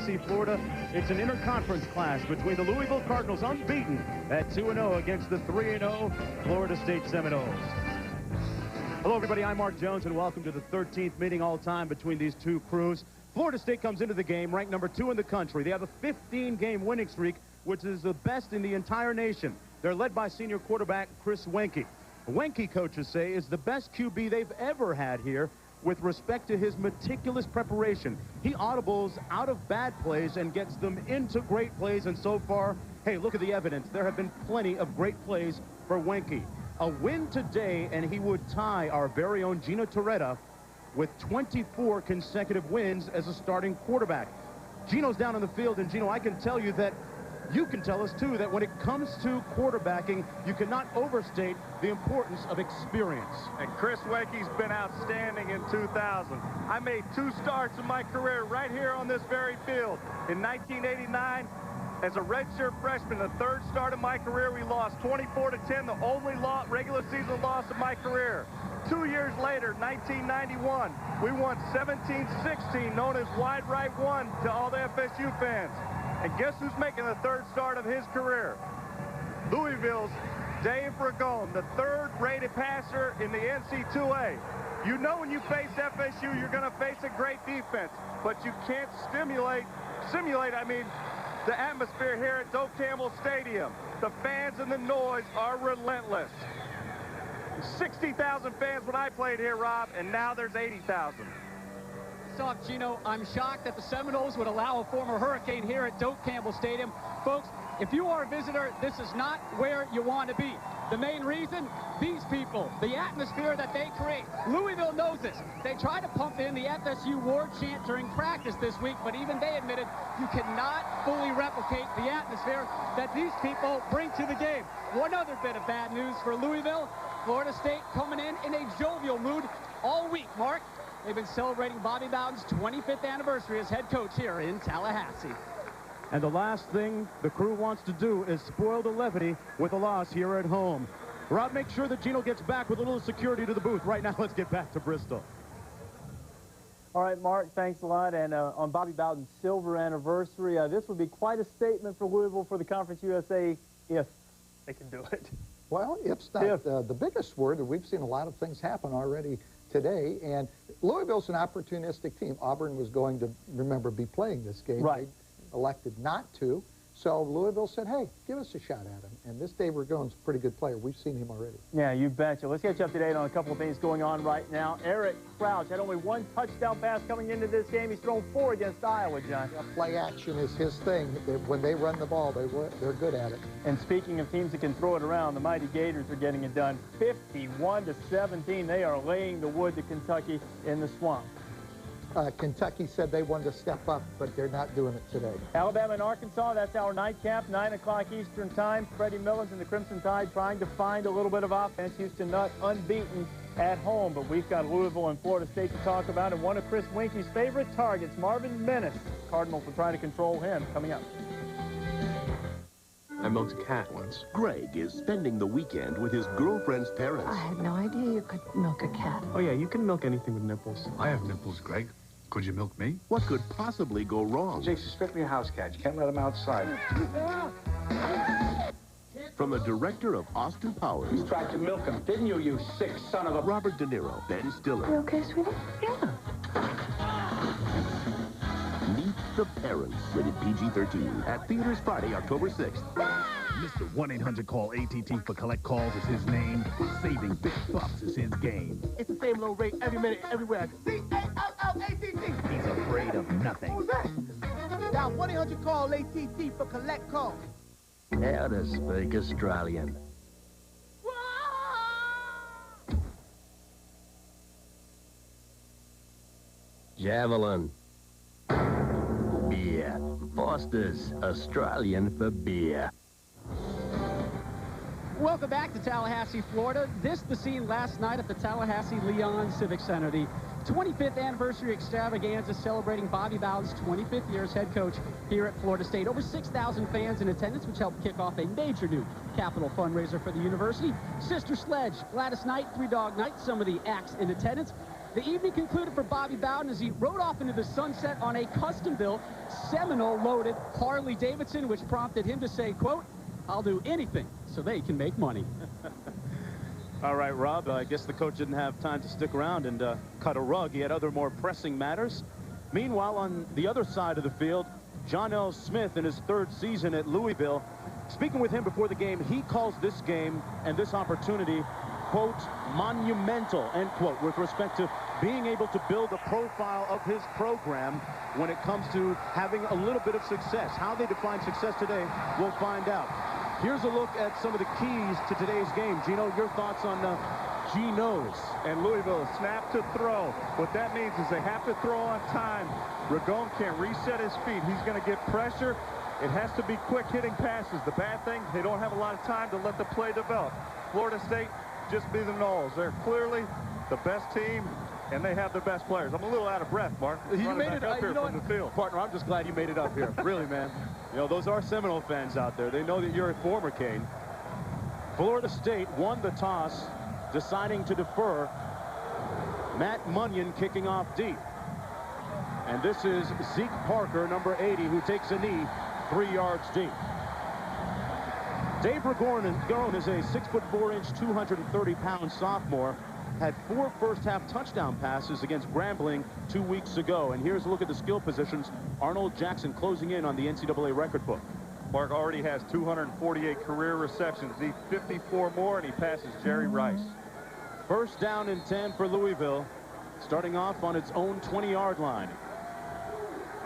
Tallahassee, Florida. It's an interconference clash between the Louisville Cardinals, unbeaten at 2-0 against the 3-0 Florida State Seminoles. Hello, everybody. I'm Mark Jones, and welcome to the 13th meeting all-time between these two crews. Florida State comes into the game ranked number 2 in the country. They have a 15-game winning streak, which is the best in the entire nation. They're led by senior quarterback Chris Wenke. Wenke, coaches say, is the best QB they've ever had here with respect to his meticulous preparation. He audibles out of bad plays and gets them into great plays, and so far, hey, look at the evidence. There have been plenty of great plays for Wenke. A win today, and he would tie our very own Gino Torretta with 24 consecutive wins as a starting quarterback. Gino's down on the field, and Gino, I can tell you that you can tell us, too, that when it comes to quarterbacking, you cannot overstate the importance of experience. And Chris Wenke's been outstanding in 2000. I made 2 starts in my career right here on this very field. In 1989, as a redshirt freshman, the 3rd start of my career, we lost 24-10, the only regular season loss of my career. 2 years later, 1991, we won 17-16, known as Wide Right 1 to all the FSU fans. And guess who's making the 3rd start of his career? Louisville's Dave Ragone, the 3rd-rated passer in the NC2A. You know when you face FSU, you're going to face a great defense, but you can't simulate the atmosphere here at Doak Campbell Stadium. The fans and the noise are relentless. 60,000 fans when I played here, Rob, and now there's 80,000. Off, Gino, I'm shocked that the Seminoles would allow a former Hurricane here at Doak Campbell Stadium. Folks, if you are a visitor, this is not where you want to be. The main reason, these people, the atmosphere that they create. Louisville knows this. They try to pump in the FSU war chant during practice this week, but even they admitted you cannot fully replicate the atmosphere that these people bring to the game. One other bit of bad news for Louisville, Florida State coming in a jovial mood all week, Mark. They've been celebrating Bobby Bowden's 25th anniversary as head coach here in Tallahassee. And the last thing the crew wants to do is spoil the levity with a loss here at home. Rob, make sure that Gino gets back with a little security to the booth. Right now, let's get back to Bristol. All right, Mark, thanks a lot. And on Bobby Bowden's silver anniversary, this would be quite a statement for Louisville for the Conference USA if they can do it. Well, it's not the biggest word. We've seen a lot of things happen already today, and Louisville's an opportunistic team. Auburn was going to, remember, be playing this game. Right. They elected not to. So Louisville said, hey, give us a shot at him. And this Dave Ragone's a pretty good player. We've seen him already. Yeah, you betcha. Let's get you up to date on a couple of things going on right now. Eric Crouch had only 1 touchdown pass coming into this game. He's thrown 4 against Iowa, John. Yeah, play action is his thing. When they run the ball, they're good at it. And speaking of teams that can throw it around, the mighty Gators are getting it done. 51-17. They are laying the wood to Kentucky in the swamp. Kentucky said they wanted to step up, but they're not doing it today. Alabama and Arkansas, that's our nightcap, 9 o'clock Eastern time. Freddie Millens and the Crimson Tide trying to find a little bit of offense. Houston Nutt unbeaten at home, but we've got Louisville and Florida State to talk about, and one of Chris Wenke's favorite targets, Marvin Menace. Cardinals are trying to control him. Coming up. I milked a cat once. Greg is spending the weekend with his girlfriend's parents. I had no idea you could milk a cat. Oh, yeah, you can milk anything with nipples. I have nipples, Greg. Could you milk me? What could possibly go wrong? Jake's strictly a house cat. You can't let him outside. From the director of Austin Powers. You tried to milk him, didn't you, you sick son of a... Robert De Niro, Ben Stiller. You okay, sweetie? Yeah. Meet the Parents, rated PG-13. At theaters Friday, October 6th. Mr. 1-800-CALL-ATT for collect calls is his name. Saving big bucks is his game. It's the same low rate every minute, everywhere. C-A-L-L-A-T-T. He's afraid of nothing. Who's that? Dial 1-800-CALL-ATT for collect calls. How to speak Australian. Javelin. Beer. Foster's, Australian for beer. Welcome back to Tallahassee, Florida. This the scene last night at the Tallahassee Leon Civic Center. The 25th anniversary extravaganza celebrating Bobby Bowden's 25th year as head coach here at Florida State. Over 6,000 fans in attendance, which helped kick off a major new capital fundraiser for the university. Sister Sledge, Gladys Knight, Three Dog Night, some of the acts in attendance. The evening concluded for Bobby Bowden as he rode off into the sunset on a custom-built Seminole-loaded Harley-Davidson, which prompted him to say, quote, "I'll do anything so they can make money." All right, Rob, I guess the coach didn't have time to stick around and cut a rug. He had other more pressing matters. Meanwhile, on the other side of the field, John L. Smith in his 3rd season at Louisville. Speaking with him before the game, he calls this game and this opportunity, quote, monumental, end quote, with respect to being able to build a profile of his program when it comes to having a little bit of success. How they define success today, we'll find out. Here's a look at some of the keys to today's game. Gino, your thoughts on G-Nose. And Louisville, snap to throw. What that means is they have to throw on time. Ragone can't reset his feet. He's going to get pressure. It has to be quick hitting passes. The bad thing, they don't have a lot of time to let the play develop. Florida State, just be the Noles. They're clearly the best team, and they have the best players. I'm a little out of breath, Mark. You made it up here from the field. Partner, I'm just glad you made it up here. Really, man. You know, those are Seminole fans out there. They know that you're a former Cane. Florida State won the toss, deciding to defer. Matt Munyon kicking off deep. And this is Zeke Parker, number 80, who takes a knee 3 yards deep. Dave Ragone is a 6'4", 230-pound sophomore. Had 4 first-half touchdown passes against Grambling 2 weeks ago. And here's a look at the skill positions. Arnold Jackson closing in on the NCAA record book. Mark already has 248 career receptions. He's 54 more, and he passes Jerry Rice. First down and 10 for Louisville, starting off on its own 20-yard line.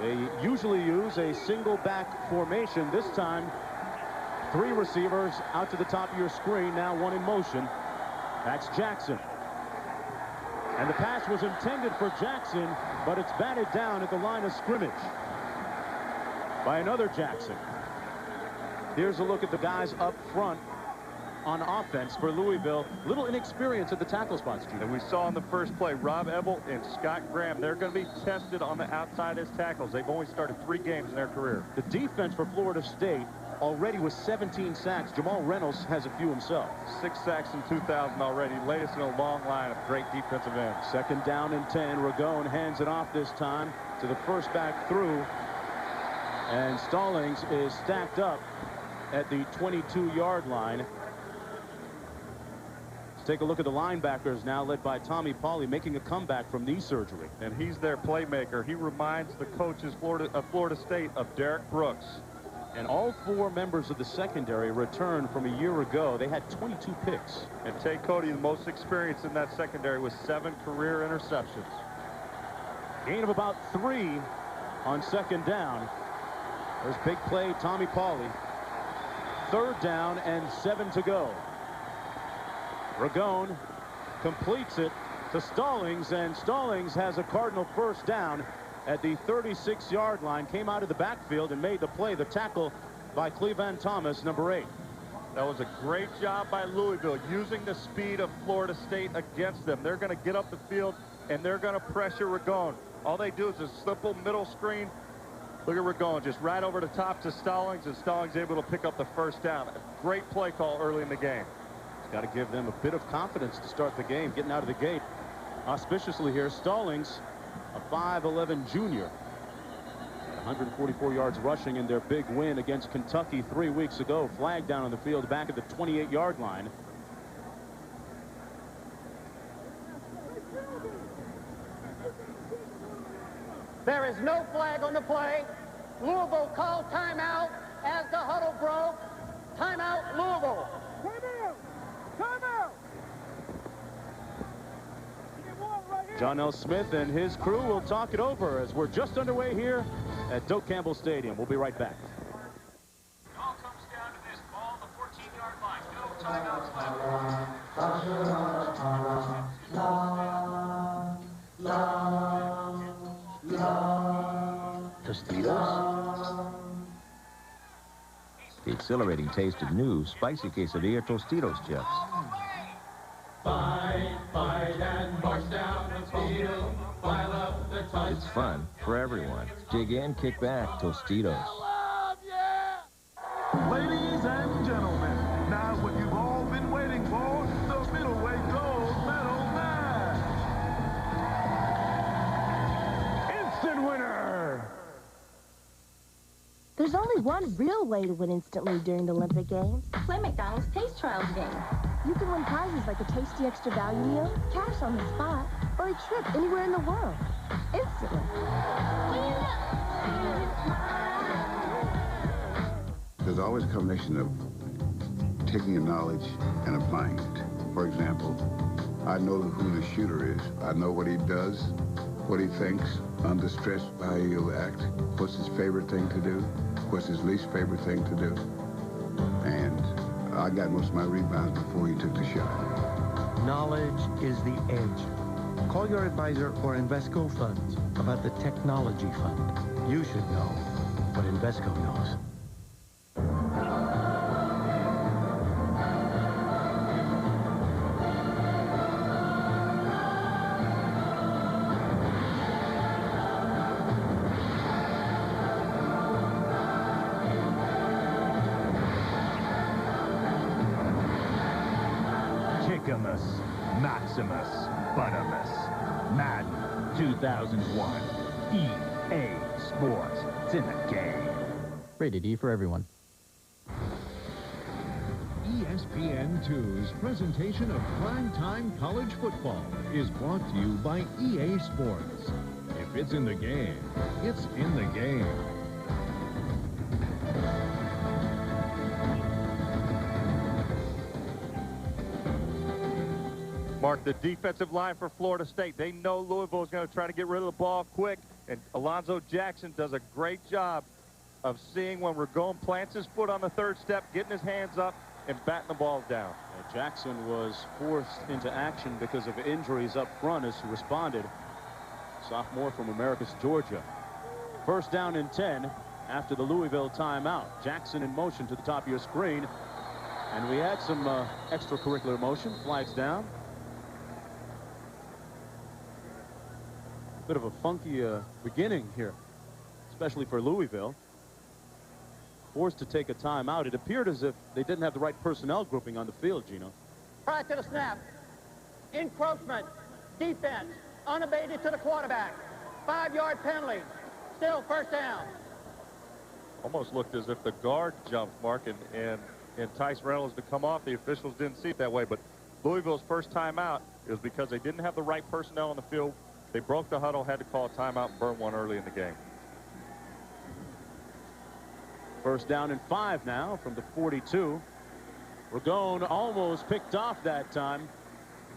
They usually use a single back formation. This time, 3 receivers out to the top of your screen, now 1 in motion. That's Jackson. And the pass was intended for Jackson, but it's batted down at the line of scrimmage by another Jackson. Here's a look at the guys up front on offense for Louisville. Little inexperience at the tackle spots, Gene. And we saw in the first play, Rob Ebel and Scott Graham, they're going to be tested on the outside as tackles. They've only started 3 games in their career. The defense for Florida State already with 17 sacks. Jamal Reynolds has a few himself. 6 sacks in 2000 already. Latest in a long line of great defensive ends. Second down and 10. Ragone hands it off this time to the first back through. And Stallings is stacked up at the 22-yard line. Let's take a look at the linebackers now, led by Tommy Pauly, making a comeback from knee surgery. And he's their playmaker. He reminds the coaches of Florida State of Derek Brooks. And all 4 members of the secondary returned from a year ago. They had 22 picks. And Tay Cody, the most experienced in that secondary, with 7 career interceptions. Gain of about 3 on second down. There's big play, Tommy Pauly. Third down and 7 to go. Ragone completes it to Stallings, and Stallings has a Cardinal first down at the 36-yard line. Came out of the backfield and made the play. The tackle by Cleveland Thomas, number 8. That was a great job by Louisville, using the speed of Florida State against them. They're going to get up the field, and they're going to pressure Ragone. All they do is a simple middle screen. Look at Ragone, just right over the top to Stallings, and Stallings able to pick up the first down. A great play call early in the game. Got to give them a bit of confidence to start the game, getting out of the gate auspiciously here. Stallings, a 5'11" junior. 144 yards rushing in their big win against Kentucky 3 weeks ago. Flag down on the field back at the 28-yard line. There is no flag on the play. Louisville called timeout as the huddle broke. Timeout, Louisville. Timeout! Timeout! John L. Smith and his crew will talk it over as we're just underway here at Doak Campbell Stadium. We'll be right back. It all comes down to this ball, the 14-yard line. No timeouts left. Tostitos? The exhilarating taste of new spicy quesadilla Tostitos chips. Fight and march down the field. File up the touchdown. It's fun for everyone. Dig in, kick back, Tostitos. Ladies and gentlemen, now what you've all been waiting for, the middleweight gold medal match. There's only one real way to win instantly during the Olympic Games. Play McDonald's Taste Trials game. You can win prizes like a tasty extra value meal, cash on the spot, or a trip anywhere in the world. Instantly. There's always a combination of taking a knowledge and applying it. For example, I know who the shooter is. I know what he does, what he thinks, under stress, how he'll act, what's his favorite thing to do, what's his least favorite thing to do. And I got most of my rebounds before he took the shot. Knowledge is the edge. Call your advisor or Invesco Funds about the Technology Fund. You should know what Invesco knows. Kickamus, Maximus, Buttermus, Madden 2001, EA Sports. It's in the game. Rated E for everyone. ESPN2's presentation of primetime college football is brought to you by EA Sports. If it's in the game, it's in the game. Mark, the defensive line for Florida State. They know Louisville is going to try to get rid of the ball quick, and Alonzo Jackson does a great job of seeing when Ragone plants his foot on the third step, getting his hands up, and batting the ball down. Jackson was forced into action because of injuries up front as he responded. Sophomore from Americus, Georgia. First down and 10 after the Louisville timeout. Jackson in motion to the top of your screen. And we had some extracurricular motion. Flags down. Bit of a funky beginning here, especially for Louisville. Forced to take a timeout. It appeared as if they didn't have the right personnel grouping on the field, Gino. Prior to the snap, encroachment, defense, unabated to the quarterback, 5-yard penalty, still first down. Almost looked as if the guard jumped, Mark, and enticed Reynolds to come off. The officials didn't see it that way, but Louisville's first timeout is because they didn't have the right personnel on the field. They broke the huddle, had to call a timeout, and burn one early in the game. First down and 5 now from the 42. Ragone almost picked off that time.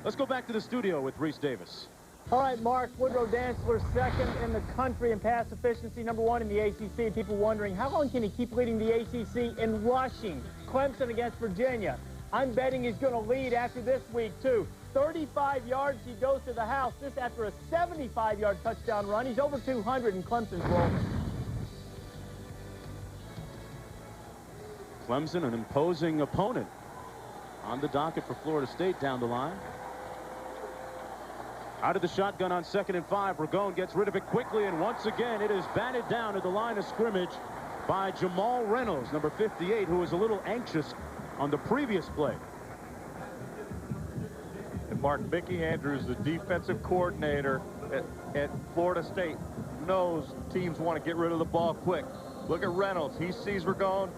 Let's go back to the studio with Reese Davis. All right, Mark, Woodrow Dantzler second in the country in pass efficiency, #1 in the ACC. People wondering, how long can he keep leading the ACC in rushing? Clemson against Virginia. I'm betting he's going to lead after this week, too. 35 yards, he goes to the house. This after a 75-yard touchdown run. He's over 200 in Clemson's roll. Clemson, an imposing opponent on the docket for Florida State down the line. Out of the shotgun on 2nd and 5. Ragone gets rid of it quickly, and once again it is batted down at the line of scrimmage by Jamal Reynolds, number 58, who was a little anxious on the previous play. And Mark, Mickey Andrews, the defensive coordinator at Florida State, knows teams want to get rid of the ball quick. Look at Reynolds. He sees Ragone,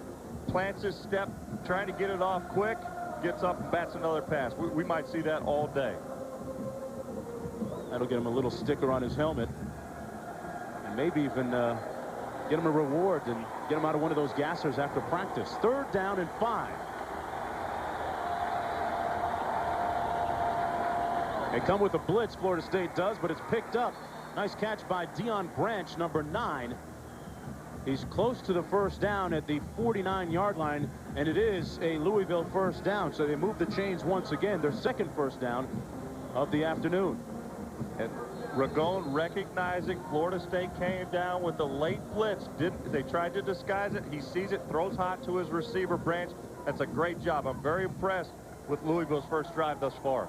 plants his step, trying to get it off quick, gets up and bats another pass. We might see that all day. That'll get him a little sticker on his helmet, and maybe even get him a reward and get him out of one of those gassers after practice. 3rd down and 5. They come with a blitz, Florida State does, but it's picked up. Nice catch by Dion Branch, number 9. He's close to the first down at the 49-yard line, and it is a Louisville first down. So they move the chains once again, their 2nd first down of the afternoon. And Ragone, recognizing Florida State came down with a late blitz. They tried to disguise it. He sees it, throws hot to his receiver, Branch. That's a great job. I'm very impressed with Louisville's first drive thus far.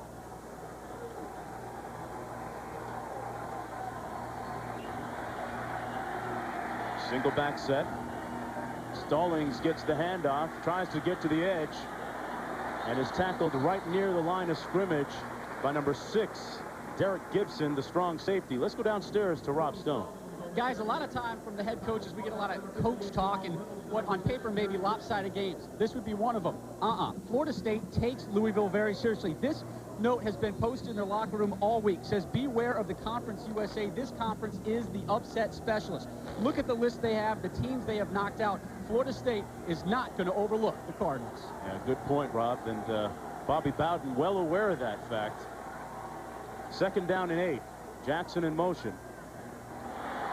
Single back set. Stallings gets the handoff, tries to get to the edge, and is tackled right near the line of scrimmage by number 6, Derek Gibson, the strong safety. Let's go downstairs to Rob Stone. Guys, a lot of time from the head coaches, we get a lot of coach talk and what on paper may be lopsided games. This would be one of them. Florida State takes Louisville very seriously. This note has been posted in their locker room all week. Says, beware of the Conference USA. This conference is the upset specialist. Look at the list they have, the teams they have knocked out. Florida State is not going to overlook the Cardinals. Yeah, good point, Rob. And Bobby Bowden well aware of that fact. 2nd down and 8. Jackson in motion.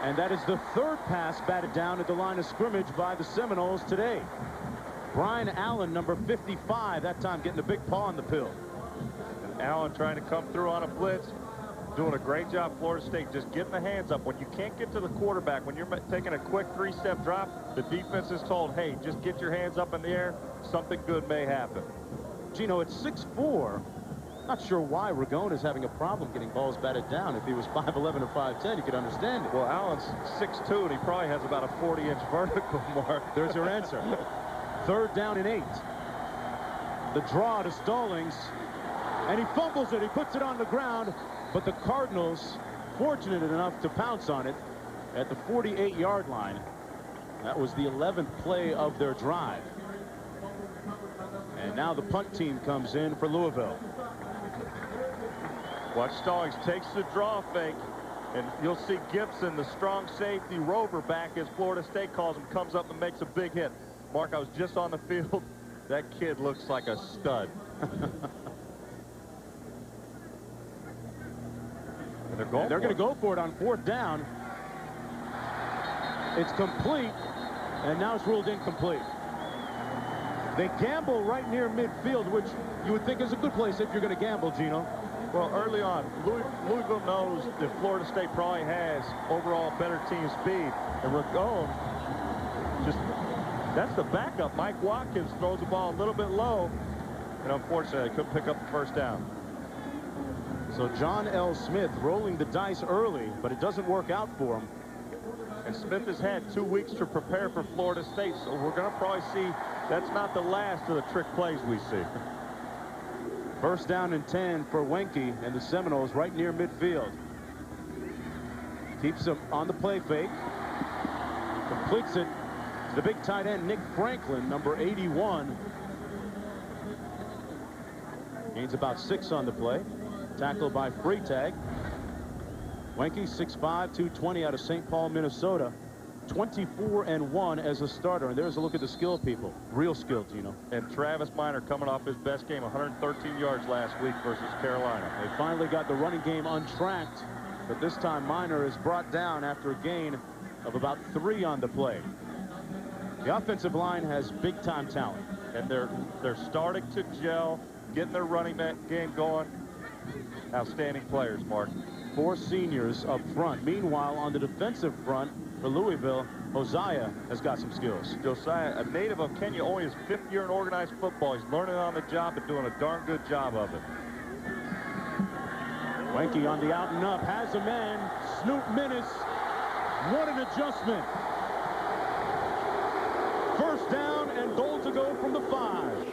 And that is the 3rd pass batted down at the line of scrimmage by the Seminoles today. Brian Allen, number 55, that time getting a big paw on the pill. And Allen trying to come through on a blitz. Doing a great job, Florida State, just getting the hands up. When you can't get to the quarterback, when you're taking a quick 3-step drop, the defense is told, hey, just get your hands up in the air. Something good may happen. Gino, at 6'4", not sure why Ragone is having a problem getting balls batted down. If he was 5'11 or 5'10, you could understand it. Well, Allen's 6'2", and he probably has about a 40-inch vertical mark. There's your answer. 3rd down and 8. The draw to Stallings, and he fumbles it. He puts it on the ground, but the Cardinals fortunate enough to pounce on it at the 48-yard line. That was the 11th play of their drive. And now the punt team comes in for Louisville. Watch Stallings takes the draw fake, and you'll see Gibson, the strong safety, rover back, as Florida State calls him, comes up and makes a big hit. Mark, I was just on the field. That kid looks like a stud. And they're going to go for it on 4th down. It's complete, and now it's ruled incomplete. They gamble right near midfield, which you would think is a good place if you're going to gamble, Gino. Well, early on, Louisville knows that Florida State probably has overall better team speed. And Ragone, that's the backup. Mike Watkins throws the ball a little bit low, and unfortunately, they couldn't pick up the 1st down. So John L. Smith rolling the dice early, but it doesn't work out for him. And Smith has had 2 weeks to prepare for Florida State, so we're going to probably see that's not the last of the trick plays we see. 1st down and 10 for Wenke and the Seminoles right near midfield. Keeps him on the play fake. Completes it to the big tight end, Nick Franklin, number 81. Gains about 6 on the play. Tackled by Freitag. Wenke, 6'5", 220 out of St. Paul, Minnesota. 24-1 as a starter. And there's a look at the skill people. Real skill, Gino. And Travis Minor coming off his best game, 113 yards last week versus Carolina. They finally got the running game untracked, but this time Minor is brought down after a gain of about 3 on the play. The offensive line has big-time talent. And they're starting to gel, getting their running game going. Outstanding players, Mark. 4 seniors up front. Meanwhile, on the defensive front for Louisville, Hosea has got some skills. Josiah, a native of Kenya, only his 5th year in organized football. He's learning on the job and doing a darn good job of it. Wenke on the out and up, has a man. Snoop Minnis, what an adjustment. 1st down and goal to go from the 5.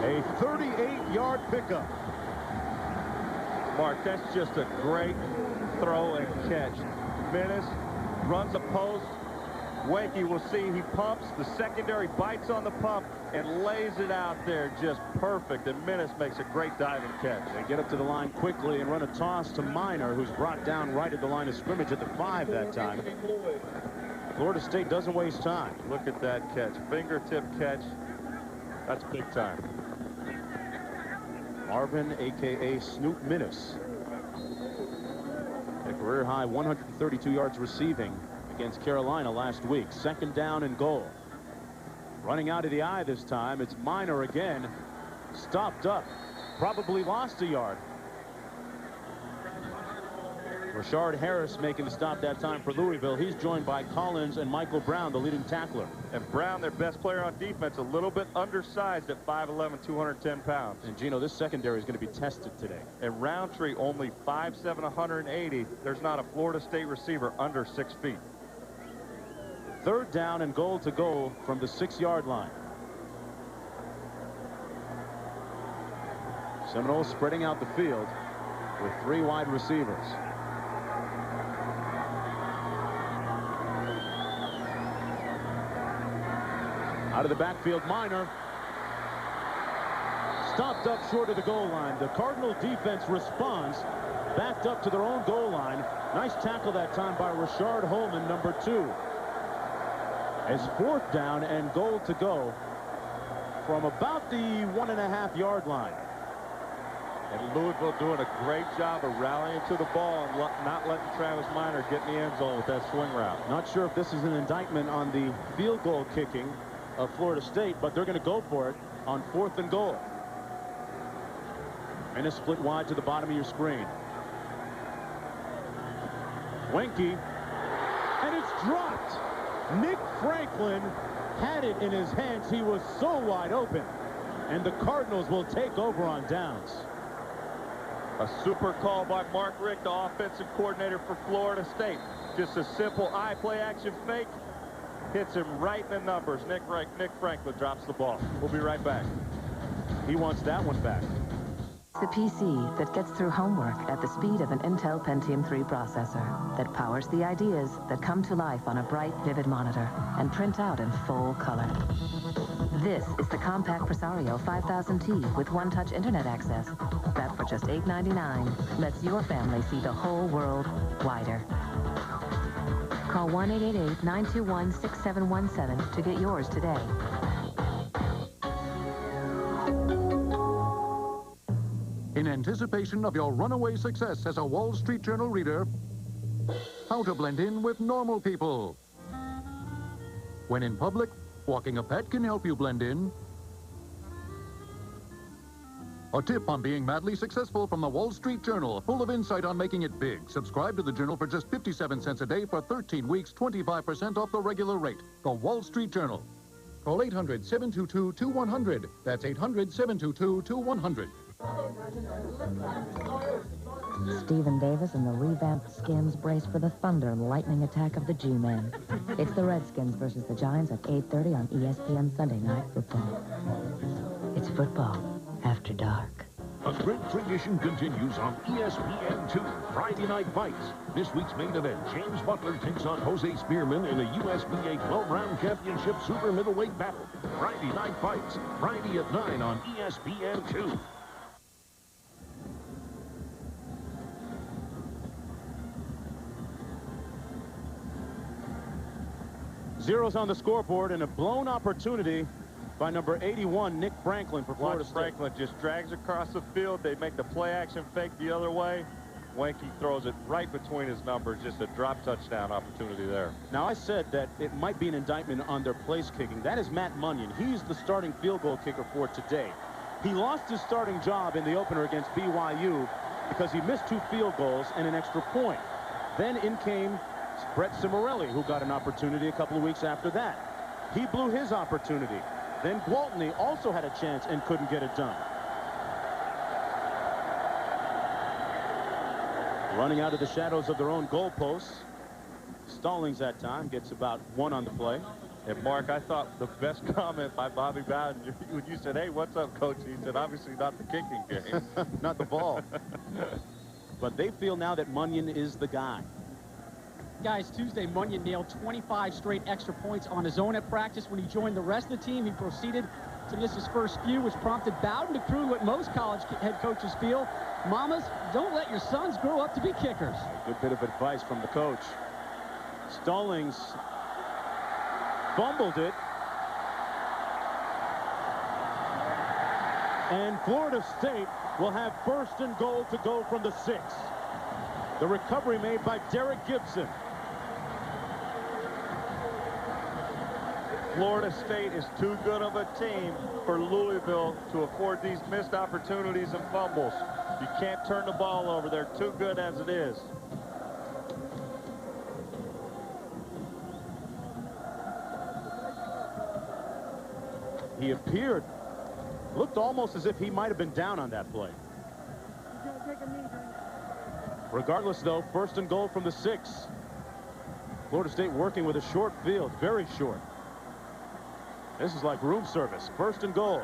A 38-yard pickup. Mark, that's just a great throw and catch. Minnis runs a post. Wenke will see he pumps. The secondary bites on the pump and lays it out there just perfect. And Minnis makes a great diving catch. They get up to the line quickly and run a toss to Minor, who's brought down right at the line of scrimmage at the 5 that time. Florida State doesn't waste time. Look at that catch. Fingertip catch. That's big time. Marvin, a.k.a. Snoop Minnis. A career-high 132 yards receiving against Carolina last week. 2nd down and goal. Running out of the eye this time. It's Minor again. Stopped up. Probably lost a yard. Rashard Harris making the stop that time for Louisville. He's joined by Collins and Michael Brown, the leading tackler. And Brown, their best player on defense, a little bit undersized at 5'11", 210 pounds. And Gino, this secondary is going to be tested today. And Roundtree, only 5'7", 180. There's not a Florida State receiver under 6 feet. 3rd down and goal to go from the 6-yard line. Seminoles spreading out the field. with 3 wide receivers. Out of the backfield, Minor. Stopped up short of the goal line. The Cardinal defense responds, backed up to their own goal line. Nice tackle that time by Rashard Holman, number 2. As 4th down and goal to go from about the 1.5-yard line. And Louisville doing a great job of rallying to the ball and not letting Travis Minor get in the end zone with that swing route. Not sure if this is an indictment on the field goal kicking of Florida State, but they're going to go for it on 4th and goal. And a split wide to the bottom of your screen. Wenke, and it's dropped. Nick Franklin had it in his hands. He was so wide open. And the Cardinals will take over on downs. A super call by Mark Richt, the offensive coordinator for Florida State. Just a simple eye play action fake. Hits him right in the numbers. Nick Franklin drops the ball. We'll be right back. He wants that one back. The PC that gets through homework at the speed of an Intel Pentium 3 processor that powers the ideas that come to life on a bright, vivid monitor and print out in full color. This is the compact Presario 5000T with one-touch internet access that for just $8.99 lets your family see the whole world wider. Call 1-888-921-6717 to get yours today. In anticipation of your runaway success as a Wall Street Journal reader, how to blend in with normal people. When in public, walking a pet can help you blend in. A tip on being madly successful from the Wall Street Journal, full of insight on making it big. Subscribe to the Journal for just 57 cents a day for 13 weeks, 25% off the regular rate. The Wall Street Journal. Call 800-722-2100. That's 800-722-2100. Stephen Davis and the revamped Skins brace for the thunder and lightning attack of the G-Men. It's the Redskins versus the Giants at 8:30 on ESPN Sunday Night Football. It's football after dark. A great tradition continues on ESPN2, Friday Night Fights. This week's main event, James Butler takes on Jose Spearman in a USBA 12-round championship super middleweight battle. Friday Night Fights, Friday at 9 on ESPN2. Zeros on the scoreboard and a blown opportunity by number 81, Nick Franklin for Florida State. Franklin just drags across the field. They make the play action fake the other way. Wenke throws it right between his numbers. Just a drop touchdown opportunity there. Now, I said that it might be an indictment on their place kicking. That is Matt Munyon. He's the starting field goal kicker for today. He lost his starting job in the opener against BYU because he missed 2 field goals and an extra point. Then in came Brett Cimarelli, who got an opportunity a couple of weeks after that. He blew his opportunity. Then Gwaltney also had a chance and couldn't get it done. Running out of the shadows of their own goalposts. Stallings that time gets about 1 on the play. And Mark, I thought the best comment by Bobby Bowden, when you said, "Hey, what's up, coach?" He said, "Obviously not the kicking game." Not the ball. But they feel now that Munyon is the guy. Guys, Tuesday, Munyon nailed 25 straight extra points on his own at practice. When he joined the rest of the team, he proceeded to miss his first few, which prompted Bowden to prove what most college head coaches feel. Mamas, don't let your sons grow up to be kickers. A good bit of advice from the coach. Stallings fumbled it. And Florida State will have 1st and goal to go from the 6. The recovery made by Derek Gibson. Florida State is too good of a team for Louisville to afford these missed opportunities and fumbles. You can't turn the ball over. They're too good as it is. He appeared, looked almost as if he might have been down on that play. Regardless, though, 1st and goal from the 6. Florida State working with a short field, very short. This is like room service. 1st and goal.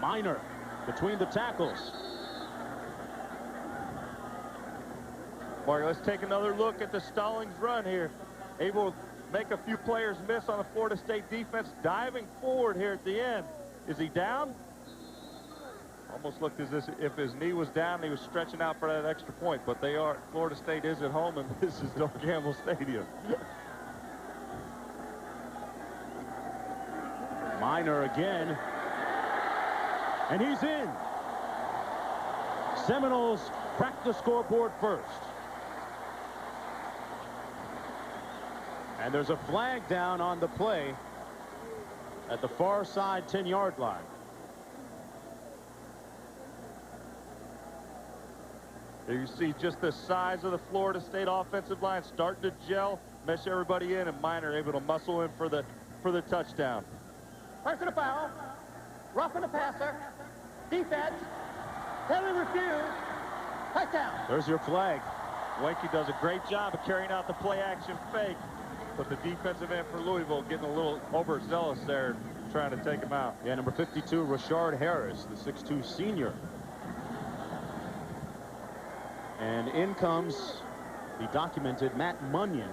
Minor between the tackles. Mark, let's take another look at the Stallings run here. Able to make a few players miss on the Florida State defense, diving forward here at the end. Is he down? Almost looked as if his knee was down, he was stretching out for that extra point, but they are. Florida State is at home, and this is Doak Campbell Stadium. Minor again, and he's in. Seminoles crack the scoreboard first. And there's a flag down on the play at the far side 10-yard line. There you see just the size of the Florida State offensive line starting to gel, mesh everybody in, and Minor able to muscle in for the touchdown. Personal foul, roughing the passer, defense, penalty refused, touchdown. There's your flag. Wanke does a great job of carrying out the play-action fake, but the defensive end for Louisville getting a little overzealous there, trying to take him out. Yeah, number 52, Rashard Harris, the 6'2 senior. And in comes the documented Matt Munyon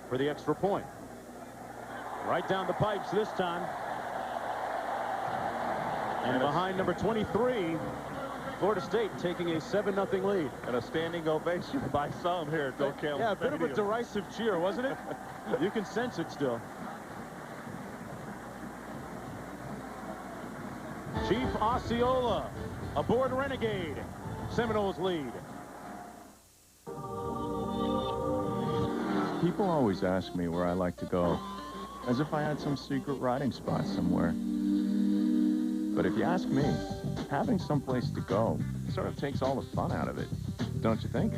for the extra point. Right down the pipes this time. And behind number 23, Florida State taking a 7-0 lead. And a standing ovation by some here at Doak Campbell Yeah, a bit Stadium. of a derisive cheer, wasn't it? You can sense it still. Chief Osceola aboard Renegade. Seminoles lead. People always ask me where I like to go, as if I had some secret riding spot somewhere. But if you ask me, having someplace to go sort of takes all the fun out of it, don't you think?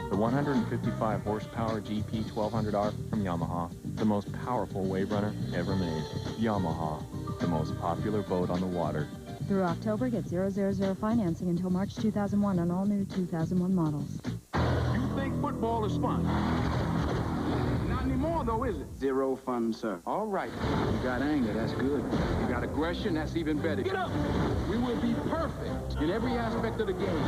The 155 horsepower GP 1200R from Yamaha, the most powerful wave runner ever made. Yamaha, the most popular boat on the water. Through October, get 000 financing until March 2001 on all new 2001 models. You think football is fun? Not anymore, though, is it? Zero fun, sir. All right. You got anger, that's good. You got aggression, that's even better. Get up! We will be perfect in every aspect of the game.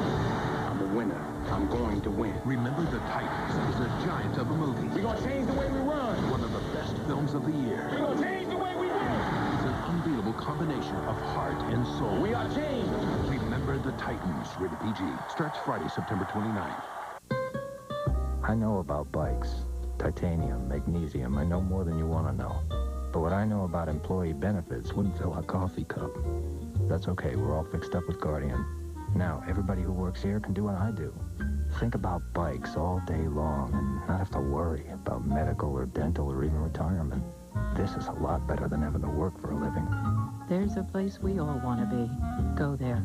I'm a winner. I'm going to win. Remember the Titans is a giant of a movie. We're going to change the way we run. One of the best films of the year. We're going to change the way we win. It's an unbeatable combination of heart and soul. We are changed. Remember the Titans. Rated PG. Starts Friday, September 29th. I know about bikes. Titanium, magnesium, I know more than you want to know. But what I know about employee benefits wouldn't fill a coffee cup. That's okay, we're all fixed up with Guardian. Now, everybody who works here can do what I do. Think about bikes all day long and not have to worry about medical or dental or even retirement. This is a lot better than having to work for a living. There's a place we all want to be. Go there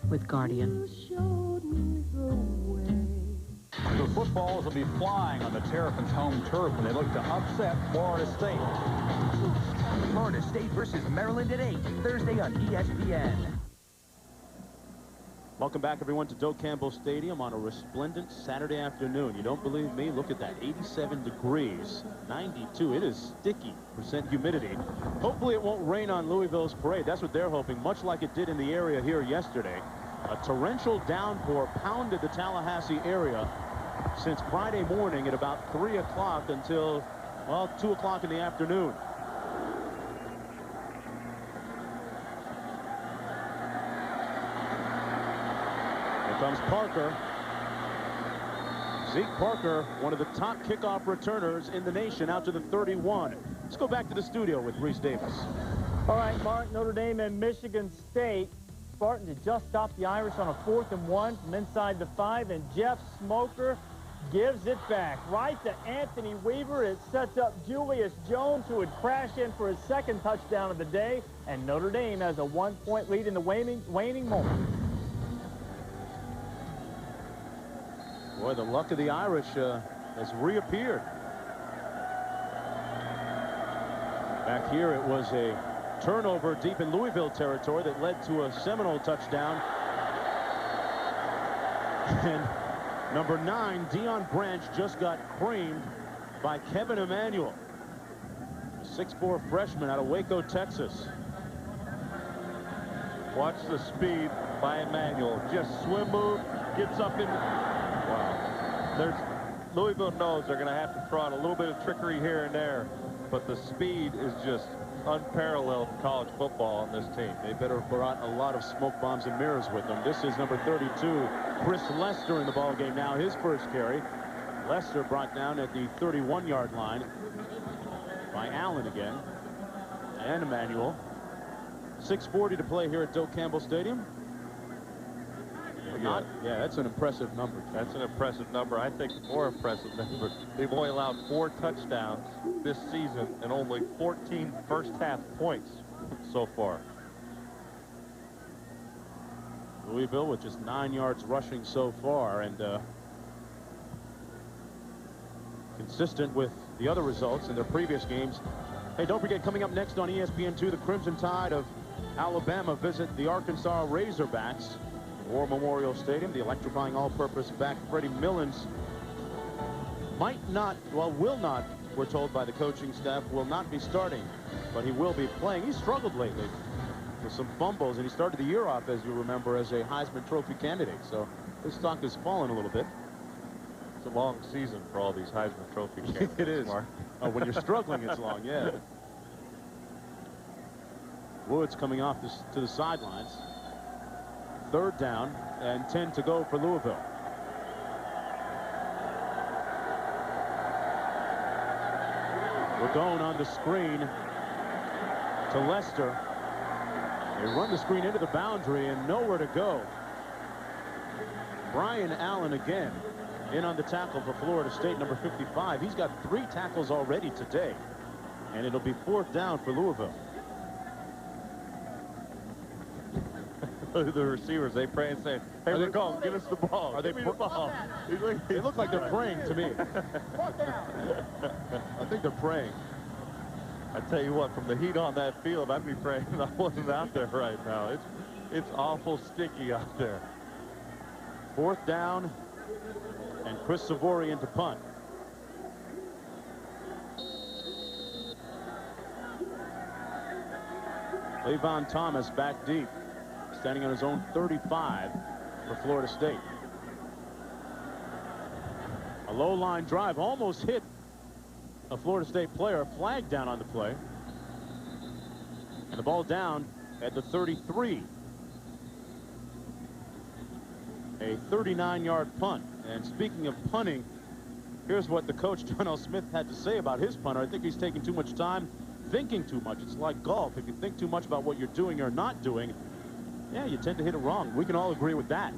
with Guardian. The footballs will be flying on the Terrapins' home turf when they look to upset Florida State. Florida State versus Maryland at 8, Thursday on ESPN. Welcome back, everyone, to Doak Campbell Stadium on a resplendent Saturday afternoon. You don't believe me? Look at that, 87 degrees, 92. It is sticky % humidity. Hopefully it won't rain on Louisville's parade. That's what they're hoping, much like it did in the area here yesterday. A torrential downpour pounded the Tallahassee area since Friday morning at about 3 o'clock until, well, 2 o'clock in the afternoon. Here comes Parker. Zeke Parker, one of the top kickoff returners in the nation, out to the 31. Let's go back to the studio with Reese Davis. All right, Mark, Notre Dame and Michigan State. Spartans had just stopped the Irish on a 4th and 1 from inside the 5, and Jeff Smoker gives it back right to Anthony Weaver. It sets up Julius Jones, who would crash in for his second touchdown of the day, and Notre Dame has a 1-point lead in the waning moment. Boy, the luck of the Irish has reappeared. Back here, it was a turnover deep in Louisville territory that led to a Seminole touchdown. And number 9, Deion Branch, just got creamed by Kevin Emanuel, a 6'4" freshman out of Waco, Texas. Watch the speed by Emanuel. Just swim move, gets up in. Wow. Louisville knows they're going to have to throw out a little bit of trickery here and there, but the speed is just unparalleled in college football on this team. They better have brought a lot of smoke bombs and mirrors with them. This is number 32, Chris Lester, in the ball game now. His first carry. Lester brought down at the 31-yard line by Allen again. And Emmanuel. 6:40 to play here at Doak Campbell Stadium. Yeah, that's an impressive number. That's an impressive number. I think more impressive number. They've only allowed 4 touchdowns this season and only 14 first-half points so far. Louisville with just 9 yards rushing so far, and consistent with the other results in their previous games. Hey, don't forget, coming up next on ESPN2, the Crimson Tide of Alabama visit the Arkansas Razorbacks. War Memorial Stadium. The electrifying all-purpose back Freddie Millens will not, we're told by the coaching staff, will not be starting, but he will be playing. He's struggled lately with some fumbles, and he started the year off, as you remember, as a Heisman Trophy candidate. So his stock has fallen a little bit. It's a long season for all these Heisman Trophy candidates. It is. Oh, when you're struggling, it's long, yeah. Woods coming off to the sidelines. 3rd down and 10 to go for Louisville. We're going on the screen to Lester. They run the screen into the boundary and nowhere to go. Brian Allen again in on the tackle for Florida State, number 55. He's got 3 tackles already today, and it'll be 4th down for Louisville. The receivers, they pray and say, hey, we're going, give us the ball. Are they the ball? They look like they're praying to me. I think they're praying. I tell you what, from the heat on that field, I'd be praying I wasn't out there right now. It's awful sticky out there. 4th down, and Chris Savorian to punt. Levon Thomas back deep, standing on his own 35 for Florida State. A low line drive almost hit a Florida State player. Flag down on the play, and the ball down at the 33. A 39-yard punt. And speaking of punting, here's what the coach, John L. Smith, had to say about his punter. I think he's taking too much time thinking too much. It's like golf. If you think too much about what you're doing or not doing, yeah, you tend to hit it wrong. We can all agree with that.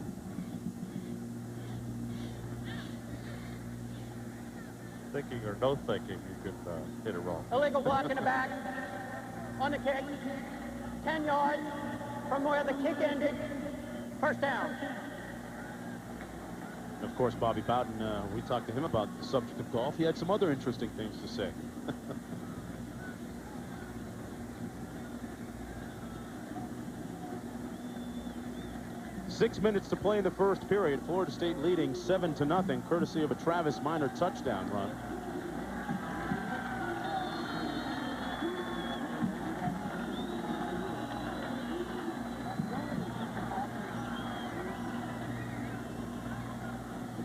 Thinking or no thinking, you can hit it wrong. Illegal block in the back. On the kick. 10 yards from where the kick ended. 1st down. Of course, Bobby Bowden, we talked to him about the subject of golf. He had some other interesting things to say. Six minutes to play in the first period. Florida State leading 7-0, courtesy of a Travis Minor touchdown run.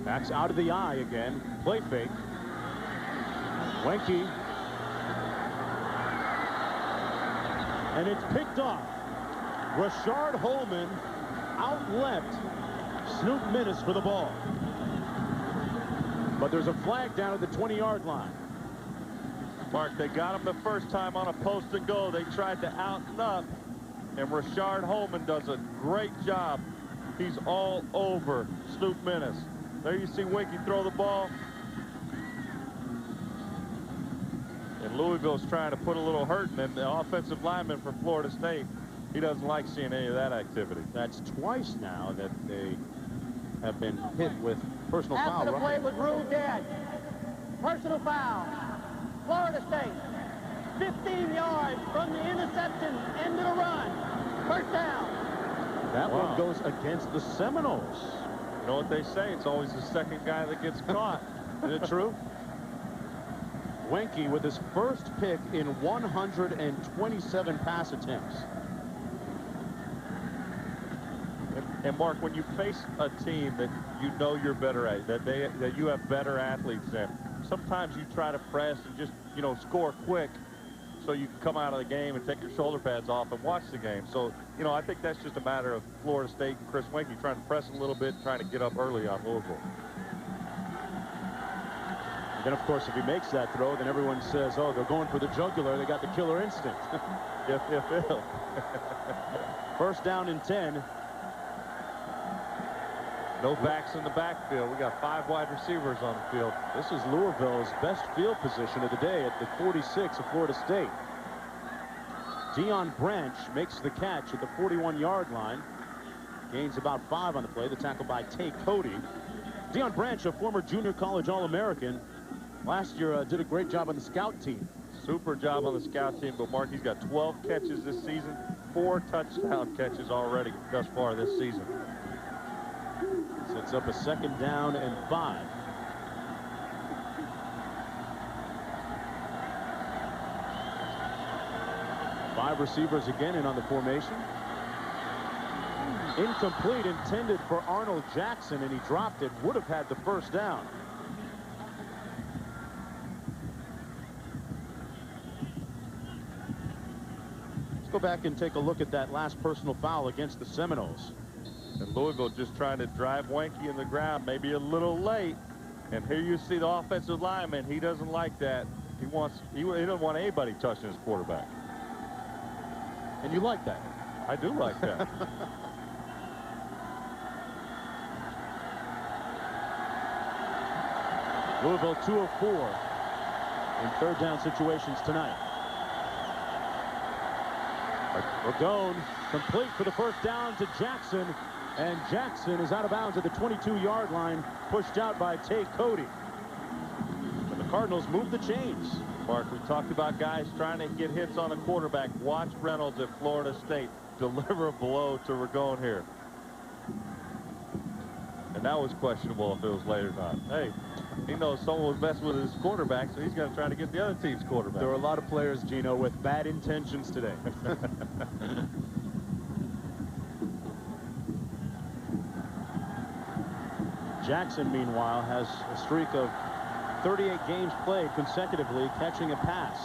Backs out of the eye again. Play fake. Wenke. And it's picked off. Rashard Holman out-left Snoop Minnis for the ball. But there's a flag down at the 20-yard line. Mark, they got him the first time on a post and go. They tried to out and up, and Rashard Holman does a great job. He's all over Snoop Minnis. There you see Wenke throw the ball. And Louisville's trying to put a little hurt in the offensive lineman for Florida State. He doesn't like seeing any of that activity. That's twice now that they have been hit with personal foul. After the play was ruled dead. Personal foul. Florida State. 15 yards from the interception into the run. 1st down. That one goes against the Seminoles. You know what they say? It's always the second guy that gets caught. Is it true? Wenke with his first pick in 127 pass attempts. And Mark, when you face a team that you know you're better at, that you have better athletes than, sometimes you try to press and just, you know, score quick so you can come out of the game and take your shoulder pads off and watch the game. So, you know, I think that's just a matter of Florida State and Chris Weinke trying to press a little bit, trying to get up early on Louisville. And then, of course, if he makes that throw, then everyone says, oh, they're going for the jugular. They got the killer instinct. If ill. First down and 10. No backs in the backfield. We got 5 wide receivers on the field. This is Louisville's best field position of the day at the 46 of Florida State. Deion Branch makes the catch at the 41-yard line. Gains about 5 on the play. The tackle by Tay Cody. Deion Branch, a former junior college All-American, last year did a great job on the scout team. Super job on the scout team, but Mark, he's got 12 catches this season, 4 touchdown catches already thus far this season. Sets up a 2nd down and 5. Five receivers again in on the formation. Incomplete, intended for Arnold Jackson, and he dropped it. Would have had the first down. Let's go back and take a look at that last personal foul against the Seminoles. And Louisville just trying to drive Weinke in the ground, maybe a little late. And here you see the offensive lineman. He doesn't like that. He doesn't want anybody touching his quarterback. And you like that? I do like that. Louisville 2 of 4 in 3rd down situations tonight. Ragone complete for the first down to Jackson, and Jackson is out of bounds at the 22-yard line, pushed out by Tay Cody. But the Cardinals move the chains. Mark, we talked about guys trying to get hits on a quarterback. Watch Reynolds at Florida State deliver a blow to Ragone here. And that was questionable if it was late or not. Hey, he knows someone was messing with his quarterback, so he's going to try to get the other team's quarterback. There are a lot of players, Gino, with bad intentions today. Jackson, meanwhile, has a streak of 38 games played consecutively, catching a pass.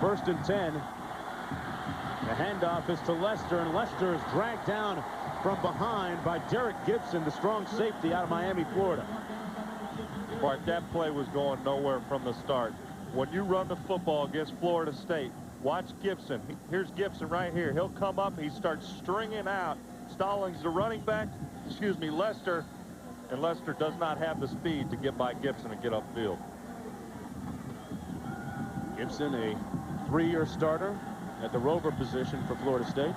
1st and 10. The handoff is to Lester, and Lester is dragged down from behind by Derek Gibson, the strong safety out of Miami, Florida. Mark, that play was going nowhere from the start. When you run the football against Florida State, watch Gibson. Here's Gibson right here. He'll come up, he starts stringing out. Stallings, the running back, Lester, and Lester does not have the speed to get by Gibson and get upfield. Gibson, a 3-year starter at the rover position for Florida State.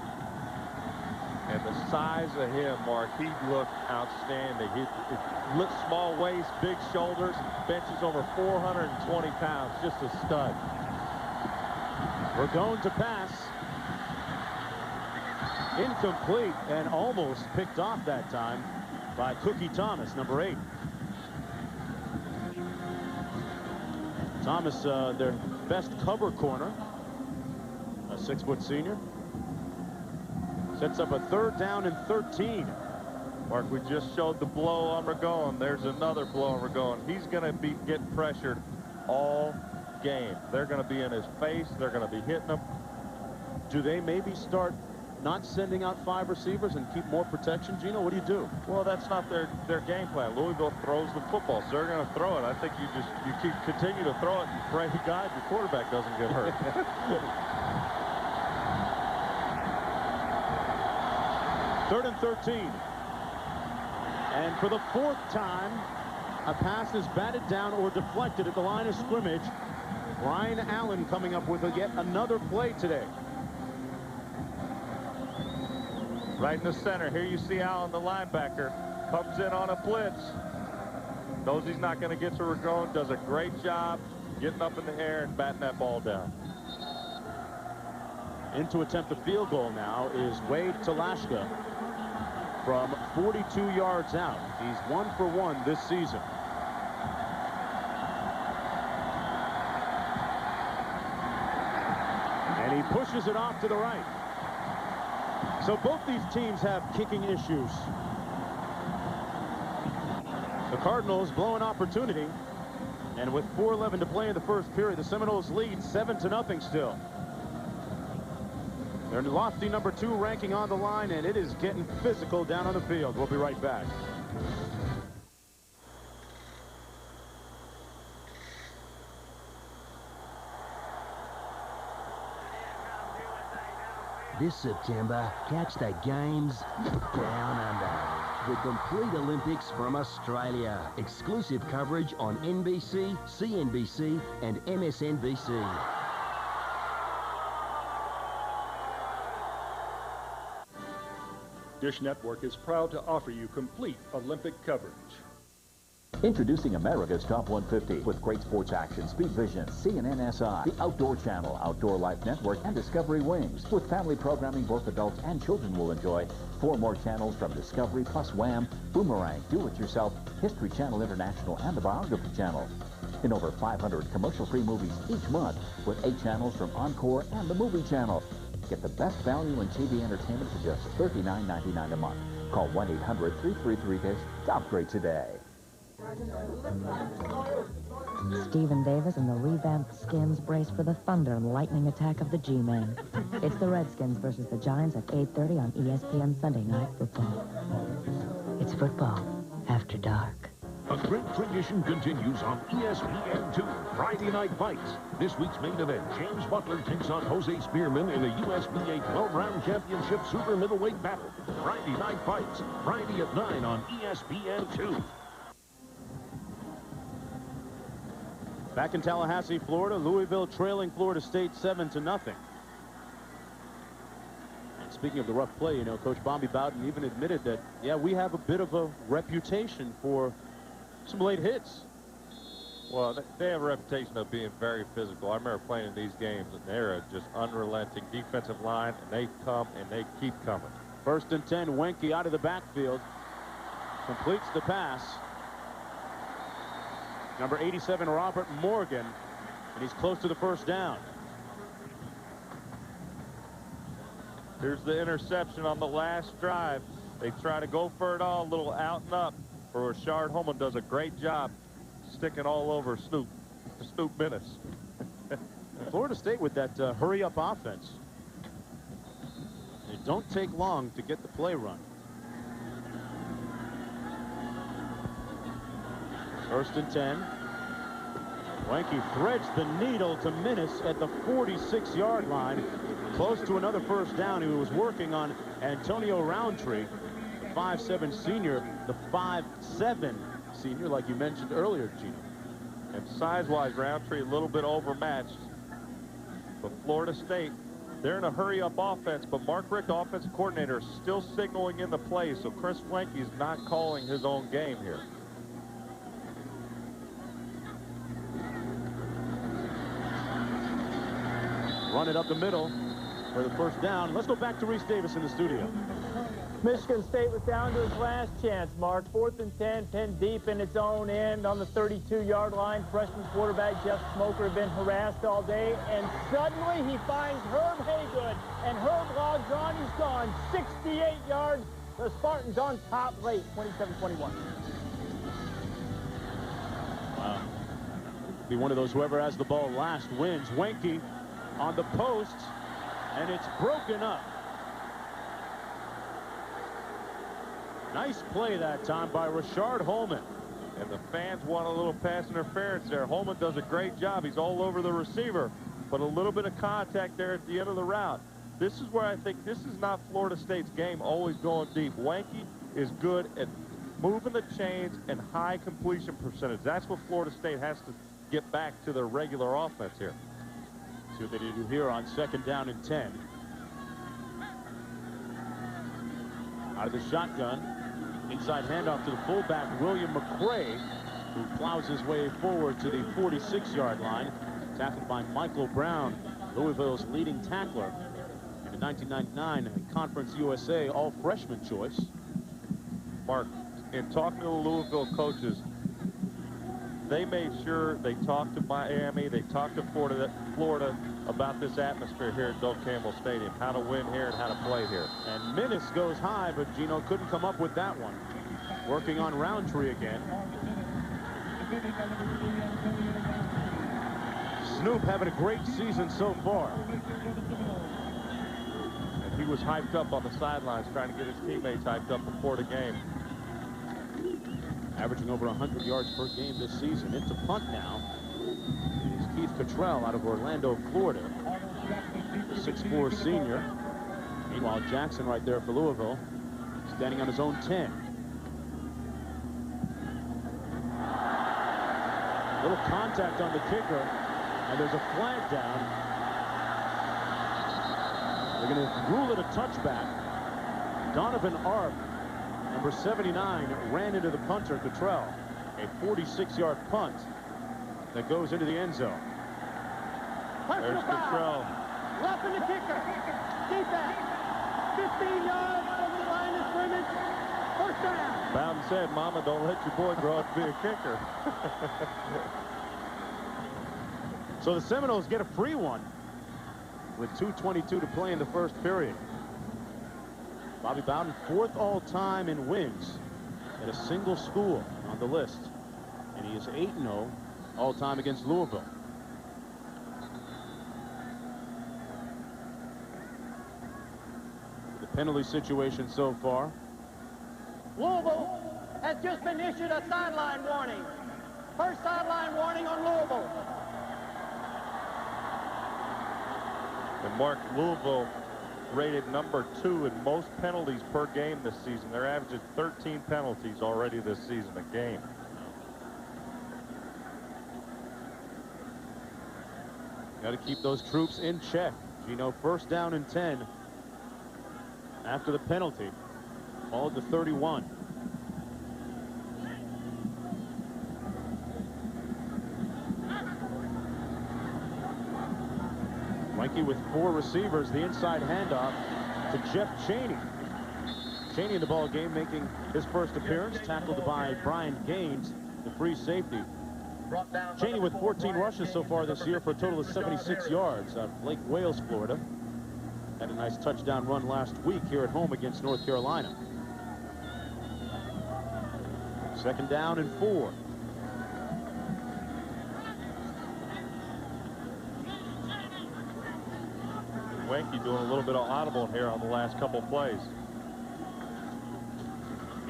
And the size of him, Mark, he looked outstanding. He small waist, big shoulders, benches over 420 pounds, just a stud. We're going to pass. Incomplete, and almost picked off that time by Cookie Thomas, number 8. Thomas, their best cover corner, a 6-foot senior. Sets up a 3rd down and 13. Mark, we just showed the blow on Ragone. There's another blow on Ragone. He's going to be getting pressured all game. They're going to be in his face. They're going to be hitting him. Do they maybe start not sending out 5 receivers and keep more protection? Gino, what do you do? Well, that's not their game plan. Louisville throws the football, so they're going to throw it. I think you continue to throw it and pray to God your quarterback doesn't get hurt. 3rd and 13. And for the 4th time, a pass is batted down or deflected at the line of scrimmage. Brian Allen coming up with yet another play today. Right in the center. Here you see Allen, the linebacker, comes in on a blitz. Knows he's not going to get to Ragone. Does a great job getting up in the air and batting that ball down. In to attempt the field goal now is Wade Talashka from 42 yards out. He's 1 for 1 this season. And he pushes it off to the right. So both these teams have kicking issues. The Cardinals blow an opportunity, and with 4:11 to play in the first period, the Seminoles lead 7-0 still. Their lofty #2 ranking on the line, and it is getting physical down on the field. We'll be right back. This September, catch the games down under. The complete Olympics from Australia. Exclusive coverage on NBC, CNBC, and MSNBC. Dish Network is proud to offer you complete Olympic coverage. Introducing America's Top 150 with great sports action, Speed Vision, CNNSI, the Outdoor Channel, Outdoor Life Network, and Discovery Wings. With family programming both adults and children will enjoy. 4 more channels from Discovery, plus Wham, Boomerang, Do It Yourself, History Channel International, and the Biography Channel. In over 500 commercial-free movies each month with 8 channels from Encore and the Movie Channel. Get the best value in TV entertainment for just $39.99 a month. Call 1-800-333-DISH to upgrade today. Stephen Davis and the revamped Skins brace for the thunder and lightning attack of the G-Men. It's the Redskins versus the Giants at 8:30 on ESPN Sunday Night Football. It's football after dark. A great tradition continues on ESPN2, Friday Night Fights. This week's main event, James Butler takes on Jose Spearman in a USBA 12-round championship super middleweight battle. Friday Night Fights, Friday at 9 on ESPN2. Back in Tallahassee, Florida, Louisville trailing Florida State 7-0. And speaking of the rough play, you know, Coach Bobby Bowden even admitted that, yeah, we have a bit of a reputation for some late hits. Well, they have a reputation of being very physical. I remember playing in these games, and they're just unrelenting defensive line, and they come and they keep coming. 1st and 10, Wenke out of the backfield. Completes the pass. Number 87, Robert Morgan, and he's close to the first down. Here's the interception on the last drive. They try to go for it all, a little out and up. For Rashard Holman does a great job sticking all over Snoop Minnis. Florida State with that hurry-up offense. They don't take long to get the play run. 1st and 10. Wenke threads the needle to Minnis at the 46-yard line. Close to another first down. He was working on Antonio Roundtree, the 5'7 senior, the 5'7 senior, like you mentioned earlier, Gino. And size-wise, Roundtree a little bit overmatched. But Florida State, they're in a hurry-up offense, but Mark Richt, offensive coordinator, is still signaling in the play, so Chris Wenke is not calling his own game here. Run it up the middle for the first down. Let's go back to Reese Davis in the studio. Michigan State was down to its last chance, Mark. 4th and 10, pinned deep in its own end on the 32-yard line. Freshman quarterback Jeff Smoker had been harassed all day, and suddenly he finds Herb Haygood, and Herb logs on. He's gone 68 yards. The Spartans on top late, 27-21. Wow. Be one of those whoever has the ball last wins. Wenke on the post, and it's broken up. Nice play that time by Rashard Holman. And the fans want a little pass interference there. Holman does a great job. He's all over the receiver, but a little bit of contact there at the end of the route. This is where I think this is not Florida State's game, always going deep. Wenke is good at moving the chains and high completion percentage. That's what Florida State has to get back to their regular offense here. See what they do here on 2nd down and 10. Out of the shotgun. Inside handoff to the fullback, William McCray, who plows his way forward to the 46-yard line. Tackled by Michael Brown, Louisville's leading tackler. And in 1999, Conference USA all-freshman choice. Mark, in talking to the Louisville coaches, they made sure they talked to Miami, they talked to Florida about this atmosphere here at Doak Campbell Stadium, how to win here and how to play here. And Minnis goes high, but Gino couldn't come up with that one. Working on Roundtree again. Snoop having a great season so far. And he was hyped up on the sidelines trying to get his teammates hyped up before the game. Averaging over 100 yards per game this season. Into punt now is Keith Cottrell out of Orlando, Florida. The 6'4" senior. Meanwhile, Jackson right there for Louisville, standing on his own 10. Little contact on the kicker, and there's a flag down. They're going to rule it a touchback. Donovan Arp, number 79, ran into the punter, Cottrell. A 46-yard punt that goes into the end zone. There's Cottrell. Roughing the kicker. Defense. 15 yards over the line of scrimmage. First down. Bowden said, Mama, don't let your boy grow up to be a kicker. So the Seminoles get a free one with 2:22 to play in the first period. Bobby Bowden, 4th all-time in wins at a single school on the list. And he is 8-0 all-time against Louisville. The penalty situation so far. Louisville has just been issued a sideline warning. First sideline warning on Louisville. And Mark, Louisville rated number 2 in most penalties per game this season. They're averaging 13 penalties already this season a game. Got to keep those troops in check. Gino, first down and 10 after the penalty. Called to 31. Mikey with 4 receivers, the inside handoff to Jeff Chaney. Chaney in the ball game, making his first appearance, tackled by Brian Gaines, the free safety. Chaney with 14 rushes so far this year for a total of 76 yards out of Lake Wales, Florida. Had a nice touchdown run last week here at home against North Carolina. Second down and 4. Wanky doing a little bit of audible here on the last couple plays.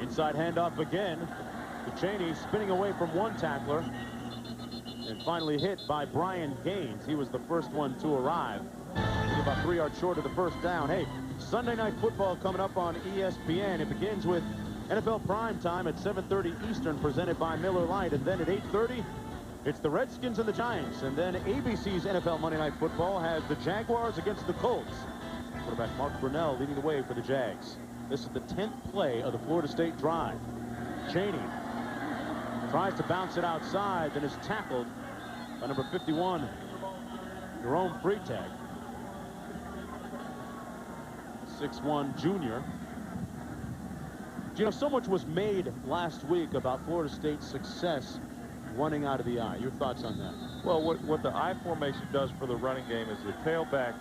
Inside handoff again to Chaney, spinning away from one tackler and finally hit by Brian Gaines. He was the first one to arrive. He's about 3 yards short of the first down. Hey, Sunday Night Football coming up on ESPN. It begins with NFL Prime Time at 7:30 Eastern, presented by Miller Lite, and then at 8:30 it's the Redskins and the Giants. And then ABC's NFL Monday Night Football has the Jaguars against the Colts. Quarterback Mark Brunell leading the way for the Jags. This is the 10th play of the Florida State drive. Chaney tries to bounce it outside, then is tackled by number 51, Jerome Freitag. 6'1" junior. You know, so much was made last week about Florida State's success running out of the I. Your thoughts on that? Well, what the I formation does for the running game is the tailback,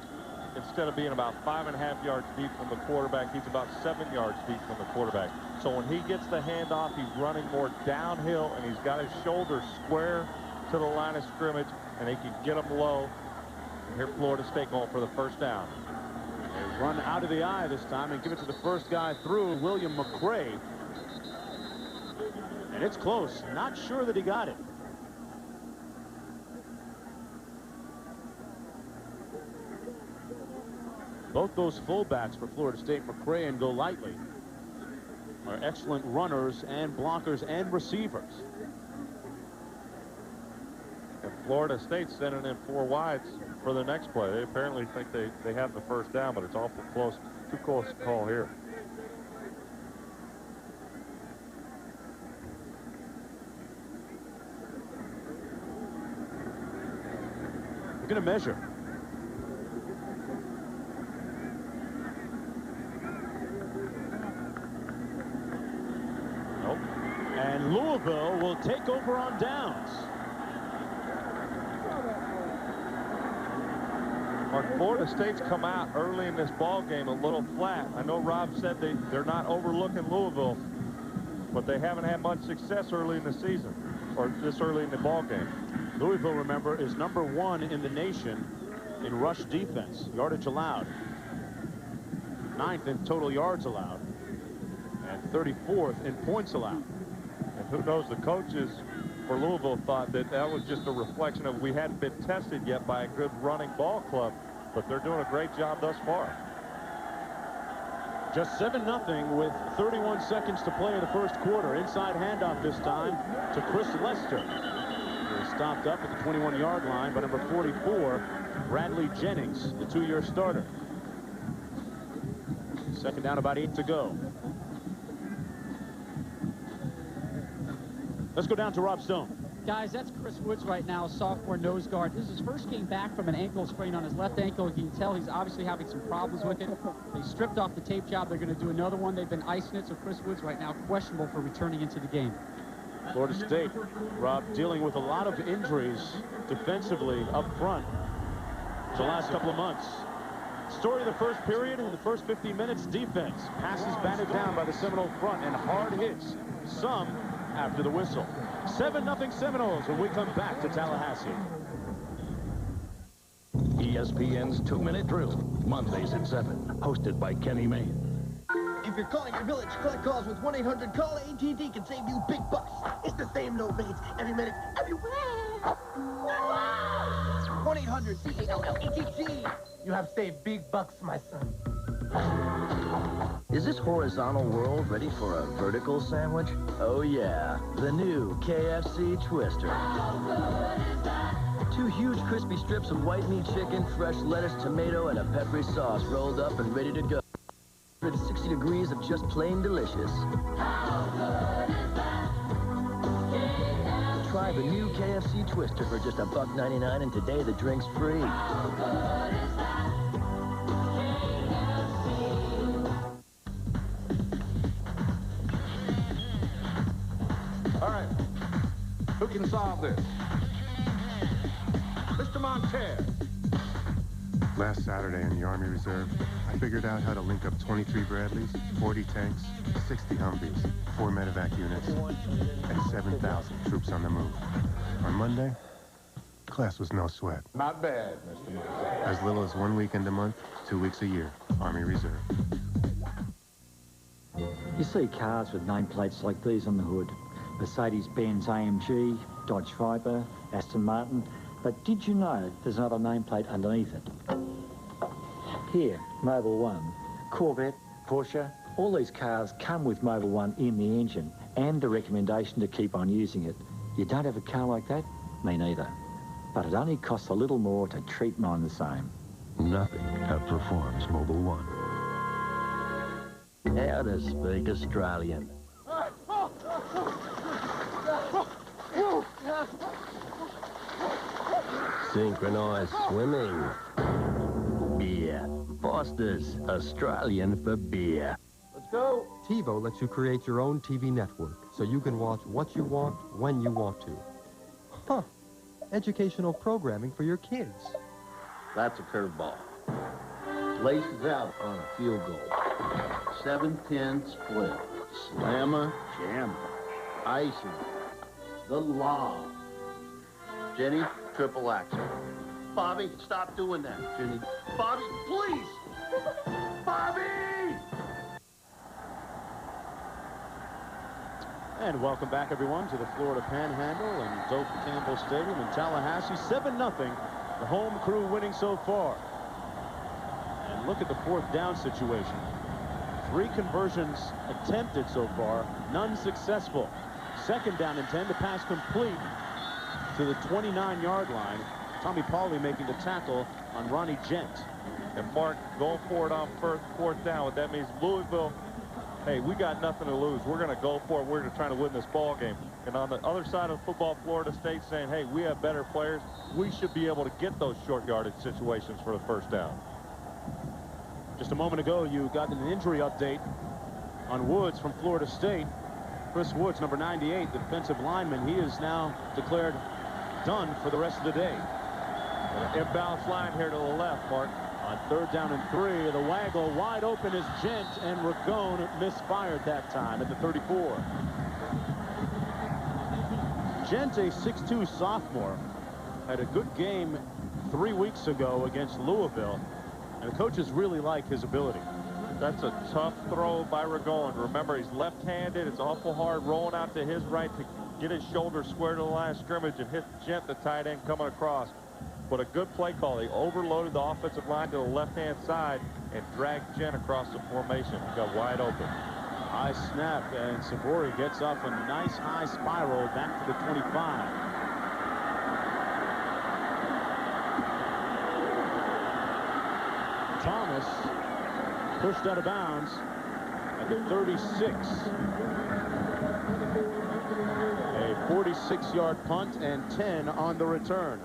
instead of being about 5.5 yards deep from the quarterback, he's about 7 yards deep from the quarterback. So when he gets the handoff, he's running more downhill, and he's got his shoulders square to the line of scrimmage, and they can get him low. And here Florida State going for the first down. They run out of the I this time and give it to the first guy through, William McCray. And it's close. Not sure that he got it. Both those fullbacks for Florida State, McCray and Golightly, are excellent runners and blockers and receivers. And Florida State's sending in 4 wides for the next play. They apparently think they have the first down, but it's awful close. Too close to call here. We're going to measure. Nope. And Louisville Louisville will take over on downs. Mark, Florida State's come out early in this ball game a little flat. I know Rob said they're not overlooking Louisville, but they haven't had much success early in the season, or this early in the ball game. Louisville, remember, is #1 in the nation in rush defense, yardage allowed. 9th in total yards allowed, and 34th in points allowed. And who knows, the coaches for Louisville thought that was just a reflection of we hadn't been tested yet by a good running ball club, but they're doing a great job thus far. Just 7-0 with 31 seconds to play in the first quarter. Inside handoff this time to Chris Lester. He stopped up at the 21-yard line by number 44, Bradley Jennings, the 2-year starter. Second down, about 8 to go. Let's go down to Rob Stone. Guys, that's Chris Woods right now, sophomore nose guard. This is his first game back from an ankle sprain on his left ankle. You can tell he's obviously having some problems with it. They stripped off the tape job. They're going to do another one. They've been icing it, so Chris Woods right now questionable for returning into the game. Florida State, Rob, dealing with a lot of injuries defensively up front the last couple of months. Story of the first period, in the first 15 minutes, defense. Passes batted down by the Seminole front and hard hits, some after the whistle. 7-0 Seminoles when we come back to Tallahassee. ESPN's 2-Minute Drill, Mondays at 7, hosted by Kenny Mayne. If you're calling your village, collect calls with 1-800-CALL-ATT can save you big bucks. It's the same low rates every minute, everywhere. 1-800-CALL-ATT. You have saved big bucks, my son. Is this horizontal world ready for a vertical sandwich? Oh yeah, the new KFC Twister. 2 huge crispy strips of white meat chicken, fresh lettuce, tomato, and a peppery sauce rolled up and ready to go. 60 degrees of just plain delicious. Try the new KFC Twister for just $1.99, and today the drink's free. All right, who can solve this? Mr. Montez. Last Saturday in the Army Reserve, I figured out how to link up 23 Bradleys, 40 tanks, 60 Humvees, 4 medevac units, and 7,000 troops on the move. On Monday, class was no sweat. Not bad, Mr. Montez. As little as 1 weekend a month, 2 weeks a year, Army Reserve. You see cars with nameplates like these on the hood. Mercedes-Benz AMG, Dodge Viper, Aston Martin. But did you know there's another nameplate underneath it? Here, Mobil 1. Corvette, Porsche, all these cars come with Mobil 1 in the engine and the recommendation to keep on using it. You don't have a car like that? Me neither. But it only costs a little more to treat mine the same. Nothing outperforms Mobil 1. How to speak Australian. Synchronized swimming. Beer. Foster's, Australian for beer. Let's go. TiVo lets you create your own TV network, so you can watch what you want, when you want to. Huh. Educational programming for your kids. That's a curveball. Laces out on a field goal. 7-10 split. Slammer, jammer. Icing. The law. Jenny, triple axel. Bobby, stop doing that, Jenny. Bobby, please! Bobby! And welcome back, everyone, to the Florida Panhandle and Doak Campbell Stadium in Tallahassee. 7-0, the home crew winning so far. And look at the 4th down situation. 3 conversions attempted so far, none successful. 2nd down and 10, the pass complete to the 29-yard line. Tommy Pauly making the tackle on Ronnie Gent. And Mark, going for it on 4th down. That means Louisville, hey, we got nothing to lose. We're going to go for it. We're going to try to win this ball game. And on the other side of football, Florida State saying, hey, we have better players. We should be able to get those short yardage situations for the 1st down. Just a moment ago, you got an injury update on Woods from Florida State. Chris Woods, number 98, the defensive lineman, he is now declared done for the rest of the day. An inbound line here to the left, Mark. On 3rd down and 3, the waggle wide open is Gent, and Ragone misfired that time at the 34. Gent, a 6'2 sophomore, had a good game 3 weeks ago against Louisville, and the coaches really like his ability. That's a tough throw by Ragone. Remember, he's left-handed. It's awful hard rolling out to his right to get his shoulder square to the line of scrimmage and hit Gent, the tight end, coming across. But a good play call. They overloaded the offensive line to the left-hand side and dragged Gent across the formation. He got wide open. High snap, and Savori gets off a nice high spiral back to the 25. Thomas pushed out of bounds at the 36. A 46-yard punt and 10 on the return.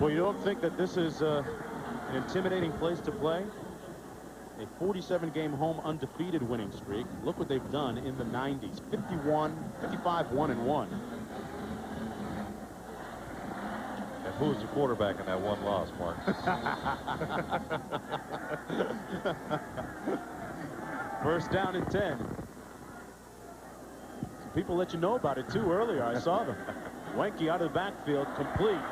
Well, you don't think that this is an intimidating place to play? A 47-game home undefeated winning streak. Look what they've done in the 90s. 55, 1-1. And who's the quarterback in that one loss, Mark? First down and 10. Some people let you know about it, too, earlier. I saw them. Wenke out of the backfield, complete.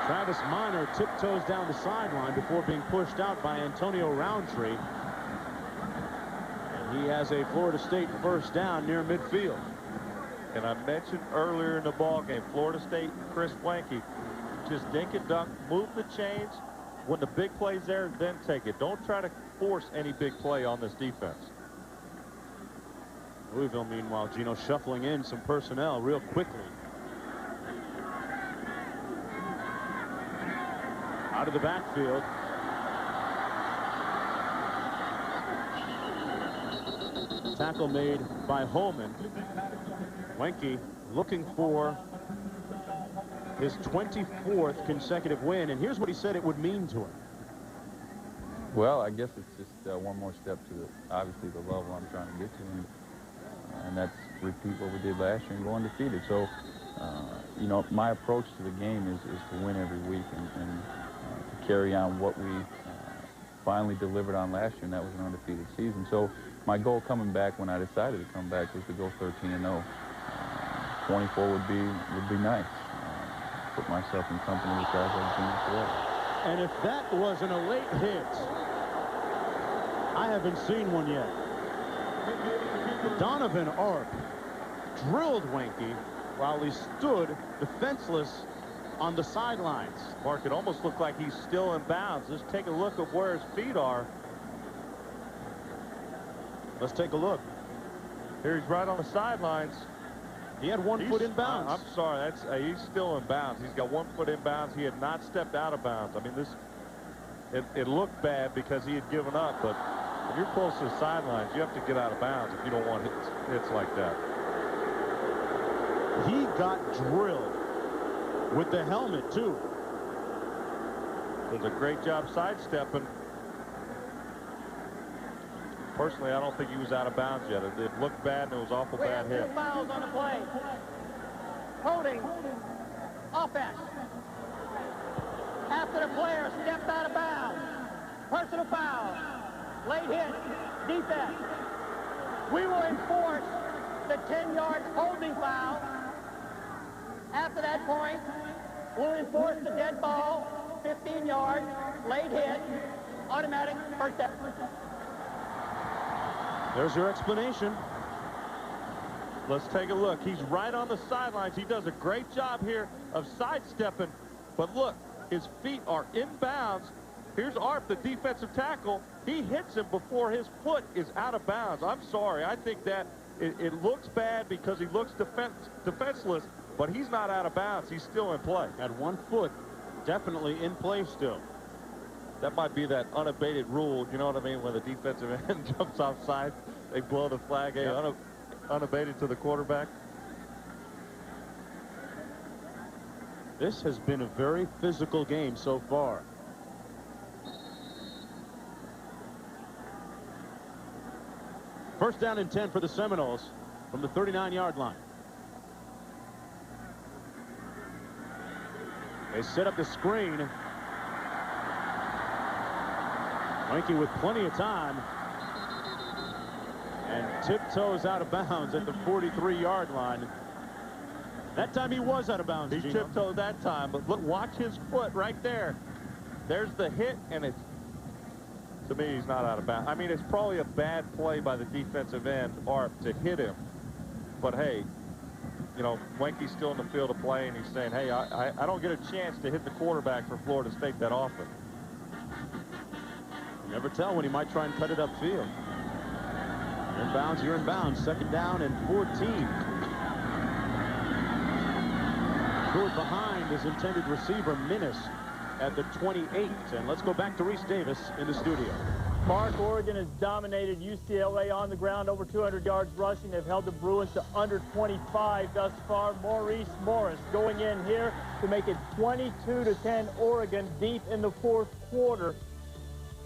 Travis Minor tiptoes down the sideline before being pushed out by Antonio Roundtree. And he has a Florida State first down near midfield. And I mentioned earlier in the ball game, Florida State, Chris Wenke, just dink and dunk, move the chains. When the big play's there, then take it. Don't try to force any big play on this defense. Louisville, meanwhile, Gino shuffling in some personnel real quickly. Out of the backfield. Tackle made by Holman. Wenke looking for his 24th consecutive win, and here's what he said it would mean to him. Well, I guess it's just one more step to obviously the level I'm trying to get to, and that's repeat what we did last year and go undefeated. So, you know, my approach to the game is to win every week and to carry on what we finally delivered on last year, and that was an undefeated season. So my goal coming back when I decided to come back was to go 13-0. 24 would be nice. Put myself in company with guys I've seen before. And if that wasn't a late hit, I haven't seen one yet. Donovan Arp drilled Wenke while he stood defenseless on the sidelines. Mark, it almost looked like he's still in bounds. Just take a look at where his feet are. Let's take a look. Here he's right on the sidelines. He had one foot in bounds. I'm sorry, that's he's still in bounds. He's got 1 foot in bounds. He had not stepped out of bounds. I mean, it looked bad because he had given up, but if you're close to the sidelines, you have to get out of bounds if you don't want hits like that. He got drilled with the helmet, too. Does a great job sidestepping. Personally, I don't think he was out of bounds yet. It looked bad, and it was awful bad hit. 2 fouls on the play. Holding. Offense. After the player stepped out of bounds. Personal foul. Late hit. Defense. We will enforce the 10-yard holding foul. After that point, we'll enforce the dead ball, 15 yards, late hit, automatic first down. There's your explanation. Let's take a look. He's right on the sidelines. He does a great job here of sidestepping. But look, his feet are in bounds. Here's Arp, the defensive tackle. He hits him before his foot is out of bounds. I'm sorry. I think that it looks bad because he looks defenseless, but he's not out of bounds. He's still in play. At 1 foot, definitely in play still. That might be that unabated rule, you know what I mean, when the defensive end jumps offside, they blow the flag, hey, unabated to the quarterback. This has been a very physical game so far. First down and 10 for the Seminoles from the 39-yard line. They set up the screen. Wanky with plenty of time. And tiptoes out of bounds at the 43-yard line. That time he was out of bounds, He Gino. tiptoed that time, but look, watch his foot right there. There's the hit, and it's, to me, he's not out of bounds. I mean, it's probably a bad play by the defensive end, Arp, to hit him. But, hey, you know, Wanky's still in the field of play, and he's saying, hey, I don't get a chance to hit the quarterback for Florida State that often. You never tell when he might try and cut it upfield. You're in bounds, you're in bounds. Second down and 14. Short behind his intended receiver, Minnis, at the 28. And let's go back to Reese Davis in the studio. Mark, Oregon has dominated UCLA on the ground, over 200 yards rushing. They've held the Bruins to under 25 thus far. Maurice Morris going in here to make it 22-10 Oregon deep in the fourth quarter.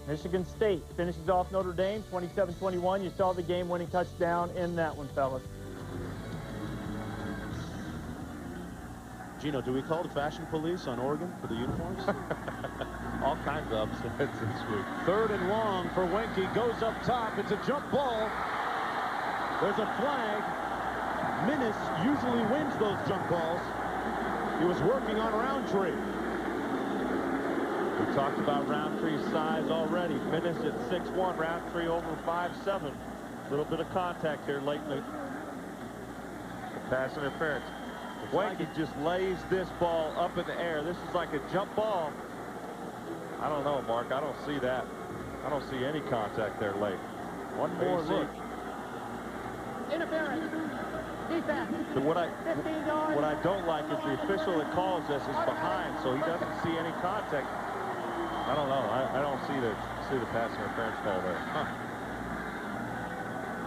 Michigan State finishes off Notre Dame 27-21. You saw the game-winning touchdown in that one, fellas. Gino, do we call the fashion police on Oregon for the uniforms? All kinds of upsets this week. Third and long for Wanky. Goes up top. It's a jump ball. There's a flag. Minnis usually wins those jump balls. He was working on Roundtree. We talked about Roundtree's size already. Minnis at 6'1", Roundtree over 5'7". A little bit of contact here lately. Pass interference. Wanky just lays this ball up in the air. This is like a jump ball. I don't know, Mark. I don't see that. I don't see any contact there late. One more look. Interference. Defense. So what I 15 yards. What I don't like is the official that calls this is behind, so he doesn't see any contact. I don't know. I don't see the pass interference call there.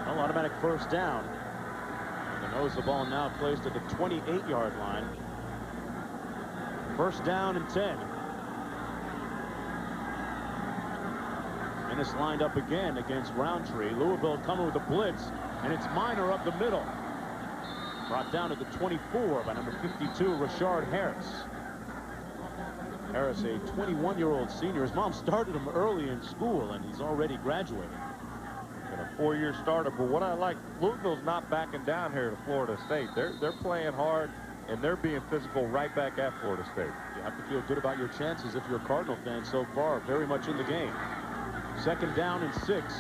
Well, automatic first down. The nose of the ball now placed at the 28-yard line. First down and 10. And it's lined up again against Roundtree. Louisville coming with a blitz, and it's Minor up the middle. Brought down at the 24 by number 52, Rashard Harris. Harris, a 21-year-old senior. His mom started him early in school, and he's already graduated. And a 4-year starter. But what I like, Louisville's not backing down here to Florida State. They're playing hard, and they're being physical right back at Florida State. You have to feel good about your chances if you're a Cardinal fan so far. Very much in the game. Second down and 6.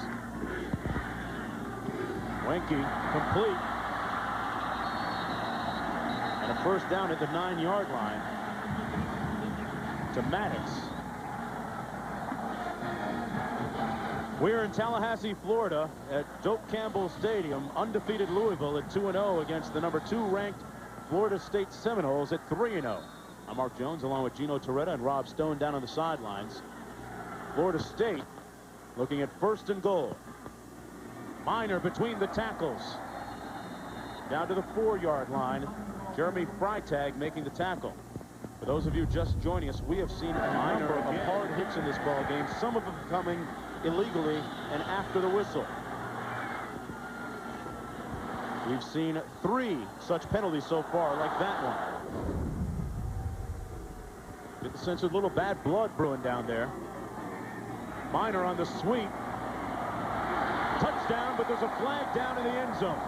Wanky complete. And a first down at the 9-yard line to Maddox. We're in Tallahassee, Florida at Doak Campbell Stadium. Undefeated Louisville at 2-0 against the number 2 ranked Florida State Seminoles at 3-0. I'm Mark Jones along with Gino Torretta and Rob Stone down on the sidelines. Florida State looking at first and goal. Minor between the tackles. Down to the 4-yard line. Jeremy Freitag making the tackle. For those of you just joining us, we have seen a number of hard hits in this ball game, some of them coming illegally and after the whistle. We've seen 3 such penalties so far, like that one. Get the sense of a little bad blood brewing down there. Minor on the sweep. Touchdown, but there's a flag down in the end zone.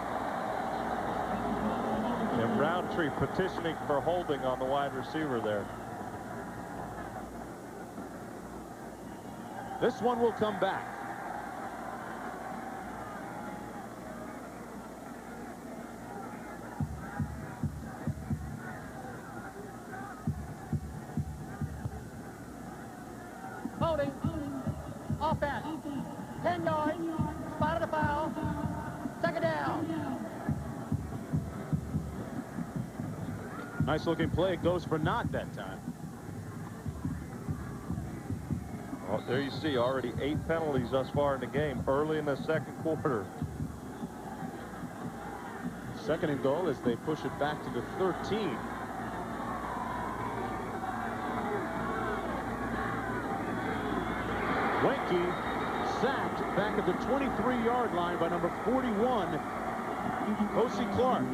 And Roundtree petitioning for holding on the wide receiver there. This one will come back. Holding. Offense. 10 yards. Spotted a foul. Second down. Nice looking play. Goes for naught that time. Well, there you see already 8 penalties thus far in the game early in the second quarter. Second and goal as they push it back to the 13. Wanky sacked back at the 23-yard line by number 41, O.C. Clark.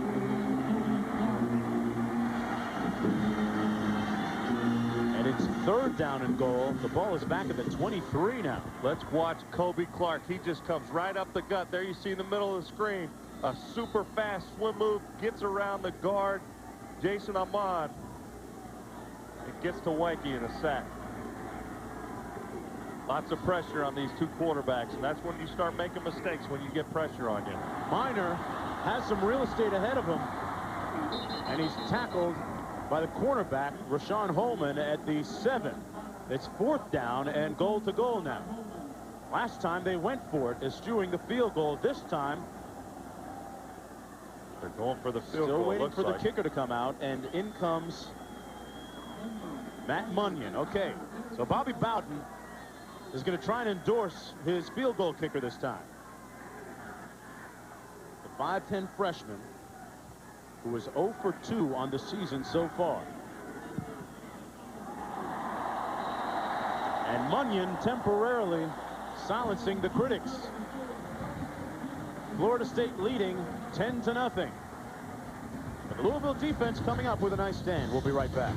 And it's 3rd down and goal. The ball is back at the 23 now. Let's watch Kobe Clark. He just comes right up the gut. There you see in the middle of the screen. A super fast swim move, gets around the guard, Jason Ahmad. It gets to Wanky in a sack. Lots of pressure on these two quarterbacks, and that's when you start making mistakes, when you get pressure on you. Miner has some real estate ahead of him, and he's tackled by the cornerback, Rashawn Holman, at the 7. It's 4th down and goal to goal now. Last time they went for it, eschewing the field goal. This time, they're going for the field goal. Still waiting for the kicker to come out, and in comes Matt Munyon. Okay, so Bobby Bowden is going to try and endorse his field goal kicker this time. The 5'10" freshman who is 0 for 2 on the season so far. And Munyon temporarily silencing the critics. Florida State leading 10-0. The Louisville defense coming up with a nice stand. We'll be right back.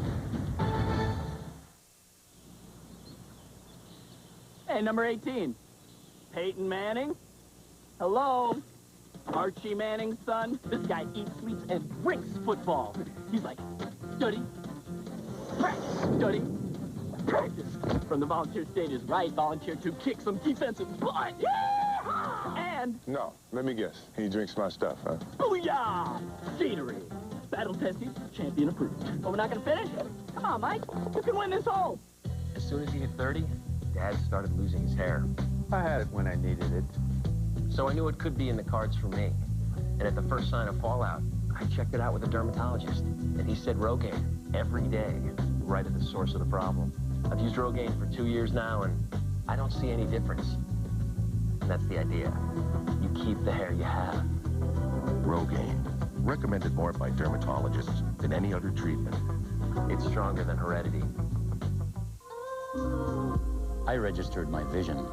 Hey, number 18, Peyton Manning. Hello, Archie Manning's son. This guy eats, sleeps, and drinks football. He's like, study, practice, study, practice. From the volunteer state is right, volunteer to kick some defensive butt. Yeah! And... No, let me guess. He drinks my stuff, huh? Booyah! Scenery. Battle tested, champion approved. But we're not going to finish? Come on, Mike. You can win this hole. As soon as he hit 30, Dad started losing his hair. I had it when I needed it. So I knew it could be in the cards for me. And at the first sign of fallout, I checked it out with a dermatologist. And he said Rogaine every day, right at the source of the problem. I've used Rogaine for 2 years now, and I don't see any difference. And that's the idea. You keep the hair you have. Rogaine. Recommended more by dermatologists than any other treatment. It's stronger than heredity. I registered my vision.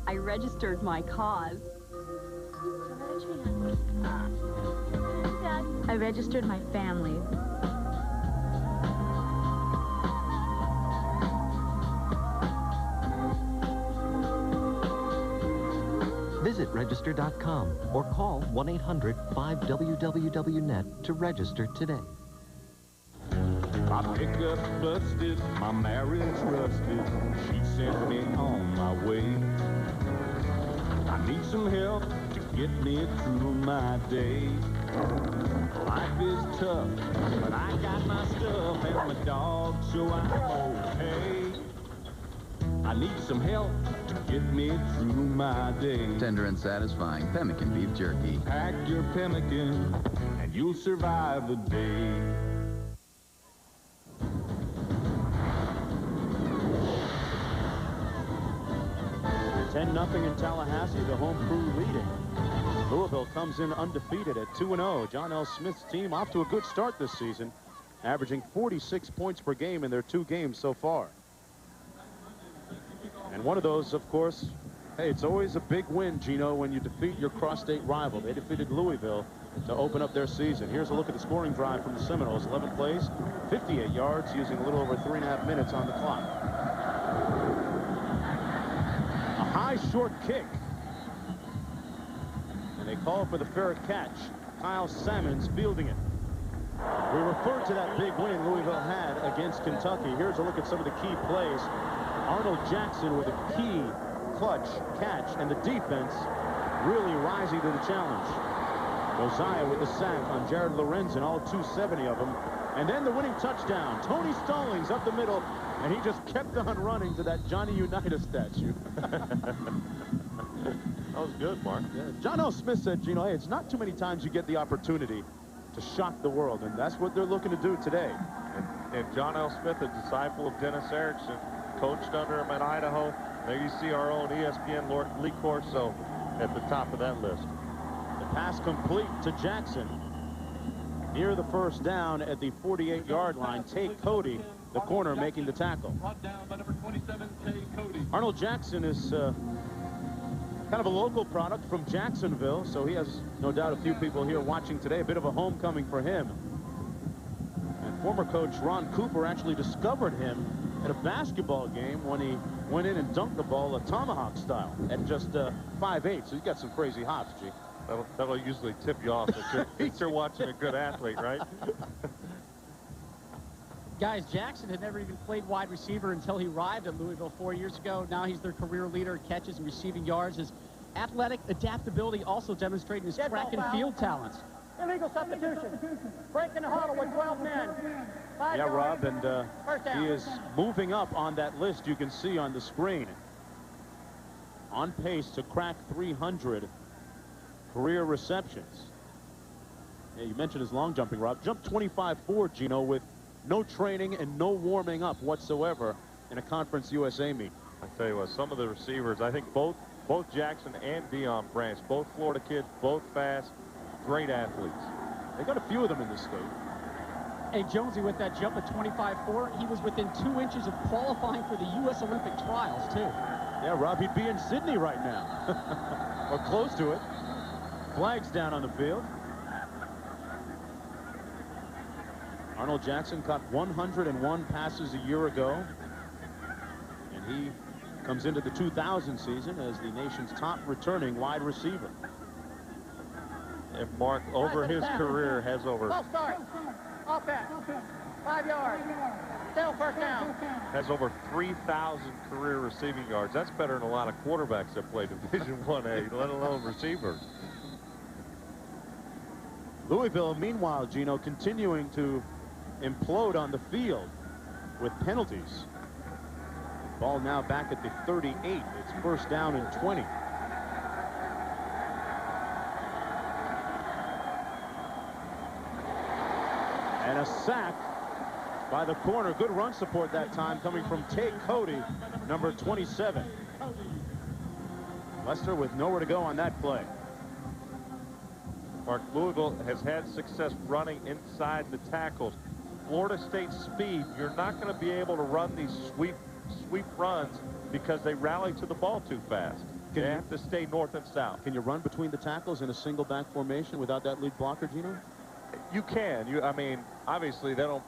I registered my cause. I registered my family. Visit register.com or call 1-800-5WWW-NET to register today. My pickup busted, my marriage rusted. She sent me on my way. I need some help to get me through my day. Life is tough, but I got my stuff and my dog, so I'm okay. I need some help to get me through my day. Tender and satisfying pemmican beef jerky. Pack your pemmican and you'll survive the day. 10-0 in Tallahassee, the home crew leading. Louisville comes in undefeated at 2-0. John L. Smith's team off to a good start this season, averaging 46 points per game in their 2 games so far. And one of those, of course, hey, it's always a big win, Gino, when you defeat your cross-state rival. They defeated Louisville to open up their season. Here's a look at the scoring drive from the Seminoles. 11 plays, 58 yards, using a little over 3.5 minutes on the clock. A high short kick. And they call for the fair catch. Kyle Salmons fielding it. We referred to that big win Louisville had against Kentucky. Here's a look at some of the key plays. Arnold Jackson with a key clutch catch, and the defense really rising to the challenge. Mosiah with the sack on Jared Lorenzen, all 270 of them. And then the winning touchdown. Tony Stallings up the middle, and he just kept on running to that Johnny Unitas statue. That was good, Mark. Yeah. John L. Smith said, Gino, hey, it's not too many times you get the opportunity to shock the world, and that's what they're looking to do today. And John L. Smith, a disciple of Dennis Erickson, coached under him at Idaho. There you see our own ESPN Lee Corso at the top of that list. The pass complete to Jackson. Near the first down at the 48-yard line. Tate Cody the corner making the tackle. Arnold Jackson is kind of a local product from Jacksonville, so he has no doubt a few people here watching today. A bit of a homecoming for him. And former coach Ron Cooper actually discovered him at a basketball game when he went in and dunked the ball a tomahawk style at just 5'8", so he's got some crazy hops, G. That'll usually tip you off that you're watching a good athlete, right? Guys, Jackson had never even played wide receiver until he arrived at Louisville 4 years ago. Now he's their career leader, catches and receiving yards. His athletic adaptability also demonstrating his track and field talents. Illegal substitution. Breaking the huddle with 12 men. Yeah, Rob, and he is moving up on that list you can see on the screen. On pace to crack 300 career receptions. Yeah, you mentioned his long jumping, Rob. Jumped 25-4, Gino, with no training and no warming up whatsoever in a Conference USA meet. I tell you what, some of the receivers, I think both Jackson and Deion Branch, both Florida kids, both fast, great athletes. They got a few of them in this state. Hey, Jonesy, with that jump at 25-4, he was within 2 inches of qualifying for the U.S. Olympic trials, too. Yeah, Rob, he'd be in Sydney right now. Or close to it. Flags down on the field. Arnold Jackson caught 101 passes a year ago. And he comes into the 2000 season as the nation's top returning wide receiver. And Mark, over his career, has over... False start. Offense. 5 yards. Still first down. Has over 3,000 career receiving yards. That's better than a lot of quarterbacks that play Division 1A, let alone receivers. Louisville, meanwhile, Gino, continuing to implode on the field with penalties. Ball now back at the 38. It's first down and 20. And a sack by the corner. Good run support that time coming from Tay Cody, number 27. Lester with nowhere to go on that play. Mark, Louisville has had success running inside the tackles. Florida State's speed, you're not going to be able to run these sweep runs because they rally to the ball too fast. They have to stay north and south. Can you run between the tackles in a single back formation without that lead blocker, Gino? You can. I mean, obviously they don't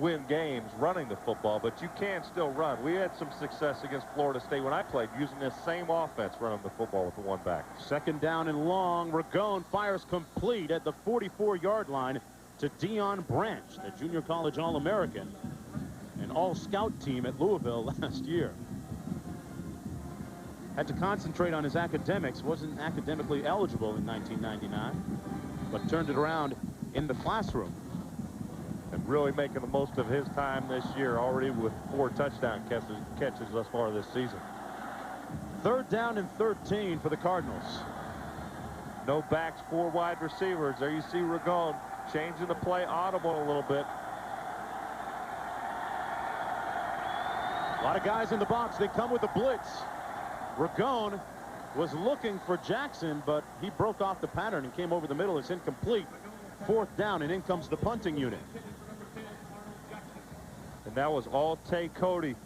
win games running the football, but you can still run. We had some success against Florida State when I played using this same offense running the football with the one back. Second down and long. Ragone fires complete at the 44-yard line to Deion Branch, the junior college All-American, an all-scout team at Louisville last year. Had to concentrate on his academics, wasn't academically eligible in 1999, but turned it around in the classroom. And really making the most of his time this year, already with 4 touchdown catches thus far this season. Third down and 13 for the Cardinals. No backs, 4 wide receivers. There you see Ragone changing the play audible a little bit. A lot of guys in the box. They come with the blitz. Ragone was looking for Jackson, but he broke off the pattern and came over the middle. It's incomplete. Fourth down, and in comes the punting unit. And that was all Tay Cody,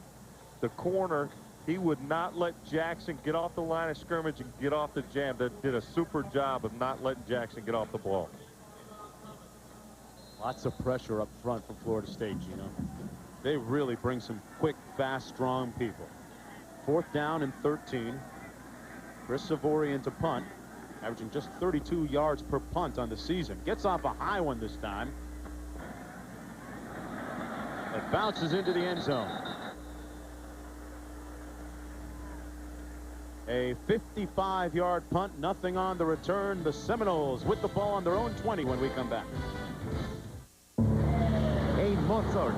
the corner. He would not let Jackson get off the line of scrimmage and get off the jam. They did a super job of not letting Jackson get off the ball. Lots of pressure up front from Florida State, Gino. They really bring some quick, fast, strong people. Fourth down and 13. Chris Savorian to punt, averaging just 32 yards per punt on the season. Gets off a high one this time. It bounces into the end zone. A 55-yard punt, nothing on the return. The Seminoles with the ball on their own 20 when we come back. Hey, Mozart.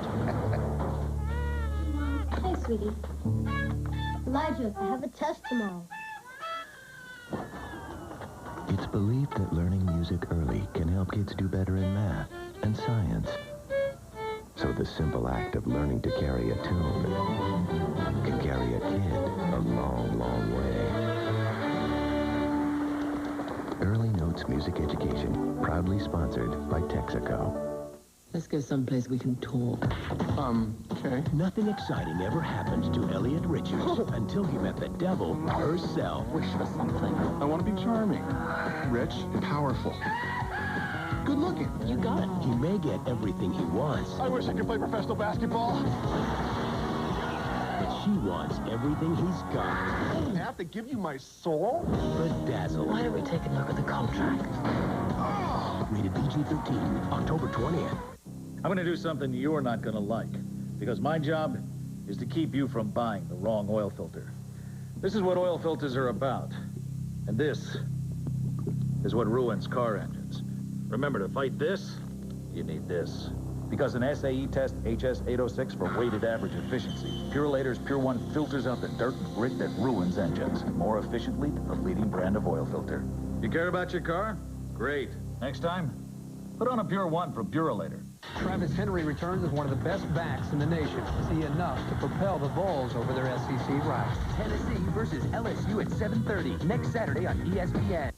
Hey, sweetie. Elijah, I have a test tomorrow. It's believed that learning music early can help kids do better in math and science. So the simple act of learning to carry a tune can carry a kid a long, long way. Early Notes Music Education, proudly sponsored by Texaco. Let's go someplace we can talk. Okay. Nothing exciting ever happened to Elliot Richards until he met the devil herself. Wish for something. I want to be charming, rich, and powerful. Good looking. You got it. He may get everything he wants, I wish I could play professional basketball. but she wants everything he's got. I have to give you my soul? Bedazzled. Why don't we take a look at the contract? Rated PG-13, October 20th. I'm going to do something you're not going to like, because my job is to keep you from buying the wrong oil filter. This is what oil filters are about, and this is what ruins car engines. Remember, to fight this, you need this. Because an SAE test HS806 for weighted average efficiency, Purolator's Pure One filters out the dirt and grit that ruins engines more efficiently than the leading brand of oil filter. You care about your car? Great. Next time, put on a Pure One from Purolator. Travis Henry returns as one of the best backs in the nation. Is he enough to propel the Vols over their SEC route? Tennessee versus LSU at 7:30 next Saturday on ESPN.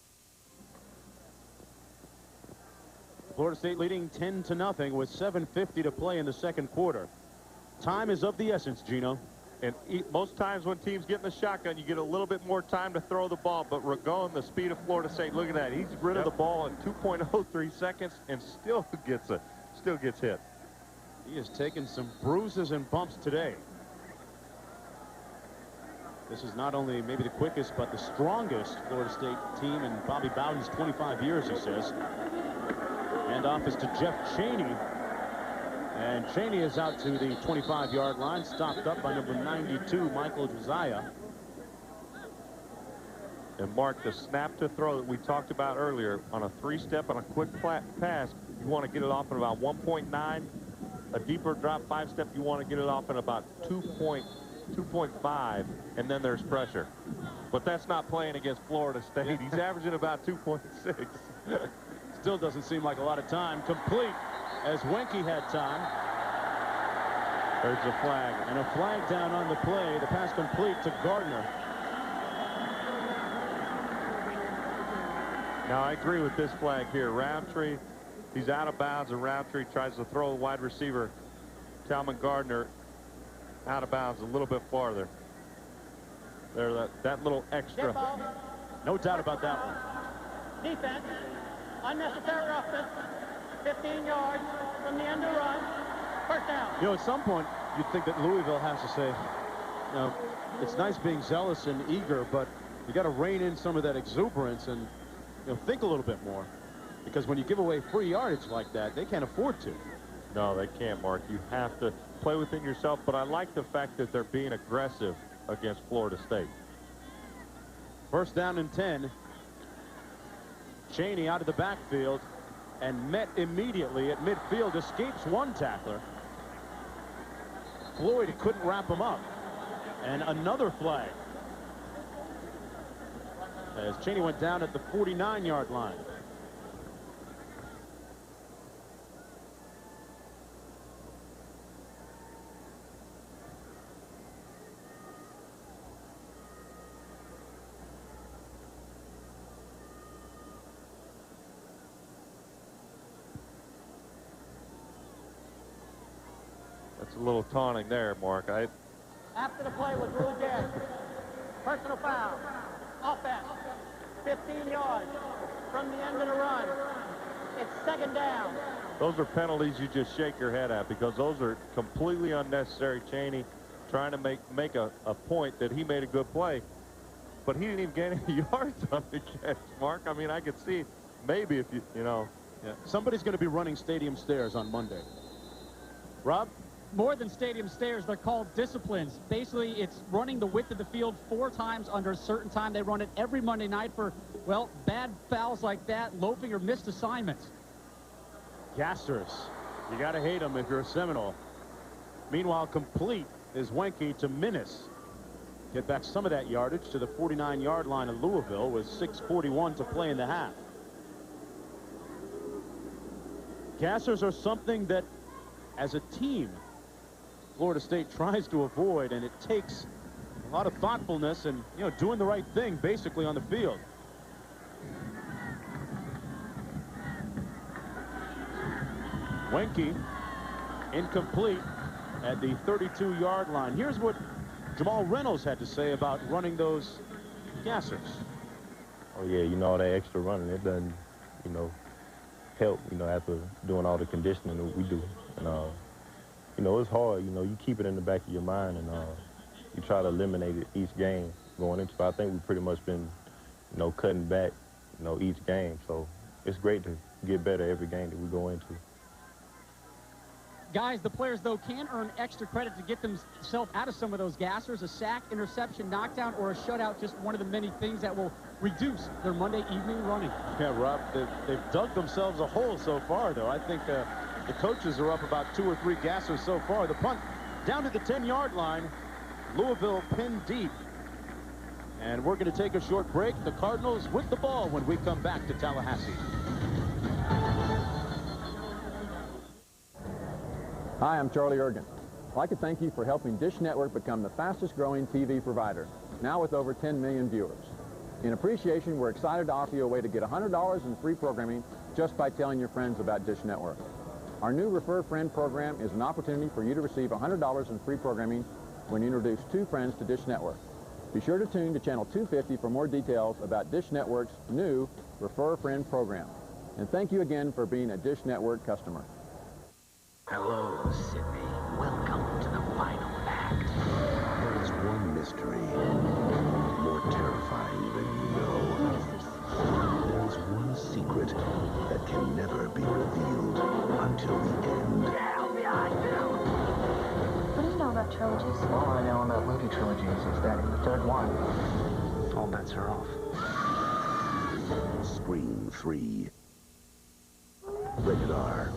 Florida State leading 10-0 with 7:50 to play in the second quarter. Time is of the essence, Gino. And most times when teams get in the shotgun, you get a little bit more time to throw the ball. But regarding the speed of Florida State, look at that. He's rid of the ball in 2.03 seconds and still gets hit. He has taken some bruises and bumps today. This is not only maybe the quickest, but the strongest Florida State team in Bobby Bowden's 25 years, he says. And off is to Jeff Cheney. And Cheney is out to the 25-yard line, stopped up by number 92, Michael Josiah. And Mark, the snap to throw that we talked about earlier on a three-step on a quick pass, you want to get it off at about 1.9. A deeper drop 5-step, you want to get it off at about 2.5, and then there's pressure. But that's not playing against Florida State. He's averaging about 2.6. Still doesn't seem like a lot of time. Complete as Wenke had time. There's a flag. And a flag down on the play. The pass complete to Gardner. Now, I agree with this flag here. Roundtree, he's out of bounds, and Roundtree tries to throw the wide receiver, Talman Gardner, out of bounds a little bit farther. There, that little extra. No doubt about that one. Defense, unnecessary roughness, 15 yards from the end of the run, first down. You know, at some point, you'd think that Louisville has to say, you know, it's nice being zealous and eager, but you got to rein in some of that exuberance and, you know, think a little bit more. Because when you give away free yardage like that, they can't afford to. No, they can't, Mark. You have to play within yourself, but I like the fact that they're being aggressive against Florida State. First down and 10. Cheney out of the backfield and met immediately at midfield, escapes one tackler. Floyd couldn't wrap him up. And another flag as Cheney went down at the 49-yard line. That's a little taunting there, Mark. After the play was ruled dead. Personal foul. Offense. 15 yards from the end of the run. It's second down. Those are penalties you just shake your head at because those are completely unnecessary. Cheney trying to make a point that he made a good play, but he didn't even get any yards on the catch, Mark. I mean, I could see maybe if you know. Yeah. Somebody's going to be running stadium stairs on Monday. Rob? More than stadium stairs, they're called disciplines. Basically, it's running the width of the field 4 times under a certain time. They run it every Monday night for, well, bad fouls like that, loafing or missed assignments. Gassers. You got to hate them if you're a Seminole. Meanwhile, complete is Wenke to Minnis. Get back some of that yardage to the 49-yard line of Louisville with 6:41 to play in the half. Gassers are something that, as a team, Florida State tries to avoid, and it takes a lot of thoughtfulness and, you know, doing the right thing basically on the field. Wenke, incomplete at the 32-yard line. Here's what Jamal Reynolds had to say about running those gassers. Oh, yeah, you know, all that extra running, it doesn't, you know, help, you know, after doing all the conditioning that we do. And, you know, it's hard. You know, you keep it in the back of your mind, and you try to eliminate it each game going into it. I think we've pretty much been, you know, cutting back, you know, each game. So it's great to get better every game that we go into. Guys, the players, though, can earn extra credit to get themselves out of some of those gassers. A sack, interception, knockdown, or a shutout, just one of the many things that will reduce their Monday evening running. Yeah, Rob, they've dug themselves a hole so far, though. I think the coaches are up about 2 or 3 gassers so far. The punt down to the 10-yard line. Louisville pinned deep. And we're going to take a short break. The Cardinals with the ball when we come back to Tallahassee. Hi, I'm Charlie Ergen. I'd like to thank you for helping Dish Network become the fastest growing TV provider, now with over 10 million viewers. In appreciation, we're excited to offer you a way to get $100 in free programming just by telling your friends about Dish Network. Our new Refer Friend program is an opportunity for you to receive $100 in free programming when you introduce 2 friends to Dish Network. Be sure to tune to channel 250 for more details about Dish Network's new Refer Friend program. And thank you again for being a Dish Network customer. Hello, Sydney. Welcome to the final act. There is one mystery more terrifying than you know. There is one secret that can never be revealed until the end. What do you know about trilogies? All I know about movie trilogies is that in the third one, all bets are off. Scream 3. Rated R.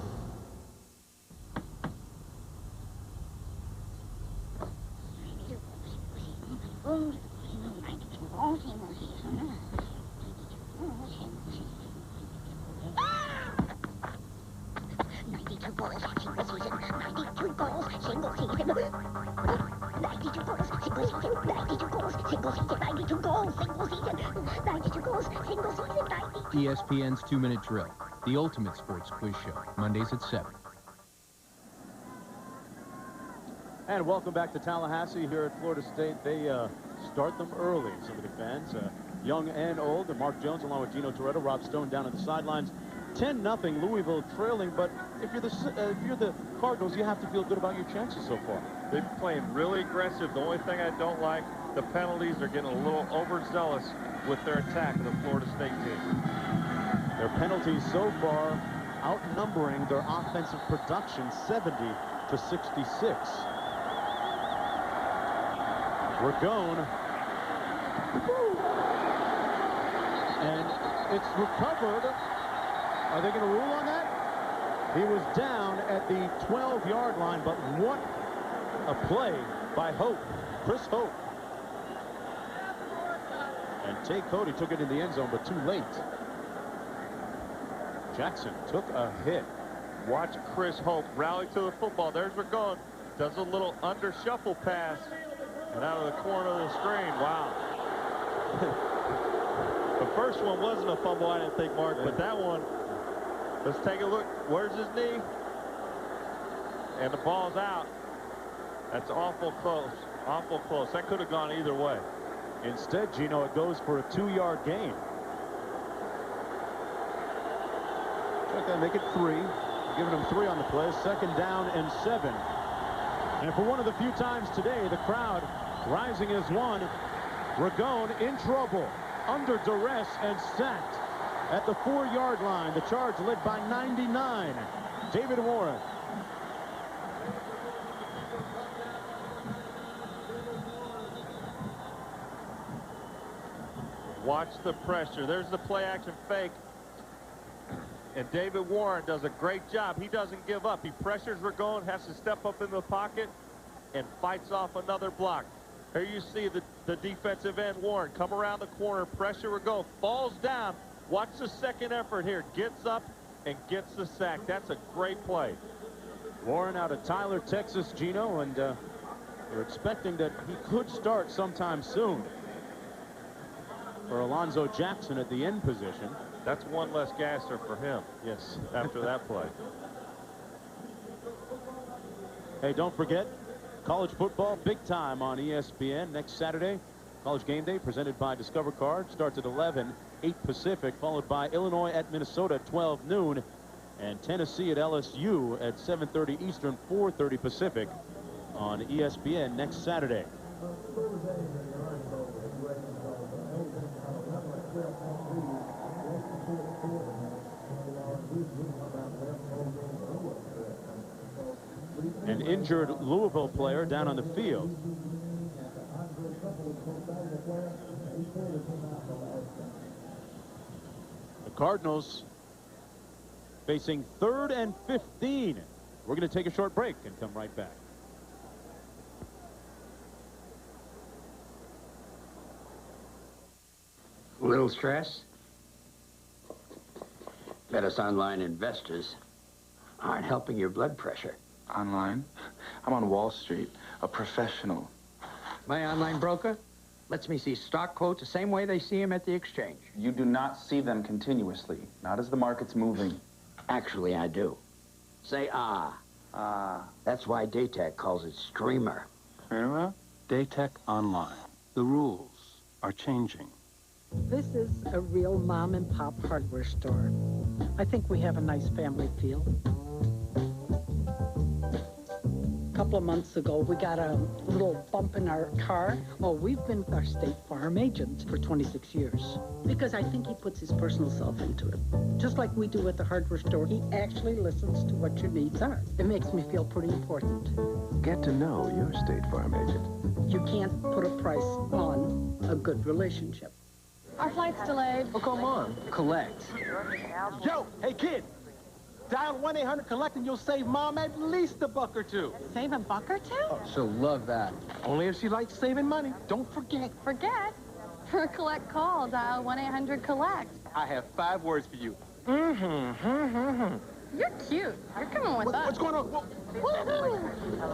ESPN's 2-Minute Drill, the ultimate sports quiz show, Mondays at 7. And welcome back to Tallahassee here at Florida State. They start them early, some of the fans, young and old. And Mark Jones along with Gino Toretto, Rob Stone down at the sidelines. 10-0 Louisville trailing, but if you're the Cardinals, you have to feel good about your chances so far. They've been playing really aggressive. The only thing I don't like, the penalties. They're getting a little overzealous with their attack of the Florida State team. Their penalties so far outnumbering their offensive production 70-66. Ragone. And it's recovered. Are they going to rule on that? He was down at the 12-yard line, but what a play by Hope, Chris Hope. And Tay Cody took it in the end zone, but too late. Jackson took a hit. Watch Chris Hope rally to the football. There's Ragone. Does a little under shuffle pass. And out of the corner of the screen. Wow. The first one wasn't a fumble, I didn't think, Mark, but that one, let's take a look. Where's his knee? And the ball's out. That's awful close. Awful close. That could have gone either way. Instead, Gino, it goes for a 2-yard gain. Check that, make it 3. Giving them 3 on the play. 2nd down and 7. And for one of the few times today, the crowd rising as one. Ragone in trouble, under duress, and sacked at the 4-yard line. The charge led by 99, David Warren. Watch the pressure. There's the play action fake. And David Warren does a great job. He doesn't give up. He pressures Ragone, has to step up in the pocket, and fights off another block. Here you see the defensive end, Warren, come around the corner, pressure Ragone, falls down. Watch the second effort here. Gets up and gets the sack. That's a great play. Warren out of Tyler, Texas, Gino, and they're expecting that he could start sometime soon. For Alonzo Jackson at the end position. That's one less gasser for him. Yes. After that play. Hey, don't forget, college football, big time on ESPN next Saturday. College Game Day presented by Discover Card starts at 11, 8 Pacific, followed by Illinois at Minnesota at 12 noon, and Tennessee at LSU at 7:30 Eastern, 4:30 Pacific on ESPN next Saturday. An injured Louisville player down on the field. The Cardinals facing 3rd and 15. We're going to take a short break and come right back. A little stress? Bet us online investors aren't helping your blood pressure. Online? I'm on Wall Street, a professional. My online broker lets me see stock quotes the same way they see them at the exchange. You do not see them continuously, not as the market's moving. Actually, I do. Say ah. Ah. That's why Daytech calls it Streamer. Streamer? Daytech Online. The rules are changing. This is a real mom-and-pop hardware store. I think we have a nice family feel. A couple of months ago, we got a little bump in our car. Oh, we've been our State Farm agent for 26 years because I think he puts his personal self into it. Just like we do at the hardware store, he actually listens to what your needs are. It makes me feel pretty important. Get to know your State Farm agent. You can't put a price on a good relationship. Our flight's delayed. Oh, come on. Collect. Yo, hey, kid. Dial 1-800-COLLECT and you'll save Mom at least $1 or $2. Save $1 or $2? Oh, she'll love that. Only if she likes saving money. Don't forget. Forget? For a collect call, dial 1-800-COLLECT. I have 5 words for you. You're cute. You're coming with us. What's going on?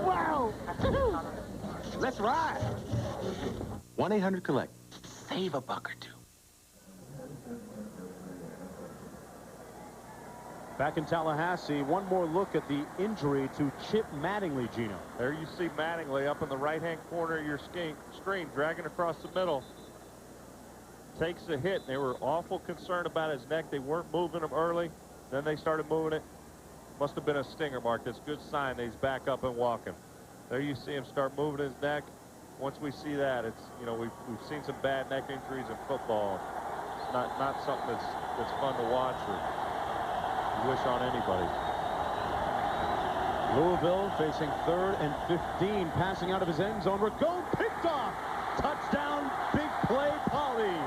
Wow. Let's ride. 1-800-COLLECT. Save $1 or $2. Back in Tallahassee, one more look at the injury to Chip Mattingly, Gino. There you see Mattingly up in the right-hand corner of your screen, dragging across the middle. Takes a hit. They were awful concerned about his neck. They weren't moving him early. Then they started moving it. Must have been a stinger mark. That's a good sign that he's back up and walking. There you see him start moving his neck. Once we see that, it's, you know, we've seen some bad neck injuries in football. It's not something that's fun to watch or wish on anybody. Louisville facing 3rd and 15, passing out of his end zone. Ragone picked off. Touchdown, big play, Polly.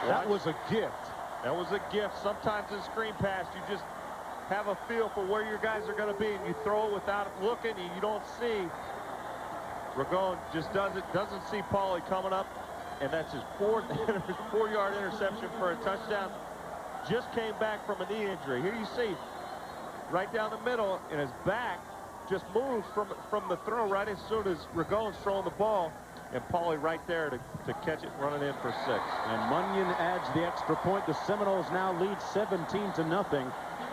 That was a gift. That was a gift. Sometimes in screen pass, you just have a feel for where your guys are going to be, and you throw it without looking, and you don't see. Ragone just doesn't see Pauly coming up, and that's his 4-yard interception for a touchdown. Just came back from a knee injury. Here you see, right down the middle, and his back just moves from the throw right as soon as Ragone's throwing the ball, and Pauly right there to catch it, running in for 6. And Munyon adds the extra point. The Seminoles now lead 17-0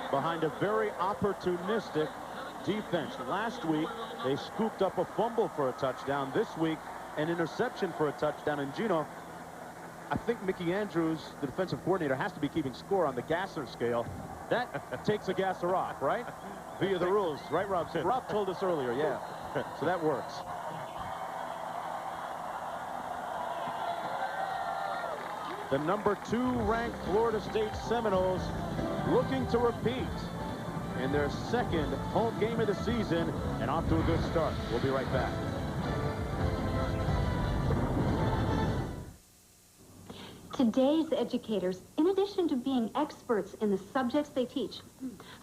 behind a very opportunistic defense. Last week, they scooped up a fumble for a touchdown. This week, an interception for a touchdown. And Gino, I think Mickey Andrews, the defensive coordinator, has to be keeping score on the gasser scale. That takes a gasser off, right? Via the rules, right, Rob? Rob told us earlier, yeah. So that works. The number 2 ranked Florida State Seminoles looking to repeat in their 2nd home game of the season and off to a good start. We'll be right back. Today's educators, in addition to being experts in the subjects they teach,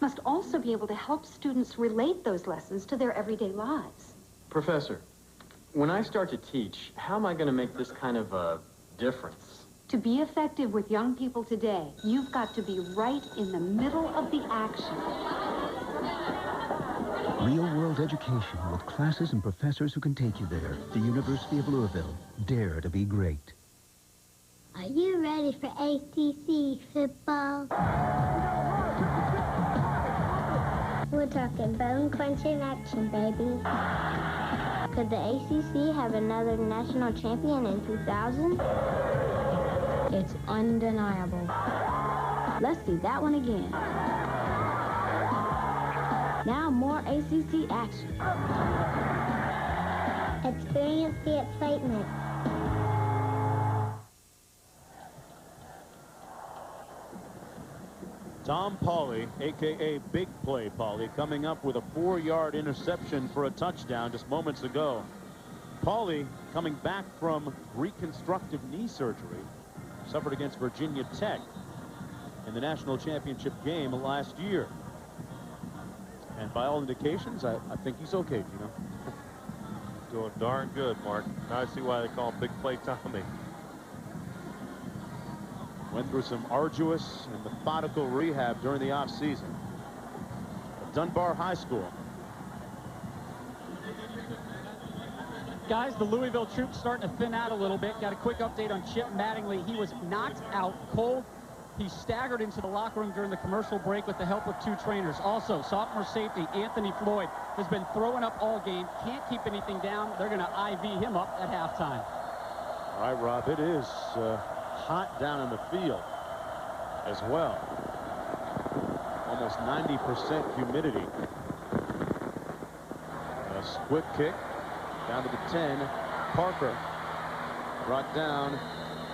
must also be able to help students relate those lessons to their everyday lives. Professor, when I start to teach, how am I going to make this kind of a difference? To be effective with young people today, you've got to be right in the middle of the action. Real-world education with classes and professors who can take you there. The University of Louisville. Dare to be great. Are you ready for ACC football? We're talking bone-crunching action, baby. Could the ACC have another national champion in 2000? It's undeniable. Let's see that one again. Now more ACC action. Experience the excitement. Tom Pauly, a.k.a. Big Play Pauly, coming up with a 4-yard interception for a touchdown just moments ago. Pauly coming back from reconstructive knee surgery, suffered against Virginia Tech in the national championship game last year. And by all indications, I think he's okay, Gino. Doing darn good, Mark. Now I see why they call him Big Play Tommy. Went through some arduous and methodical rehab during the offseason at Dunbar High School. Guys, the Louisville troops starting to thin out a little bit. Got a quick update on Chip Mattingly. He was knocked out cold. He staggered into the locker room during the commercial break with the help of 2 trainers. Also, sophomore safety Anthony Floyd has been throwing up all game. Can't keep anything down. They're going to IV him up at halftime. All right, Rob, it is hot down in the field as well. Almost 90% humidity. A quick kick down to the 10. Parker brought down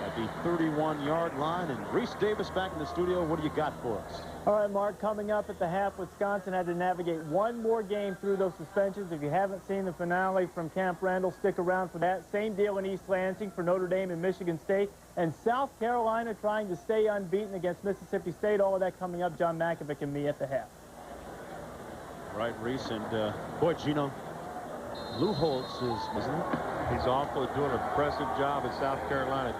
at the 31-yard line. And Reese Davis back in the studio. What do you got for us? All right, Mark, coming up at the half, Wisconsin had to navigate one more game through those suspensions. If you haven't seen the finale from Camp Randall, stick around for that. Same deal in East Lansing for Notre Dame and Michigan State. And South Carolina trying to stay unbeaten against Mississippi State. All of that coming up. John Makovic and me at the half. Right, Reese. And, boy, Gino, Lou Holtz isn't he? He's awfully doing an impressive job at South Carolina.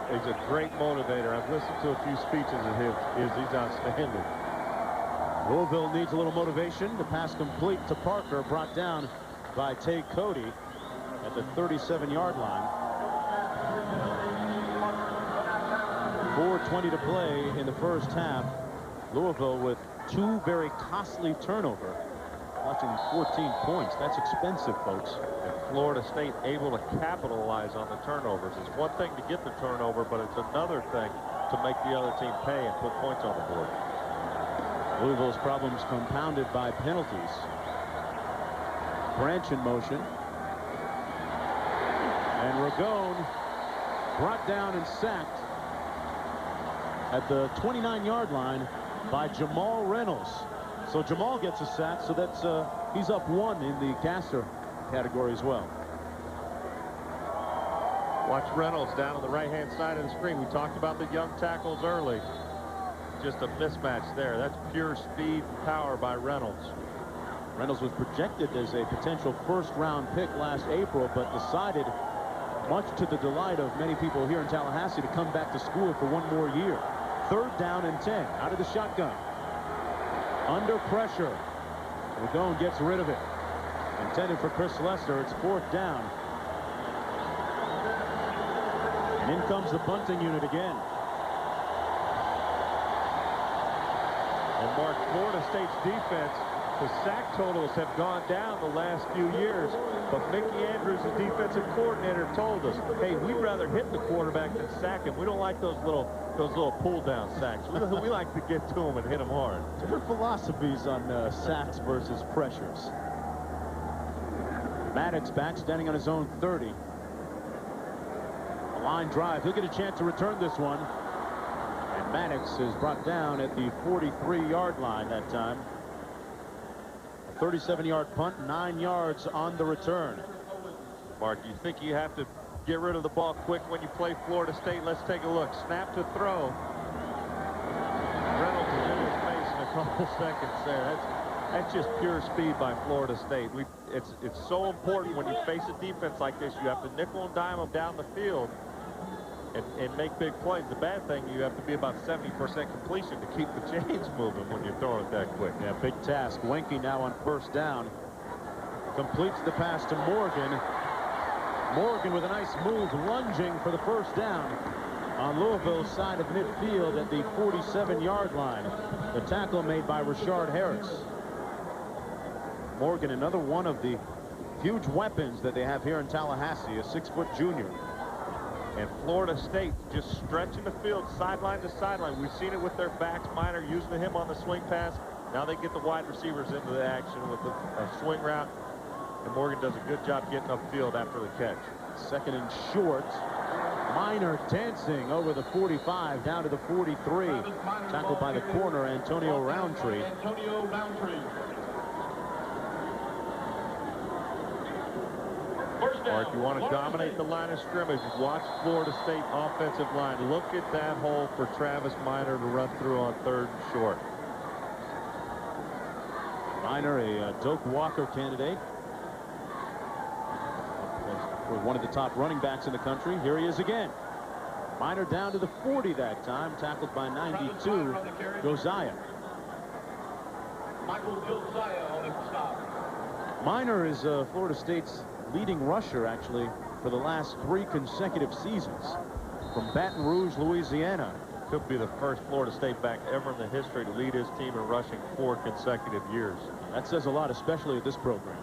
He's a great motivator. I've listened to a few speeches of his. He's outstanding. Louisville needs a little motivation. The pass complete to Parker, brought down by Tay Cody at the 37-yard line. 4:20 to play in the first half. Louisville with 2 very costly turnovers. Watching 14 points. That's expensive, folks. And Florida State able to capitalize on the turnovers. It's one thing to get the turnover, but it's another thing to make the other team pay and put points on the board. Louisville's problems compounded by penalties. Branch in motion. And Ragone brought down and sacked at the 29-yard line by Jamal Reynolds. So Jamal gets a sack, so that's he's up 1 in the gasser category as well. Watch Reynolds down on the right-hand side of the screen. We talked about the young tackles early. Just a mismatch there. That's pure speed and power by Reynolds. Reynolds was projected as a potential first-round pick last April, but decided, much to the delight of many people here in Tallahassee, to come back to school for 1 more year. 3rd down and 10 out of the shotgun. Under pressure. Ragone gets rid of it. Intended for Chris Lester. It's 4th down. And in comes the bunting unit again. And Mark, Florida State's defense, the sack totals have gone down the last few years, but Mickey Andrews, the defensive coordinator, told us, hey, we'd rather hit the quarterback than sack him. We don't like those little pull-down sacks. We like to get to them and hit them hard. Different philosophies on sacks versus pressures. Maddox back, standing on his own 30. A line drive. He'll get a chance to return this one. And Maddox is brought down at the 43-yard line that time. 37-yard punt, 9 yards on the return. Mark, you think you have to get rid of the ball quick when you play Florida State? Let's take a look. Snap to throw. Reynolds is in his face in a couple seconds there. That's just pure speed by Florida State. It's so important when you face a defense like this. You have to nickel and dime them down the field. and make big plays. The bad thing, you have to be about 70% completion to keep the chains moving when you're throwing it that quick. Yeah, big task. Wenke now on first down. Completes the pass to Morgan. Morgan with a nice move, lunging for the first down on Louisville's side of midfield at the 47-yard line. The tackle made by Rashard Harris. Morgan, another one of the huge weapons that they have here in Tallahassee, a 6-foot junior. And Florida State just stretching the field sideline to sideline. We've seen it with their backs. Minor using him on the swing pass. Now they get the wide receivers into the action with a swing route. And Morgan does a good job getting upfield after the catch. Second and short. Minor dancing over the 45 down to the 43. Tackled by the corner, Antonio Roundtree. Mark, you want to dominate the line of scrimmage. Watch Florida State offensive line. Look at that hole for Travis Minor to run through on 3rd and short. Minor, a Doak Walker candidate. Was one of the top running backs in the country. Here he is again. Minor down to the 40 that time, tackled by 92, Josiah. Michael Josiah on the stop. Minor is Florida State's leading rusher, actually, for the last 3 consecutive seasons. From Baton Rouge, Louisiana. Could be the first Florida State back ever in the history to lead his team in rushing 4 consecutive years. That says a lot, especially at this program.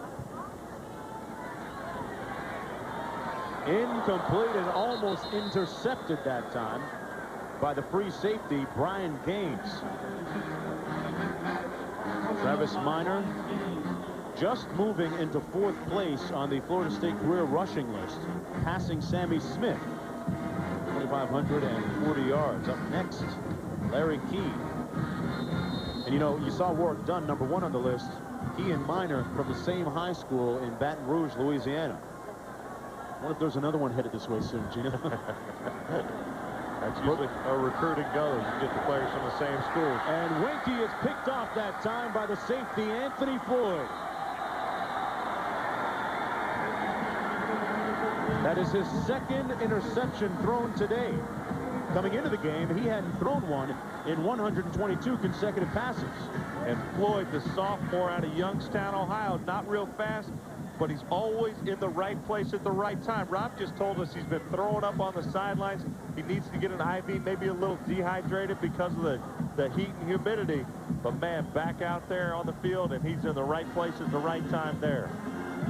Incomplete and almost intercepted that time by the free safety, Brian Gaines. Travis Minor just moving into 4th place on the Florida State career rushing list, passing Sammy Smith. 2,540 yards. Up next, Larry Key. And you know, you saw Warwick Dunn, number 1 on the list. He and Minor from the same high school in Baton Rouge, Louisiana. What if there's another one headed this way soon, Gina? That's usually how recruiting goes. You get the players from the same school. And Wenke is picked off that time by the safety, Anthony Floyd. That is his 2nd interception thrown today. Coming into the game, he hadn't thrown one in 122 consecutive passes. And Floyd, the sophomore out of Youngstown, Ohio, not real fast, but he's always in the right place at the right time. Rob just told us he's been throwing up on the sidelines. He needs to get an IV, maybe a little dehydrated because of the heat and humidity. But, man, back out there on the field, and he's in the right place at the right time there.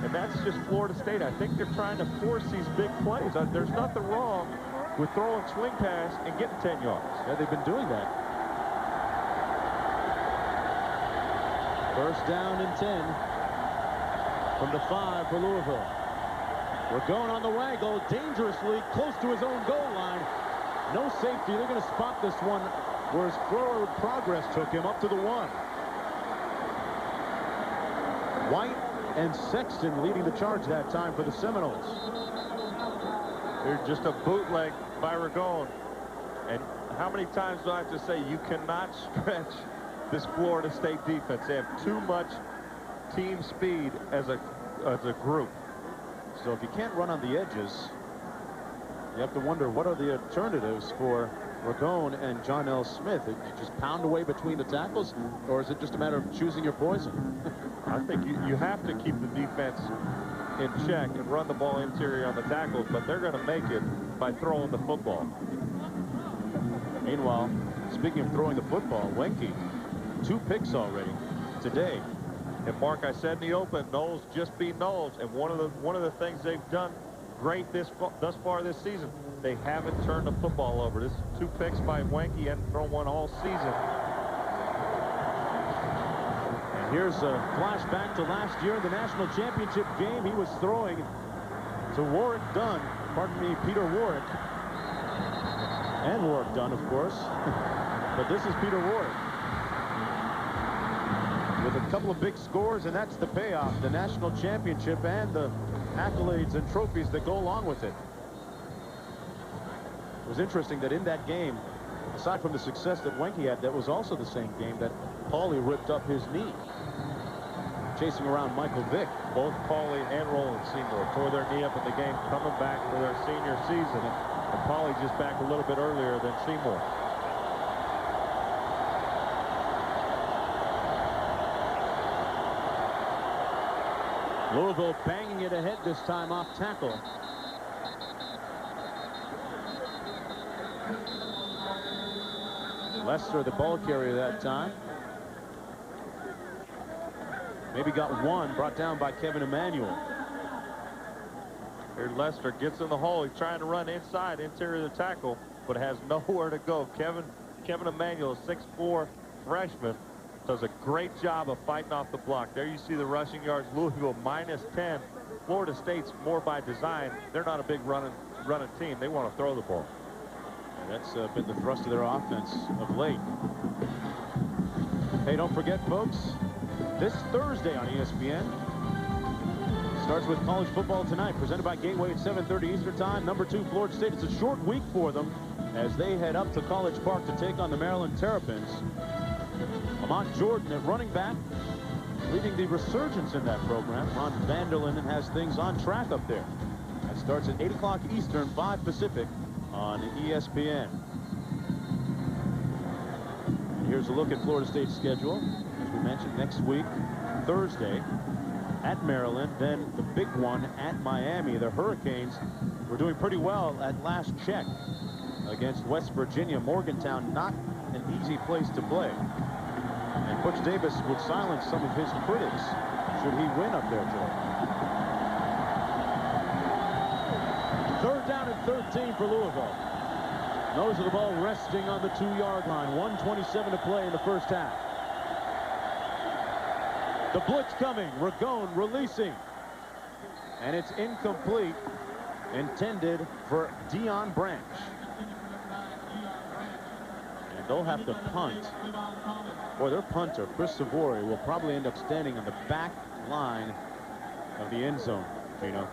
And that's just Florida State. I think they're trying to force these big plays. There's nothing wrong with throwing swing pass and getting 10 yards. Yeah, they've been doing that. First down and 10. From the 5 for Louisville. We're going on the waggle, dangerously close to his own goal line. No safety. They're going to spot this one where his forward progress took him up to the 1. White and Sexton leading the charge that time for the Seminoles. They're just a bootleg by Ragone. And how many times do I have to say you cannot stretch this Florida State defense? They have too much team speed as a group. So if you can't run on the edges, you have to wonder what are the alternatives for Ragone and John L. Smith. You just pound away between the tackles, or is it just a matter of choosing your poison? I think you have to keep the defense in check and run the ball interior on the tackles, but they're going to make it by throwing the football. Meanwhile, speaking of throwing the football, Wenke, 2 picks already today. And Mark, I said in the open, Knowles just beat Knowles, and one of the things they've done great thus far this season, they haven't turned the football over. This is 2 picks by Wenke. He hadn't thrown one all season. And here's a flashback to last year in the national championship game. He was throwing to Warwick Dunn, pardon me, Peter Warwick, and Warwick Dunn, of course. But this is Peter Warwick with a couple of big scores, and that's the payoff, the national championship and the accolades and trophies that go along with it. It was interesting that in that game, aside from the success that Wenke had, that was also the same game that Paulie ripped up his knee. chasing around Michael Vick. Both Pauly and Roland Seymour tore their knee up in the game coming back for their senior season. And Pauly just back a little bit earlier than Seymour. Louisville banging it ahead this time off tackle. Lester, the ball carrier that time. Maybe got one, brought down by Kevin Emanuel. Here Lester gets in the hole. He's trying to run inside, interior of the tackle, but has nowhere to go. Kevin Emanuel, 6'4" freshman, does a great job of fighting off the block. There you see the rushing yards. Louisville -10. Florida State's more by design. They're not a big running team. They want to throw the ball. That's been the thrust of their offense of late. Hey, don't forget, folks, this Thursday on ESPN starts with college football tonight, presented by Gateway at 7:30 Eastern Time. Number 2, Florida State. It's a short week for them as they head up to College Park to take on the Maryland Terrapins. Lamont Jordan at running back, leading the resurgence in that program. Ron Vanderlyn has things on track up there. That starts at 8 o'clock Eastern, 5 Pacific on ESPN. And here's a look at Florida State's schedule. As we mentioned, next week, Thursday, at Maryland, then the big one at Miami. The Hurricanes were doing pretty well at last check against West Virginia. Morgantown, not an easy place to play. And Butch Davis would silence some of his critics should he win up there today. 3rd down and 13 for Louisville. Nose of the ball resting on the 2-yard line. 1:27 to play in the first half. The blitz coming. Ragone releasing. And it's incomplete. Intended for Dion Branch. And they'll have to punt. Boy, their punter, Chris Savory, will probably end up standing on the back line of the end zone, Gino.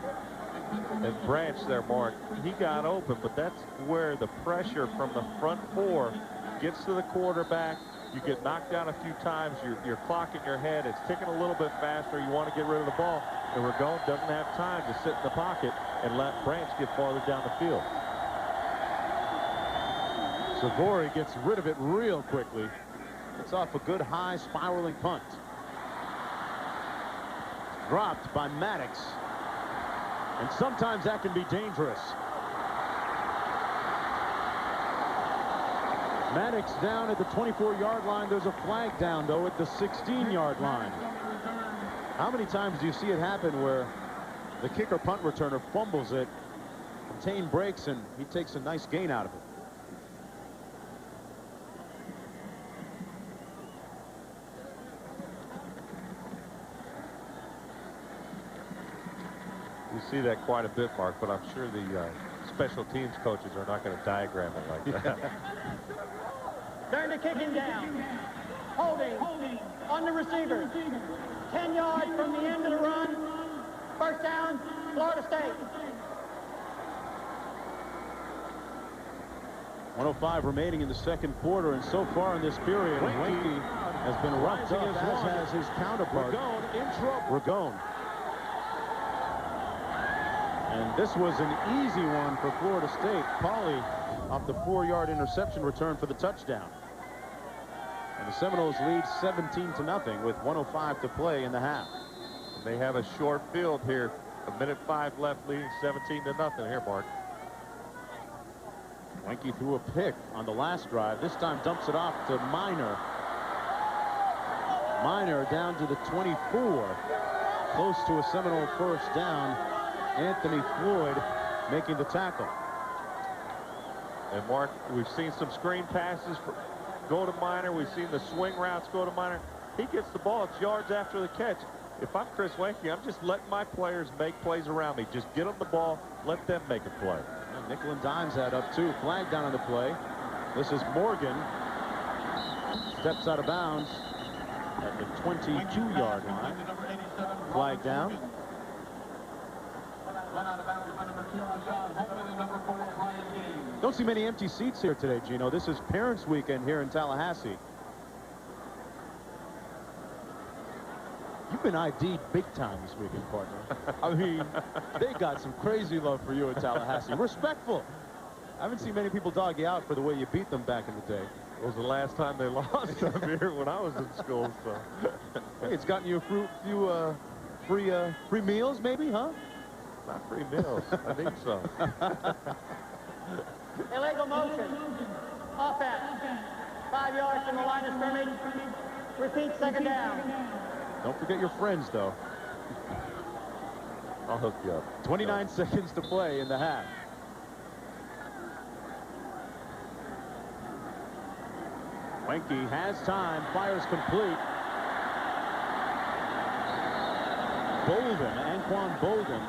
And Branch there, Mark, he got open, but that's where the pressure from the front 4 gets to the quarterback. You get knocked down a few times. You're clocking your head. It's ticking a little bit faster. You want to get rid of the ball. And Ragone doesn't have time to sit in the pocket and let Branch get farther down the field. Savory gets rid of it real quickly. It's off a good high spiraling punt. Dropped by Maddox. And sometimes that can be dangerous. Maddox down at the 24-yard line. There's a flag down, though, at the 16-yard line. How many times do you see it happen where the kicker punt returner fumbles it, contain breaks, and he takes a nice gain out of it? You see that quite a bit, Mark, but I'm sure the special teams coaches are not going to diagram it like that. Turn to kicking down. Holding on the receiver. 10 yards from the end of the run. First down, Florida State. 1:05 remaining in the second quarter, and so far in this period, Winky has been roughed up, as has his counterpart, Ragone in trouble. Ragone. And this was an easy one for Florida State. Pauly off the 4-yard interception return for the touchdown. And the Seminoles lead 17-0 with 1:05 to play in the half. They have a short field here. 1:05 left, leading 17-0 here, Mark. Wenke threw a pick on the last drive. This time dumps it off to Minor. Minor down to the 24. Close to a Seminole first down. Anthony Floyd making the tackle. And Mark, we've seen some screen passes go to Minor. We've seen the swing routes go to Minor. He gets the ball. It's yards after the catch. If I'm Chris Wenke, I'm just letting my players make plays around me. Just get them the ball. Let them make a play. And nickel and dimes that up, too. Flag down on the play. This is Morgan. Steps out of bounds at the 22-yard line. Flag down. Don't see many empty seats here today, Gino. This is Parents Weekend here in Tallahassee. You You've been ID'd big time this weekend, partner. I mean, they got some crazy love for you in Tallahassee. Respectful. I haven't seen many people dog you out for the way you beat them back in the day. It was the last time they lost up here when I was in school, so. Hey, it's gotten you a few free meals, maybe, huh? Not free meals. I think so. Illegal motion. Offense. 5 yards from the line of scrimmage. Repeat, second down. Don't forget your friends, though. I'll hook you up. 29 seconds to play in the half. Wenke has time, fires complete. Bolden, Anquan Bolden,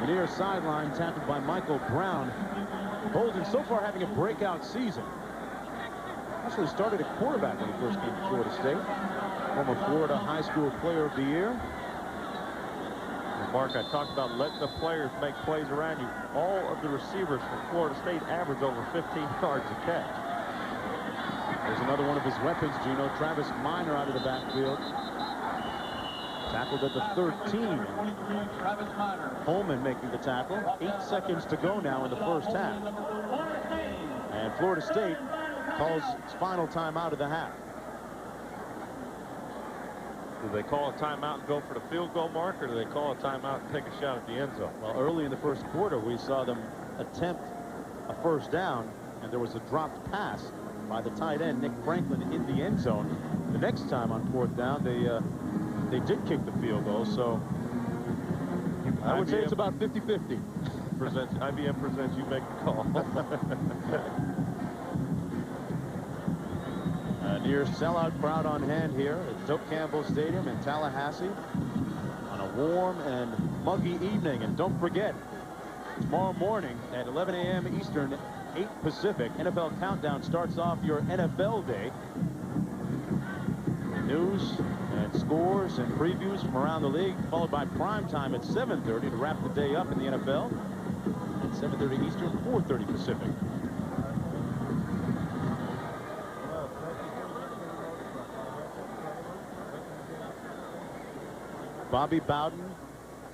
the near sideline, tackled by Michael Brown. Bolden so far having a breakout season. Actually started at quarterback when he first came to Florida State. Former Florida High School Player of the Year. And Mark, I talked about letting the players make plays around you. All of the receivers from Florida State average over 15 yards a catch. There's another one of his weapons, Gino. Travis Minor out of the backfield. Tackled at the 13. Holman making the tackle. 8 seconds to go now in the first half. And Florida State calls its final timeout of the half. Do they call a timeout and go for the field goal, Mark, or do they call a timeout and take a shot at the end zone? Well, early in the first quarter, we saw them attempt a first down, and there was a dropped pass by the tight end, Nick Franklin, in the end zone. The next time on 4th down, they did kick the field goal, so I would say it's about 50-50. IBM presents, you make the call. A near sellout crowd on hand here at Doak Campbell Stadium in Tallahassee on a warm and muggy evening. And don't forget, tomorrow morning at 11 a.m. Eastern, 8 Pacific, NFL Countdown starts off your NFL day. News and scores and previews from around the league, followed by prime time at 7:30 to wrap the day up in the NFL. At 7:30 Eastern, 4:30 Pacific. Bobby Bowden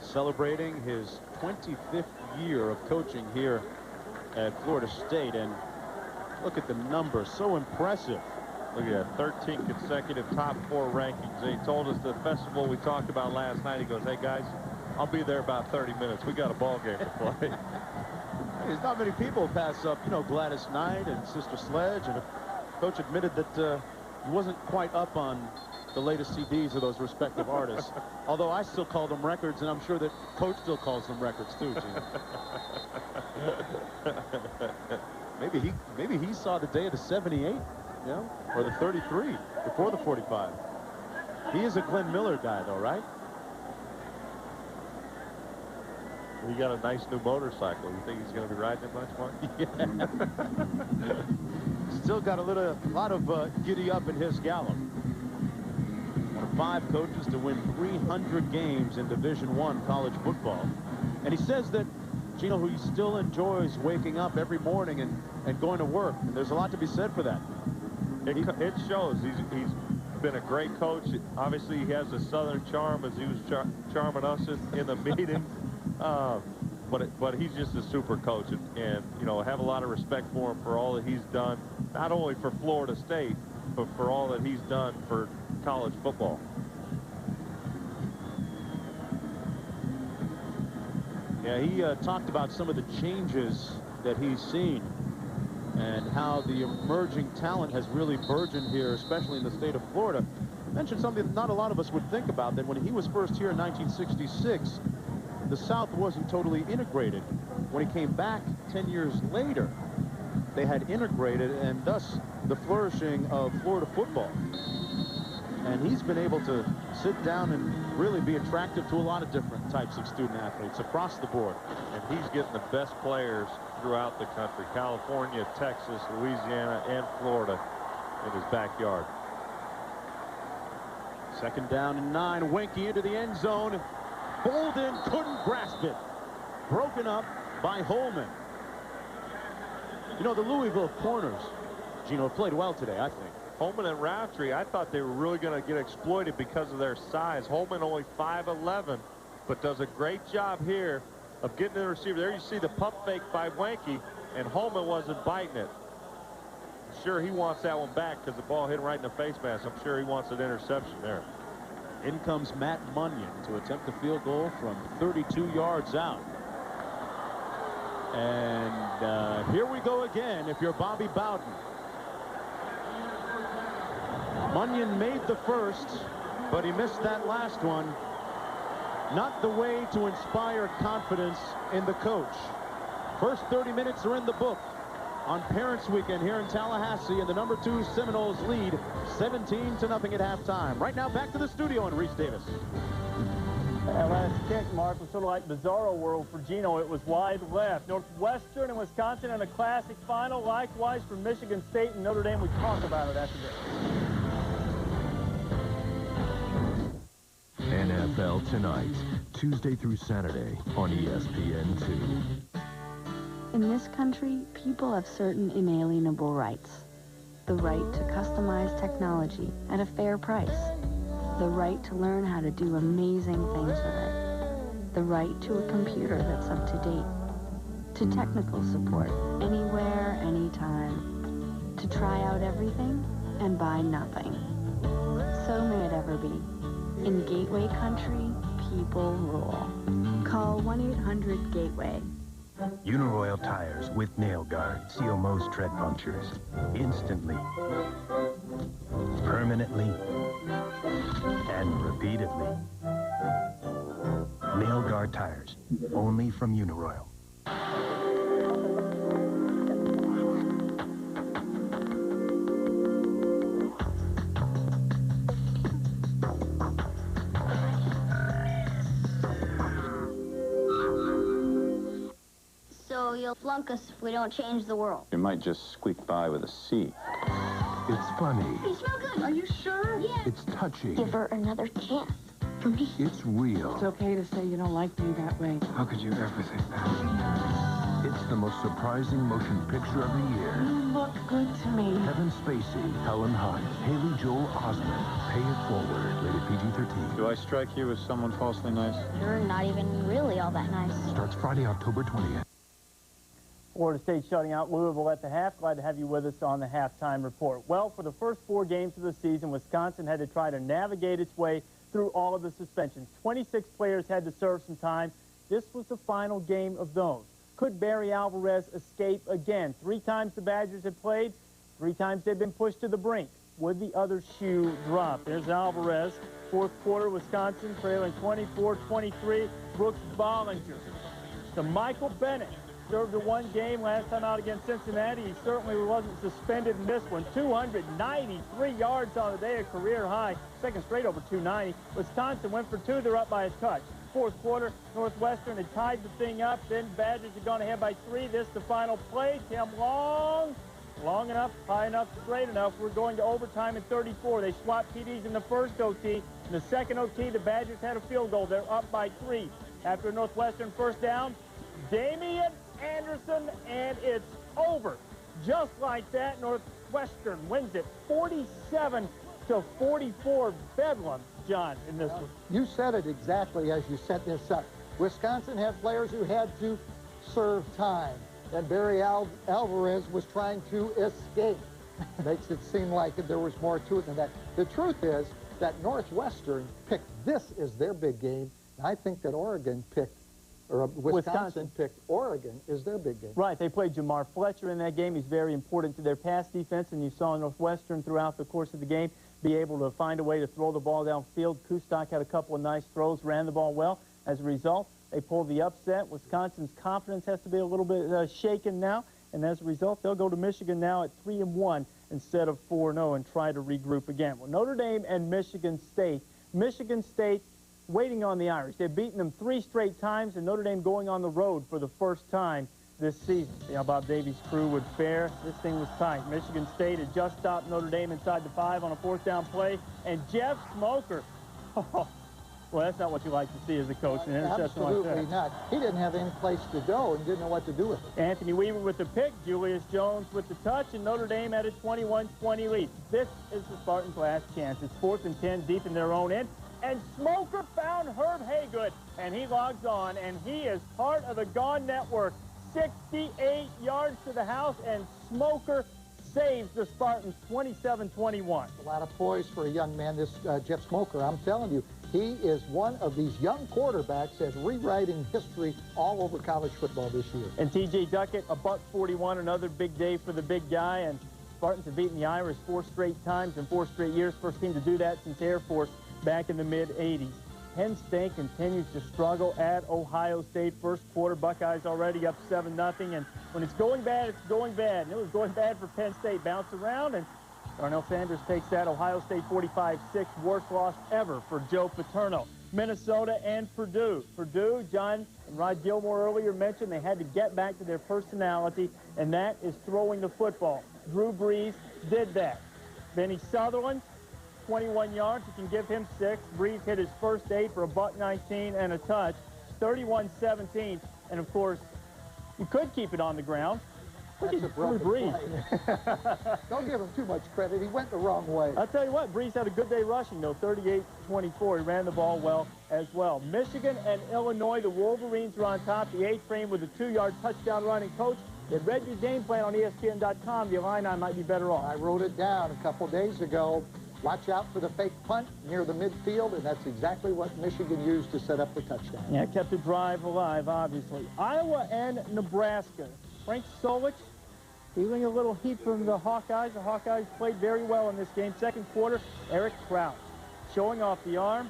celebrating his 25th year of coaching here at Florida State, and look at the numbers, so impressive. Look at that, 13 consecutive top 4 rankings. He told us the festival we talked about last night. He goes, hey guys, I'll be there about 30 minutes. We got a ball game to play. There's not many people pass up, you know, Gladys Knight and Sister Sledge, and Coach admitted that he wasn't quite up on the latest CDs of those respective artists. Although I still call them records, and I'm sure that Coach still calls them records too, Gene. Maybe he saw the day of the 78, yeah, or the 33 before the 45. He is a Glenn Miller guy, though, right? He got a nice new motorcycle. You think he's going to be riding it much, Mark? Yeah. Still got a lot of giddy up in his gallop. One of 5 coaches to win 300 games in Division I college football. And he says that, Gino, he still enjoys waking up every morning and going to work. And there's a lot to be said for that. It shows. He's been a great coach. Obviously, he has a Southern charm, as he was charming us in the meetings. But he's just a super coach, and you know, have a lot of respect for him for all that he's done, not only for Florida State, but for all that he's done for college football. Yeah, he talked about some of the changes that he's seen and how the emerging talent has really burgeoned here, especially in the state of Florida. Mentioned something that not a lot of us would think about, that when he was first here in 1966, the South wasn't totally integrated. When he came back 10 years later, they had integrated, and thus the flourishing of Florida football. And he's been able to sit down and really be attractive to a lot of different types of student athletes across the board. And he's getting the best players throughout the country, California, Texas, Louisiana, and Florida, in his backyard. 2nd down and 9. Wenke into the end zone. Bolden couldn't grasp it. Broken up by Holman. You know, the Louisville corners, Gino, played well today, I think. Holman and Roundtree, I thought they were really going to get exploited because of their size. Holman only 5'11", but does a great job here of getting to the receiver. There you see the pump fake by Wanke, and Holman wasn't biting it. I'm sure he wants that one back because the ball hit him right in the face mask. I'm sure he wants an interception there. In comes Matt Munyon to attempt a field goal from 32 yards out. And here we go again if you're Bobby Bowden. Munyon made the first, but he missed that last one. Not the way to inspire confidence in the coach. First 30 minutes are in the book on Parents Weekend here in Tallahassee, and the #2 Seminoles lead 17-0 at halftime. Right now, back to the studio and Reese Davis. That last kick, Mark, was sort of like Bizarro World for Gino. It was wide left. Northwestern and Wisconsin in a classic final. Likewise for Michigan State and Notre Dame. We talk about it after this. NFL Tonight, Tuesday through Saturday on ESPN2. In this country, people have certain inalienable rights. The right to customize technology at a fair price. The right to learn how to do amazing things with it. The right to a computer that's up to date. To technical support anywhere, anytime. To try out everything and buy nothing. So may it ever be. In Gateway Country, people rule. Call 1-800-GATEWAY. Uniroyal tires with nail guard seal most tread punctures. Instantly. Permanently. And repeatedly. Nail guard tires. Only from Uniroyal. So you'll flunk us if we don't change the world. You might just squeak by with a C. It's funny. You smell good. Are you sure? Yeah. It's touching. Give her another chance. For me. It's real. It's okay to say you don't like me that way. How could you ever think that? It's the most surprising motion picture of the year. You look good to me. Kevin Spacey, Helen Hunt, Haley Joel Osment. Pay it forward. Rated PG-13. Do I strike you as someone falsely nice? You're not even really all that nice. Starts Friday, October 20th. Florida State shutting out Louisville at the half. Glad to have you with us on the halftime report. Well, for the first 4 games of the season, Wisconsin had to try to navigate its way through all of the suspensions. 26 players had to serve some time. This was the final game of those. Could Barry Alvarez escape again? 3 times the Badgers had played. 3 times they've been pushed to the brink. Would the other shoe drop? There's Alvarez. 4th quarter, Wisconsin trailing 24-23. Brooks Bollinger to Michael Bennett. Served the 1 game last time out against Cincinnati. He certainly wasn't suspended in this one. 293 yards on the day, a career high. Second straight over 290. Wisconsin went for 2. They're up by a touch. 4th quarter, Northwestern had tied the thing up. Then Badgers had gone ahead by 3. This the final play. Tim Long enough, high enough, straight enough. We're going to overtime at 34. They swapped TDs in the first OT. In the second OT, the Badgers had a field goal. They're up by 3. After Northwestern first down, Damian Anderson, and it's over. Just like that, Northwestern wins it 47-44. Bedlam, John, in this one. You said it exactly as you set this up. Wisconsin had players who had to serve time, and Barry Alvarez was trying to escape. Makes it seem like there was more to it than that. The truth is that Northwestern picked this as their big game, and I think that Wisconsin picked Oregon as their big game. Right, they played Jamar Fletcher in that game. He's very important to their pass defense, and you saw Northwestern throughout the course of the game be able to find a way to throw the ball downfield. Kustok had a couple of nice throws, ran the ball well. As a result, they pulled the upset. Wisconsin's confidence has to be a little bit shaken now, and as a result, they'll go to Michigan now at 3-1 instead of 4-0 and try to regroup again. Well, Notre Dame and Michigan State. Michigan State waiting on the Irish. They've beaten them 3 straight times, and Notre Dame going on the road for the first time this season. See how Bob Davies' crew would fare. This thing was tight. Michigan State had just stopped Notre Dame inside the 5 on a 4th down play, and Jeff Smoker, Well, that's not what you like to see as a coach. An interception like that. Absolutely not. He didn't have any place to go and didn't know what to do with it. Anthony Weaver with the pick, Julius Jones with the touch, and Notre Dame at a 21-20 lead. This is the Spartans' last chance. It's 4th and 10 deep in their own end. And Smoker found Herb Haygood, and he logs on, and he is part of the Gone Network. 68 yards to the house, and Smoker saves the Spartans 27-21. A lot of poise for a young man, this Jeff Smoker. I'm telling you, he is one of these young quarterbacks that's rewriting history all over college football this year. And T.J. Duckett, a $141, another big day for the big guy, and Spartans have beaten the Irish 4 straight times in 4 straight years. First team to do that since Air Force back in the mid-'80s. Penn State continues to struggle at Ohio State. First quarter, Buckeyes already up 7-0, and when it's going bad, it's going bad. And it was going bad for Penn State. Bounce around, and Darnell Sanders takes that. Ohio State 45-6, worst loss ever for Joe Paterno. Minnesota and Purdue. Purdue, John and Rod Gilmore earlier mentioned they had to get back to their personality, and that is throwing the football. Drew Brees did that. Benny Sutherland, 21 yards. You can give him 6. Brees hit his first 8 for a $119 and a touch. 31-17. And, of course, you could keep it on the ground. Look at Drew Brees. Don't give him too much credit. He went the wrong way. I'll tell you what, Brees had a good day rushing, though, 38-24. He ran the ball well as well. Michigan and Illinois, the Wolverines are on top. The A-Train with a 2-yard touchdown running. Coach, they read your game plan on ESPN.com. The Illini might be better off. I wrote it down a couple days ago. Watch out for the fake punt near the midfield, and that's exactly what Michigan used to set up the touchdown. Yeah, kept the drive alive, obviously. Iowa and Nebraska. Frank Solich feeling a little heat from the Hawkeyes. The Hawkeyes played very well in this game. Second quarter, Eric Crouch showing off the arm.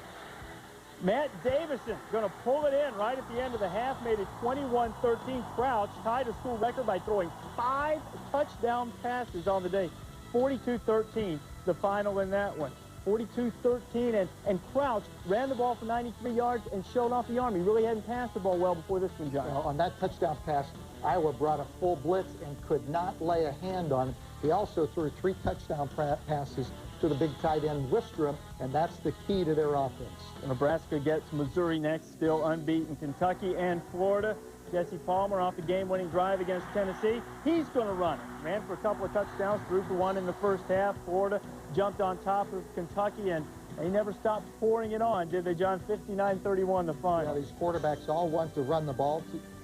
Matt Davison going to pull it in right at the end of the half, made it 21-13. Crouch tied a school record by throwing 5 touchdown passes on the day. 42-13, the final in that one. 42-13, and Crouch ran the ball for 93 yards and showed off the arm. He really hadn't passed the ball well before this one, John. Well, on that touchdown pass, Iowa brought a full blitz and could not lay a hand on him. He also threw 3 touchdown passes to the big tight end Wistrom, and that's the key to their offense. Nebraska gets Missouri next, still unbeaten. Kentucky and Florida. Jesse Palmer off the game-winning drive against Tennessee. He's going to run it. Ran for a couple of touchdowns, threw for 1 in the first half. Florida jumped on top of Kentucky, and they never stopped pouring it on, did they, John? 59-31 the final. Yeah, these quarterbacks all want to run the ball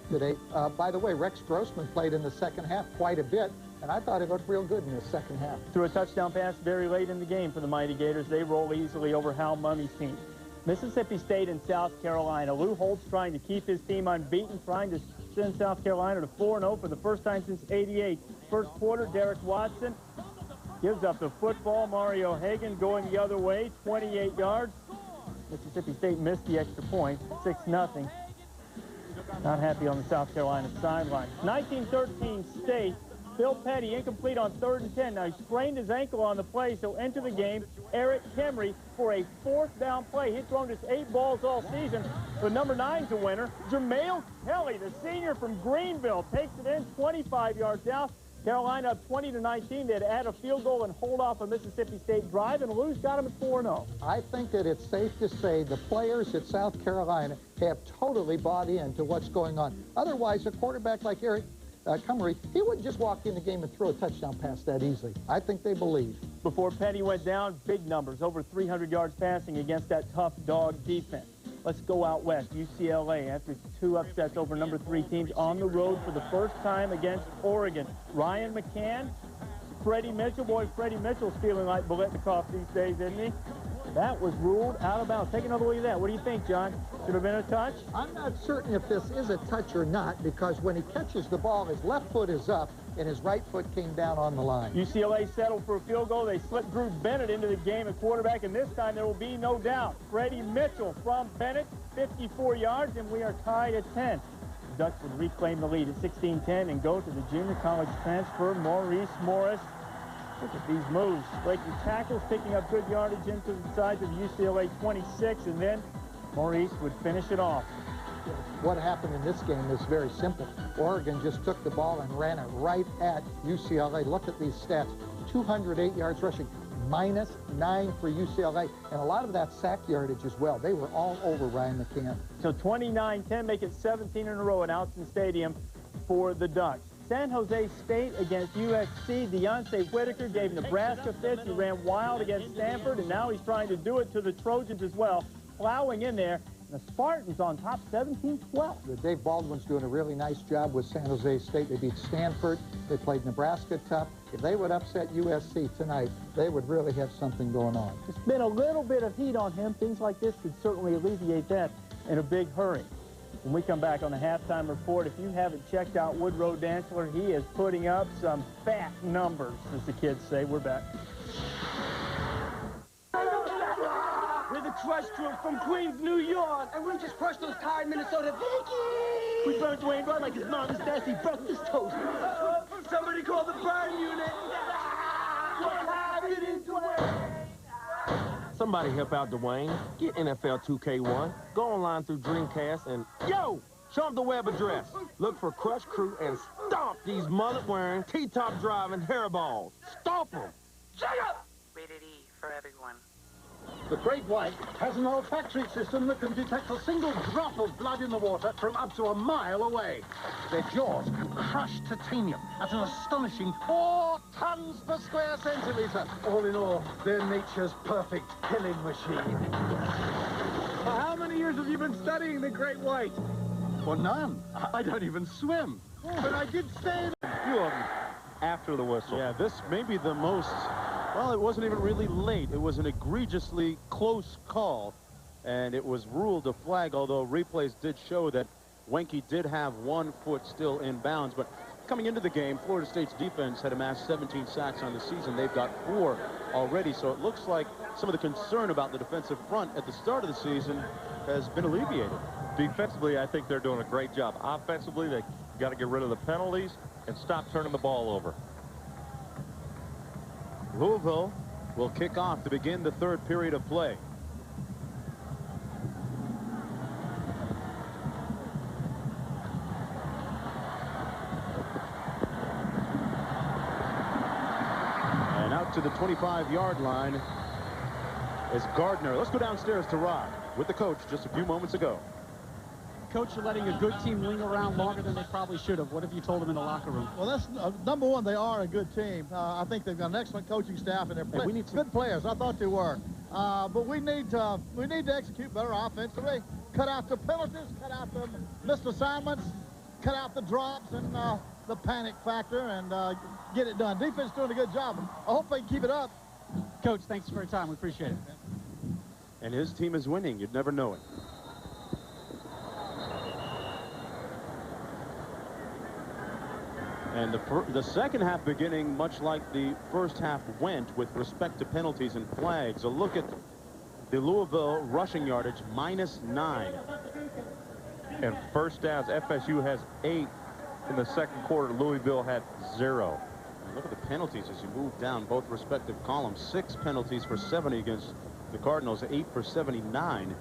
today. By the way, Rex Grossman played in the second half quite a bit, and I thought it looked real good in the second half. Threw a touchdown pass very late in the game for the Mighty Gators. They roll easily over Hal Mummy's team. Mississippi State and South Carolina. Lou Holtz trying to keep his team unbeaten, trying to send South Carolina to 4-0 for the first time since '88. First quarter, Derek Watson gives up the football. Mario Hagan going the other way, 28 yards. Mississippi State missed the extra point, 6-0. Not happy on the South Carolina sideline. 1913 State. Phil Petty incomplete on 3rd and 10. Now, he sprained his ankle on the play, so enter the game Eric Kemry for a 4th down play. He'd thrown just 8 balls all season. The number 9's a winner. Jermail Kelly, the senior from Greenville, takes it in 25 yards out. Carolina up 20-19. They'd add a field goal and hold off a Mississippi State drive, and Lou's got them at 4-0. I think that it's safe to say the players at South Carolina have totally bought into what's going on. Otherwise, a quarterback like Eric Kemry, he wouldn't just walk in the game and throw a touchdown pass that easily. I think they believe. Before Petty went down, big numbers, over 300 yards passing against that tough dog defense. Let's go out west. UCLA, after 2 upsets over number 3 teams on the road for the first time against Oregon. Ryan McCann, Freddie Mitchell. Boy, Freddie Mitchell's feeling like Biletnikoff these days, isn't he? That was ruled out of bounds. Take another look at that. What do you think, John? Should have been a touch? I'm not certain if this is a touch or not, because when he catches the ball, his left foot is up, and his right foot came down on the line. UCLA settled for a field goal. They slipped Drew Bennett into the game at quarterback, and this time there will be no doubt. Freddie Mitchell from Bennett, 54 yards, and we are tied at 10. The Ducks would reclaim the lead at 16-10 and go to the junior college transfer, Maurice Morris. Look at these moves. Breaking tackles, picking up good yardage into the sides of the UCLA 26, and then Maurice would finish it off. What happened in this game is very simple. Oregon just took the ball and ran it right at UCLA. Look at these stats. 208 yards rushing. -9 for UCLA, and a lot of that sack yardage as well. They were all over Ryan McCann. So 29-10, make it 17 in a row at Alston Stadium for the Ducks. San Jose State against USC. Deontay Whitaker gave Nebraska fits. He ran wild against Stanford, and now he's trying to do it to the Trojans as well, plowing in there. The Spartans on top 17-12. Dave Baldwin's doing a really nice job with San Jose State. They beat Stanford. They played Nebraska tough. If they would upset USC tonight, they would really have something going on. There's been a little bit of heat on him. Things like this could certainly alleviate that in a big hurry. When we come back on the halftime report, if you haven't checked out Woodrow Dantzler, he is putting up some fat numbers, as the kids say. We're back. We're the Crush Crew from Queens, New York. And we just crushed those tired Minnesota Vikings. We burned Dwayne Rod like his mom's nasty breakfast toast. Somebody call the burn unit. What happened, Dwayne? Somebody help out Dwayne. Get NFL 2K1. Go online through Dreamcast and, yo, show them the web address. Look for Crush Crew and stomp these mullet-wearing, T-top driving hairballs. Stomp them. Shut up! Rated E for everyone. The Great White has an olfactory system that can detect a single drop of blood in the water from up to a mile away. Their jaws can crush titanium at an astonishing 4 tons per square centimeter. All in all, they're nature's perfect killing machine. How many years have you been studying the Great White? Well, none. I don't even swim. But I did stay A few of them after the whistle. Yeah, this may be the most... Well, it wasn't even really late. It was an egregiously close call, and it was ruled a flag, although replays did show that Wenke did have 1 foot still in bounds. But coming into the game, Florida State's defense had amassed 17 sacks on the season. They've got 4 already, so it looks like some of the concern about the defensive front at the start of the season has been alleviated. Defensively, I think they're doing a great job. Offensively, they got to get rid of the penalties and stop turning the ball over. Louisville will kick off to begin the 3rd period of play. And out to the 25-yard line is Gardner. Let's go downstairs to Rod with the coach just a few moments ago. Coach, you're letting a good team linger around longer than they probably should have. What have you told them in the locker room? Well, that's number one. They are a good team. I think they've got an excellent coaching staff, and they're good players. I thought they were, but we need to execute better offensively. Cut out the penalties, cut out the missed assignments, cut out the drops, and the panic factor, and get it done. Defense doing a good job. I hope they can keep it up. Coach, thanks for your time. We appreciate it. And his team is winning. You'd never know it. And the second half beginning much like the first half went with respect to penalties and flags. A look at the Louisville rushing yardage, -9. And first downs, FSU has 8 in the second quarter. Louisville had 0. And look at the penalties as you move down both respective columns. 6 penalties for 70 against the Cardinals, 8 for 79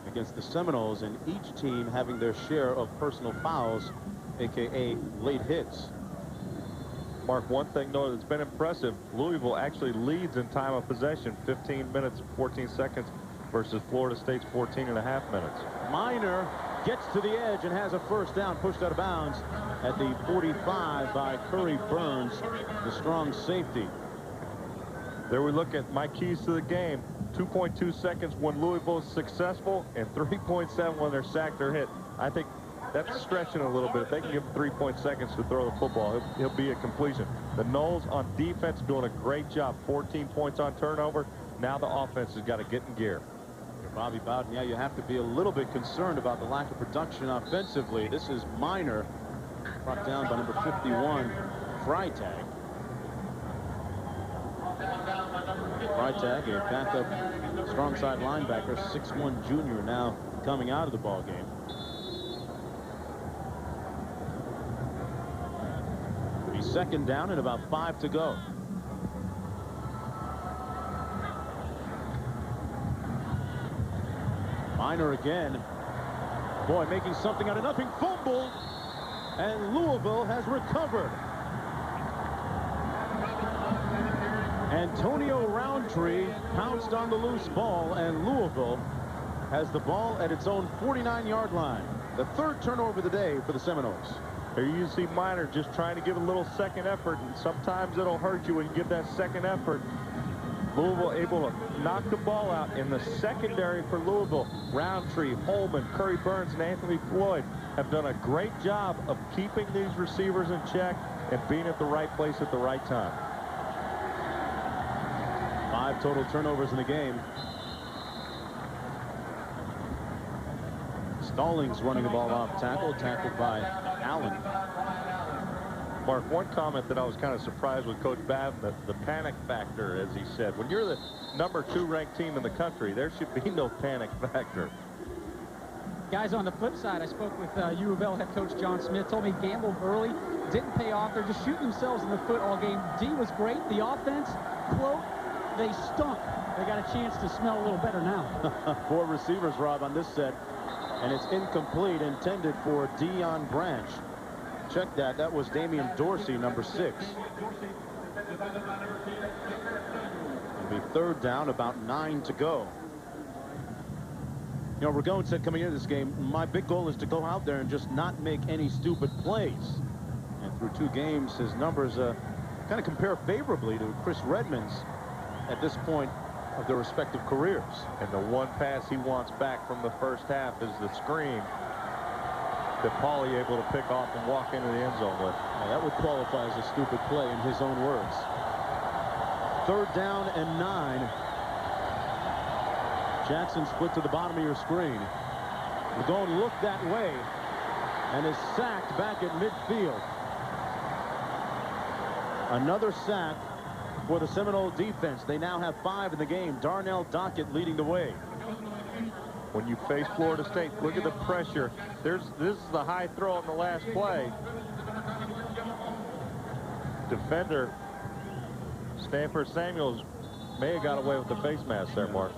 against the Seminoles, and each team having their share of personal fouls, aka late hits. Mark, one thing, though, that's been impressive, Louisville actually leads in time of possession, 15 minutes, 14 seconds versus Florida State's 14.5 minutes. Minor gets to the edge and has a first down, pushed out of bounds at the 45 by Curry Burns, the strong safety. There we look at my keys to the game. 2.2 seconds when Louisville is successful and 3.7 when they're sacked or hit. I think that's stretching a little bit. If they can give him 3 seconds to throw the football, he'll be a completion. The Noles on defense doing a great job. 14 points on turnover. Now the offense has got to get in gear. Bobby Bowden, yeah, you have to be a little bit concerned about the lack of production offensively. This is Minor, brought down by number 51, Freitag. Freitag, a backup strong side linebacker, 6'1" junior now coming out of the ball game. Second down and about 5 to go. Minor again. Boy, making something out of nothing. Fumble. And Louisville has recovered. Antonio Roundtree pounced on the loose ball, and Louisville has the ball at its own 49-yard line. The third turnover of the day for the Seminoles. Here you see Minor just trying to give a little second effort, and sometimes it'll hurt you when you give that second effort. Louisville able to knock the ball out in the secondary for Louisville. Roundtree, Holman, Curry Burns, and Anthony Floyd have done a great job of keeping these receivers in check and being at the right place at the right time. 5 total turnovers in the game. Stallings running the ball off tackle, tackled by Allen. Mark, one comment that I was kind of surprised with Coach Batten, the panic factor, as he said. When you're the #2 ranked team in the country, there should be no panic factor. Guys, on the flip side, I spoke with U of L head coach John Smith. Told me gambled early, didn't pay off. They're just shooting themselves in the foot all game. D was great. The offense, quote, they stunk. They got a chance to smell a little better now. 4 receivers, Rob, on this set. And it's incomplete, intended for Deion Branch. Check that. That was Damian Dorsey, number 6. It'll be 3rd down, about 9 to go. You know, Ragone said coming into this game, my big goal is to go out there and just not make any stupid plays. And through 2 games, his numbers kind of compare favorably to Chris Redmond's at this point of their respective careers. And the one pass he wants back from the first half is the screen that Paulie able to pick off and walk into the end zone with. Now, that would qualify as a stupid play in his own words. 3rd down and 9. Jackson split to the bottom of your screen. Ragone looked that way and is sacked back at midfield. Another sack for the Seminole defense. They now have 5 in the game. Darnell Dockett leading the way. When you face Florida State, look at the pressure. This is the high throw on the last play. Defender Stanford Samuels may have got away with the face mask there, Mark.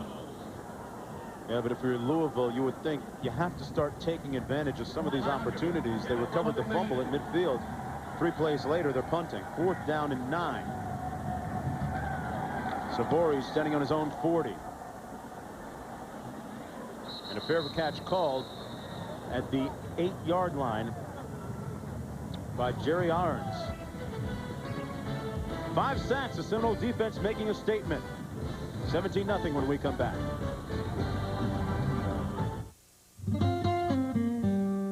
Yeah, but if you're in Louisville, you would think you have to start taking advantage of some of these opportunities. They recovered the fumble at midfield. 3 plays later, they're punting. 4th down and 9. Savori standing on his own 40. And a fair catch called at the 8-yard line by Jerry Irons. 5 sacks, the Seminole defense making a statement. 17-0 when we come back.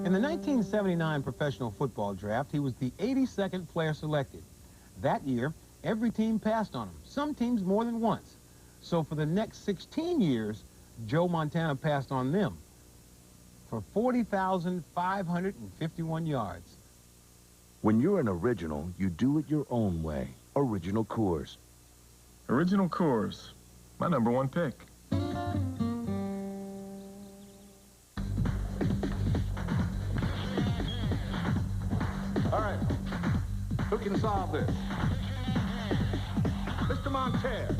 In the 1979 professional football draft, he was the 82nd player selected. That year, every team passed on him, some teams more than once. So for the next 16 years, Joe Montana passed on them for 40,551 yards. When you're an original, you do it your own way. Original Coors. Original Coors, my #1 pick. All right, who can solve this? Mr. Montana.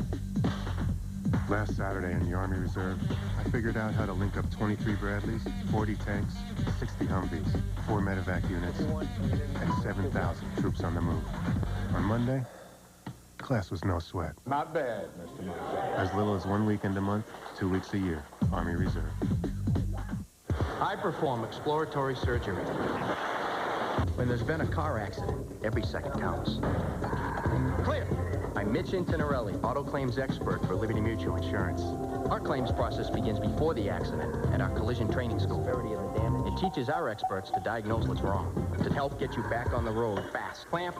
Last Saturday in the Army Reserve, I figured out how to link up 23 Bradleys, 40 tanks, 60 Humvees, 4 medevac units, and 7,000 troops on the move. On Monday, class was no sweat. Not bad, Mr. Montana. As little as 1 weekend a month, 2 weeks a year, Army Reserve. I perform exploratory surgery. When there's been a car accident, every second counts. Clear. I'm Mitch Intinarelli, auto claims expert for Liberty Mutual Insurance. Our claims process begins before the accident at our collision training school. It teaches our experts to diagnose what's wrong, to help get you back on the road fast. Clamp.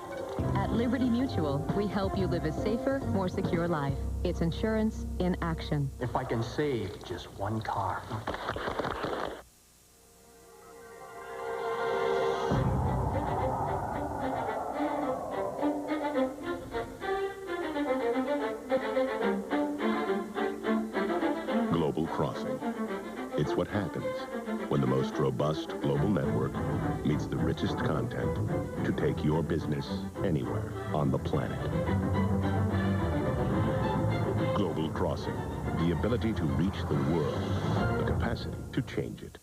At Liberty Mutual, we help you live a safer, more secure life. It's insurance in action. If I can save just one car. Crossing. It's what happens when the most robust global network meets the richest content to take your business anywhere on the planet. Global Crossing. The ability to reach the world. The capacity to change it.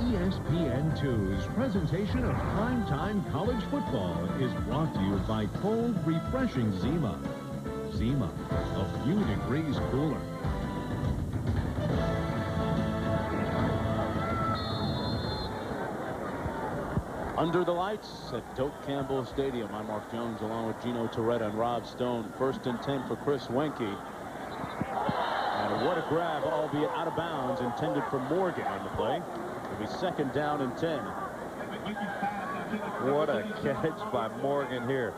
Ian ESPN2's presentation of primetime college football is brought to you by cold, refreshing Zima. Zima, a few degrees cooler. Under the lights at Doak Campbell Stadium, I'm Mark Jones along with Gino Torretta and Rob Stone. 1st and 10 for Chris Wenke. And what a grab, albeit out of bounds, intended for Morgan on the play. It'll be 2nd down and 10. What a catch by Morgan here.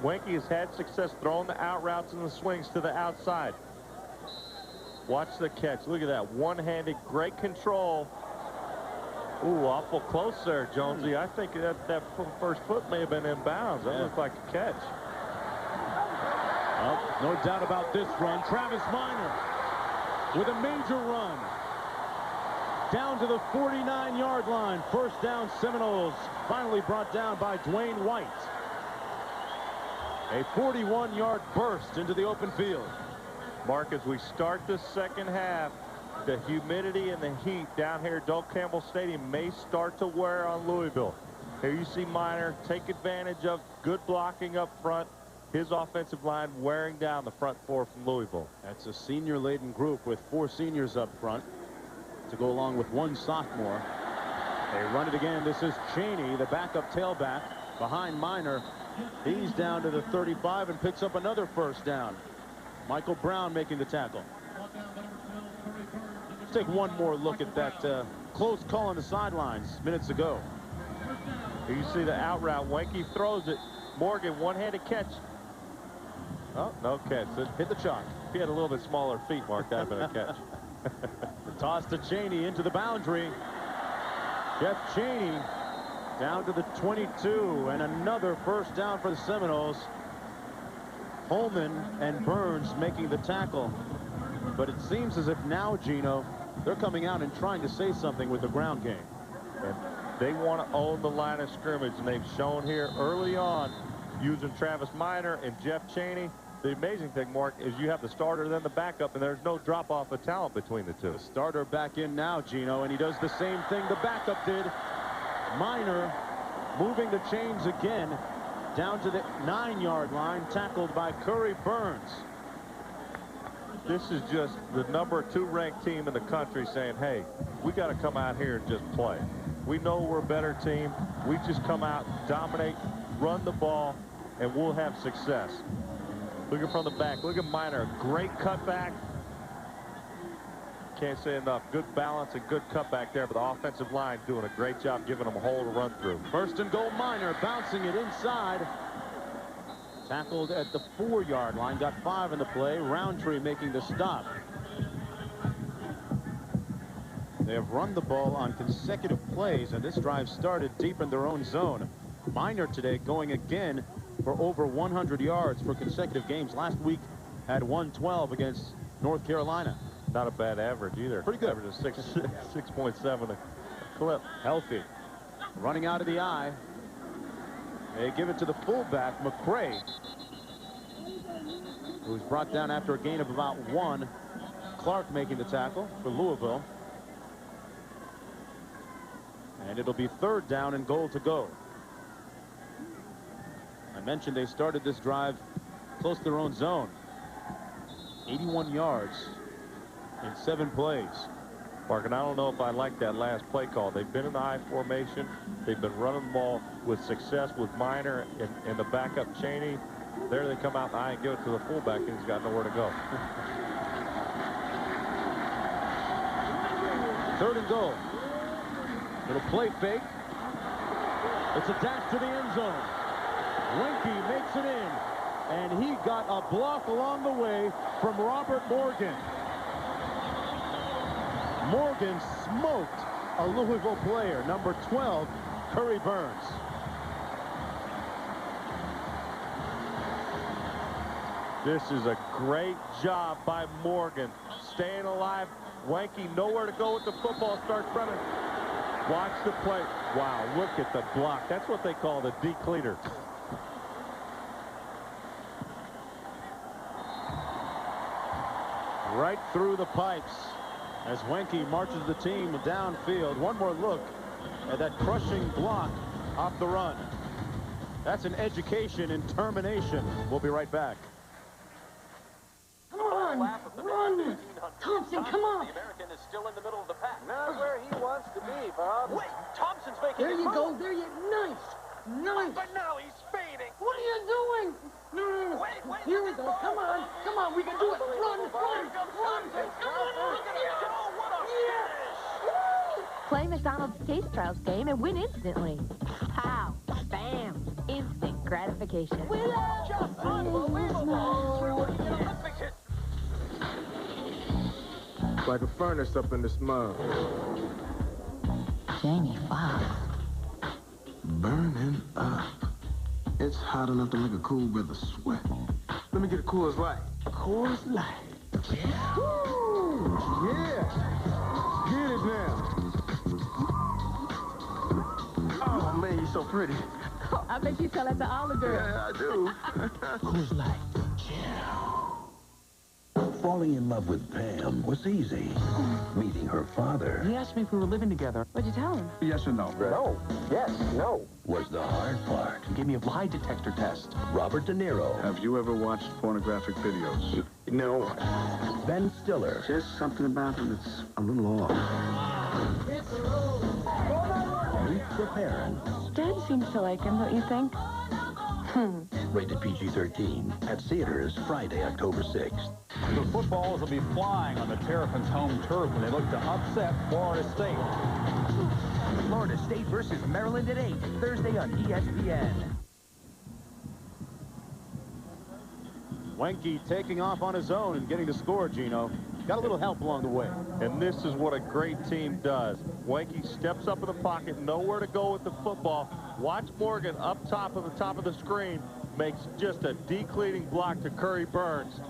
Wenke has had success throwing the out routes and the swings to the outside. Watch the catch. Look at that. One-handed, great control. Ooh, awful close there, Jonesy. I think that first foot may have been in bounds. That looked like a catch. Oh, no doubt about this run. Travis Minor with a major run. Down to the 49-yard line. 1st down, Seminoles. Finally brought down by Dwayne White. A 41-yard burst into the open field. Mark, as we start the second half, the humidity and the heat down here at Doak Campbell Stadium may start to wear on Louisville. Here you see Minor take advantage of good blocking up front. His offensive line wearing down the front four from Louisville. That's a senior-laden group with 4 seniors up front to go along with 1 sophomore. They run it again. This is Cheney, the backup tailback, behind Minor. He's down to the 35 and picks up another 1st down. Michael Brown making the tackle. Let's take one more look at that close call on the sidelines minutes ago. Here you see the out route. Wenke throws it. Morgan, one-handed catch. Oh, no catch. It hit the chalk. If he had a little bit smaller feet, Mark, that would have been a catch. The toss to Cheney into the boundary. Jeff Cheney down to the 22, and another 1st down for the Seminoles. Holman and Burns making the tackle. But it seems as if now, Gino, they're coming out and trying to say something with the ground game. And they want to own the line of scrimmage, and they've shown here early on using Travis Minor and Jeff Cheney. The amazing thing, Mark, is you have the starter, then the backup, and there's no drop-off of talent between the two. The starter back in now, Gino, and he does the same thing the backup did. Minor moving the chains again down to the 9-yard line, tackled by Curry Burns. This is just the #2 ranked team in the country saying, hey, we got to come out here and just play. We know we're a better team. We just come out, dominate, run the ball, and we'll have success. Looking from the back. Look at Minor. Great cutback. Can't say enough. Good balance and good cutback there, but the offensive line doing a great job giving them a hole to run through. 1st and goal, Minor bouncing it inside. Tackled at the 4-yard line. Got 5 in the play. Roundtree making the stop. They have run the ball on consecutive plays, and this drive started deep in their own zone. Minor today going again for over 100 yards for consecutive games. Last week had 112 against North Carolina. Not a bad average either. Pretty good. Average is 6.7 a clip. Healthy. Running out of the eye. They give it to the fullback, McCray, who's brought down after a gain of about 1. Clark making the tackle for Louisville. And it'll be 3rd down and goal to go. I mentioned they started this drive close to their own zone. 81 yards in 7 plays. Mark, and I don't know if I like that last play call. They've been in the I formation. They've been running the ball with success with Minor and the backup Cheney. There they come out in the I and give it to the fullback, and he's got nowhere to go. 3rd and goal. Little play fake. It's a dash to the end zone. Wenke makes it in, and he got a block along the way from Robert Morgan. Morgan smoked a Louisville player, number 12, Curry Burns. This is a great job by Morgan. Staying alive. Wenke nowhere to go with the football. Starts running. Watch the play. Wow, look at the block. That's what they call the decleater. Right through the pipes. as Wenke marches the team downfield. One more look at that crushing block off the run. That's an education in termination. We'll be right back. Come on, run! Thompson, come on! The American is still in the middle of the pack. Not where he wants to be, Bob. Wait, Thompson's making There his you move. go, there you... Nice! Nice! But now he's fading. What are you doing? No. Wait, Here we go. Come on, we can do it. Run! Come on! Play McDonald's Taste Trials game and win instantly. Pow! Bam! Instant gratification. Just unbelievable. We're looking at Olympic history. Like a furnace up in this mug. Jamie Foxx. Burning up. It's hot enough to make a cool brother sweat. Let me get a Coors Light. Coors Light. Woo! Yeah! Get it now. Oh, man, you're so pretty. I bet you tell that to all the girls. Yeah, I do. Coors Light. Falling in love with Pam was easy. Meeting her father He asked me if we were living together. What'd you tell him? Yes or no? No. Yes. No. was the hard part. He gave me a lie detector test. Robert De Niro, Have you ever watched pornographic videos? No. Ben Stiller, Just something about him that's a little off. Meet the Parents. Dad seems to like him, don't you think? Rated PG-13 at theaters Friday, October 6th. The footballs will be flying on the Terrapins' home turf when they look to upset Florida State. Florida State versus Maryland at 8, Thursday on ESPN. Wenke taking off on his own and getting the score, Gino. Got a little help along the way. And this is what a great team does. Wenke steps up in the pocket, nowhere to go with the football. Watch Morgan up top of the screen, makes just a decleating block to Curry Burns.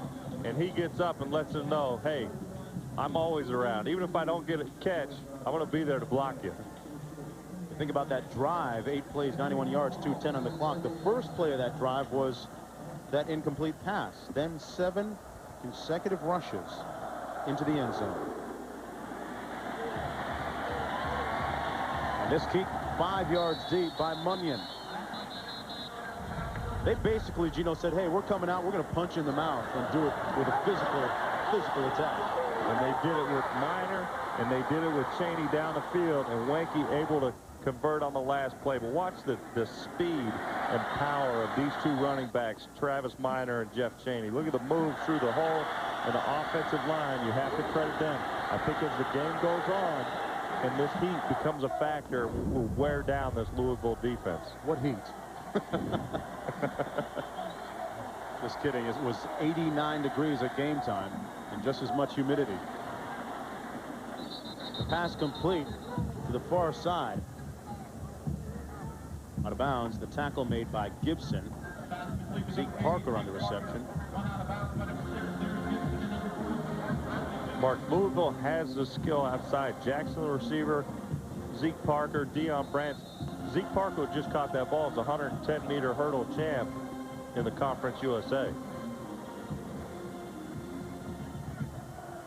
And he gets up and lets him know, hey, I'm always around. Even if I don't get a catch, I'm going to be there to block you. Think about that drive, 8 plays, 91 yards, 2:10 on the clock. The first play of that drive was that incomplete pass. Then 7 consecutive rushes into the end zone. And this kick 5 yards deep by Munyon. They basically, Gino said, hey, we're coming out, we're going to punch you in the mouth and do it with a physical attack. And they did it with Minor, and they did it with Chaney down the field, and Wenke able to convert on the last play. But watch the speed and power of these two running backs, Travis Minor and Jeff Chaney. Look at the move through the hole and the offensive line. You have to credit them. I think as the game goes on and this heat becomes a factor, will wear down this Louisville defense. What heat? Just kidding. It was 89 degrees at game time and just as much humidity. The pass complete to the far side. Out of bounds, the tackle made by Gibson. Zeke Parker on the reception. Mark, Louisville has the skill outside. Jackson, the receiver, Zeke Parker, Deion Brandt. Zeke Parker just caught that ball as a 110-meter hurdle champ in the Conference USA.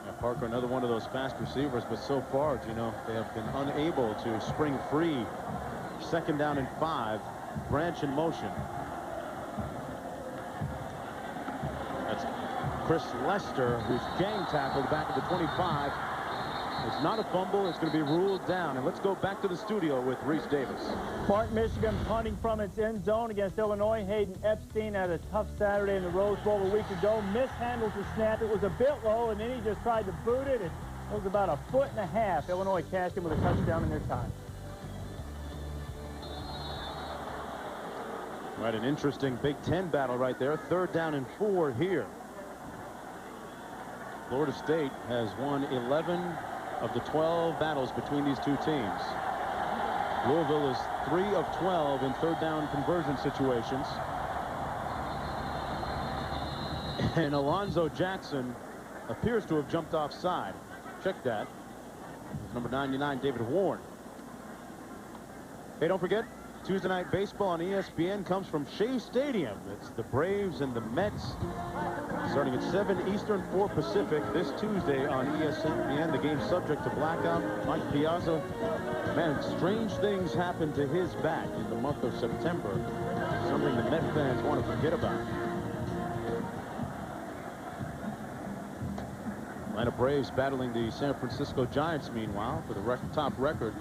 Yeah, Parker, another one of those fast receivers, but so far, you know, they have been unable to spring free. 2nd down and 5. Branch in motion. That's Chris Lester, who's gang tackled back at the 25. It's not a fumble. It's going to be ruled down. And let's go back to the studio with Reese Davis. Martin, Michigan punting from its end zone against Illinois. Hayden Epstein had a tough Saturday in the Rose Bowl a week ago. Mishandled the snap. It was a bit low, and then he just tried to boot it. It was about 1.5 feet. Illinois cashed him with a touchdown in their time. Right, an interesting Big Ten battle right there. 3rd down and 4 here. Florida State has won 11 of the 12 battles between these two teams. Louisville is 3 of 12 in 3rd down conversion situations. And Alonzo Jackson appears to have jumped offside. Check that. Number 99, David Warren. Hey, don't forget, Tuesday Night Baseball on ESPN comes from Shea Stadium. It's the Braves and the Mets. Starting at 7 Eastern, 4 Pacific this Tuesday on ESPN. The game subject to blackout. Mike Piazza. Man, strange things happened to his bat in the month of September. Something the Met fans want to forget about. Atlanta Braves battling the San Francisco Giants, meanwhile, for the top record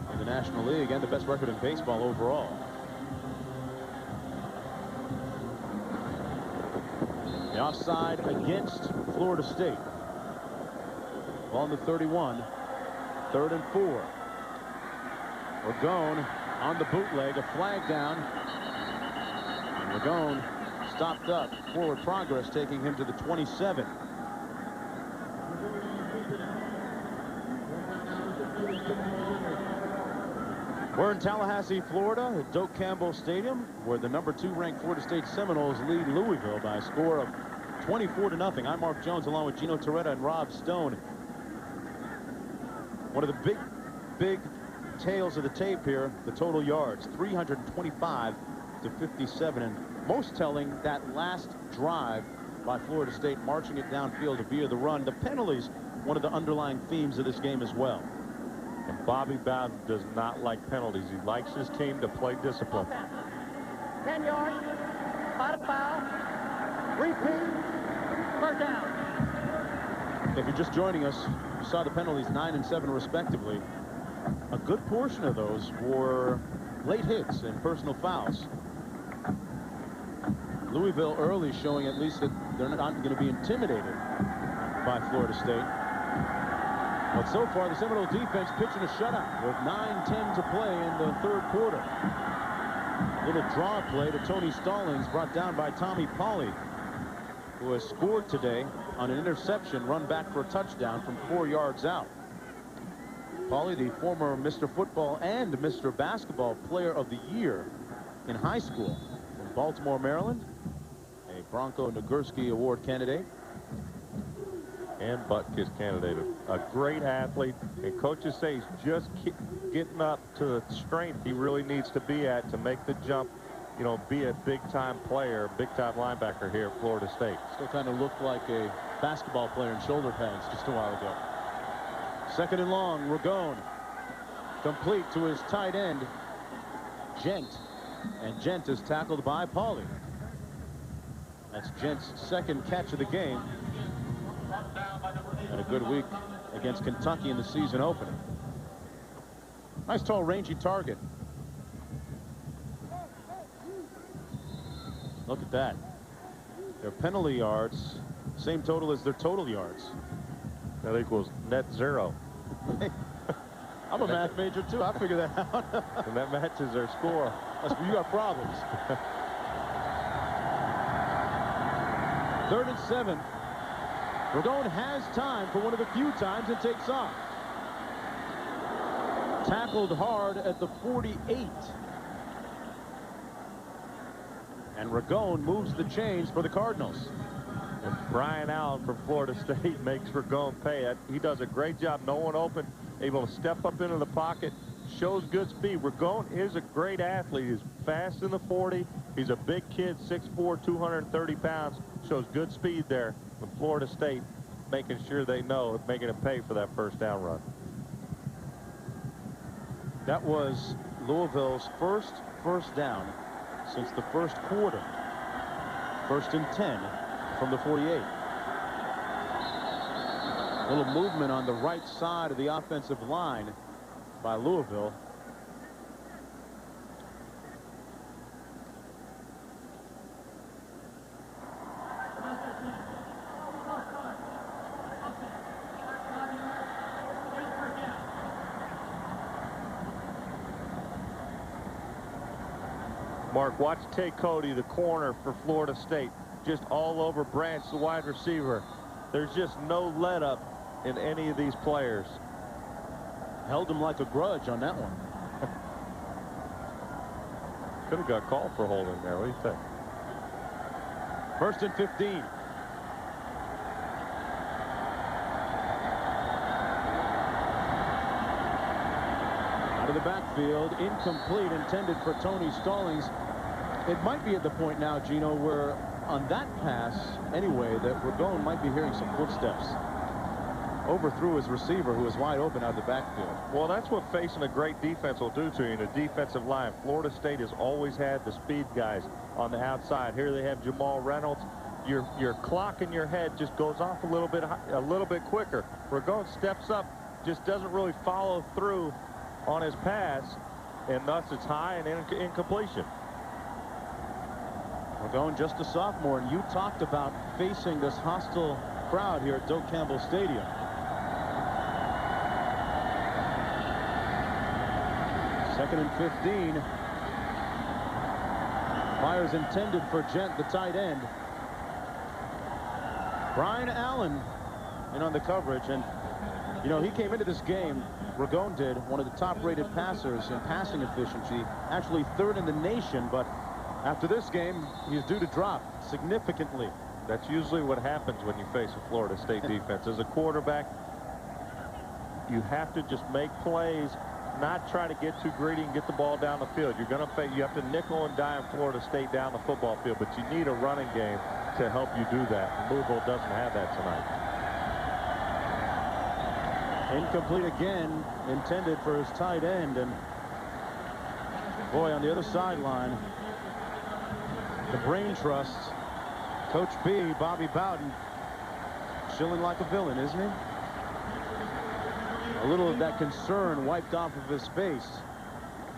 of the National League and the best record in baseball overall. The offside against Florida State. Ball on the 31. 3rd and 4. Ragone on the bootleg, a flag down. And Ragone stopped up. Forward progress taking him to the 27. We're in Tallahassee, Florida, at Doak Campbell Stadium, where the #2 ranked Florida State Seminoles lead Louisville by a score of 24-0. I'm Mark Jones, along with Gino Torretta and Rob Stone. One of the big tales of the tape here, the total yards, 325 to 57. And most telling, that last drive by Florida State, marching it downfield via the run. The penalties, one of the underlying themes of this game as well. And Bobby Bowden does not like penalties. He likes his team to play discipline. 10 yards, bottom foul, repeat, first down. If you're just joining us, you saw the penalties, 9 and 7 respectively. A good portion of those were late hits and personal fouls. Louisville early showing at least that they're not going to be intimidated by Florida State. But so far, the Seminole defense pitching a shutout with 9:10 to play in the 3rd quarter. Little draw play to Tony Stallings, brought down by Tommy Pauly, who has scored today on an interception run back for a touchdown from 4 yards out. Pauly, the former Mr. Football and Mr. Basketball Player of the Year in high school in Baltimore, Maryland, a Bronco Nagurski Award candidate. And Butkus candidate, a great athlete, and coaches say he's just getting up to the strength he really needs to be at to make the jump, you know, be a big-time player, big-time linebacker here at Florida State. Still kind of looked like a basketball player in shoulder pads just a while ago. 2nd and long, Ragone complete to his tight end, Gent, and Gent is tackled by Pauly. That's Gent's 2nd catch of the game. And a good week against Kentucky in the season opener. Nice tall rangy target. Look at that. Their penalty yards, same total as their total yards. That equals net 0. I'm a math major too. I figured that out. And that matches their score. That's where you got problems. 3rd and 7. Ragone has time for one of the few times it takes off. Tackled hard at the 48. And Ragone moves the chains for the Cardinals. And Brian Allen from Florida State makes Ragone pay. He does a great job. No one open, able to step up into the pocket, shows good speed. Ragone is a great athlete. He's fast in the 40. He's a big kid, 6'4", 230 pounds. Shows good speed there. With Florida State making sure they know, making him pay for that first down run. That was Louisville's first down since the 1st quarter. 1st and 10 from the 48. A little movement on the right side of the offensive line by Louisville. Mark, watch Tay Cody, the corner for Florida State, just all over Branch, the wide receiver. There's just no let up in any of these players. Held him like a grudge on that one. Could have got called for holding there. What do you think? 1st and 15. to the backfield, incomplete, intended for Tony Stallings. It might be at the point now, Gino, where on that pass, anyway, that Ragone might be hearing some footsteps. Overthrew his receiver, who was wide open out of the backfield. Well, that's what facing a great defense will do to you in a defensive line. Florida State has always had the speed guys on the outside. Here they have Jamal Reynolds. Your clock in your head just goes off a little bit quicker. Ragone steps up, just doesn't really follow through on his pass, and thus it's high and incompletion. Ragone just a sophomore, and you talked about facing this hostile crowd here at Doak Campbell Stadium. Second and 15. Fires intended for Gent, the tight end. Brian Allen in on the coverage, and you know, he came into this game, Ragone did, one of the top-rated passers in passing efficiency, actually third in the nation, but after this game, he's due to drop significantly. That's usually what happens when you face a Florida State defense. As a quarterback, you have to just make plays, not try to get too greedy and get the ball down the field. You have to nickel and dime Florida State down the football field, but you need a running game to help you do that. Louisville doesn't have that tonight. Incomplete again, intended for his tight end, and boy, on the other sideline, the brain trust, Coach B, Bobby Bowden, chilling like a villain, isn't he? A little of that concern wiped off of his face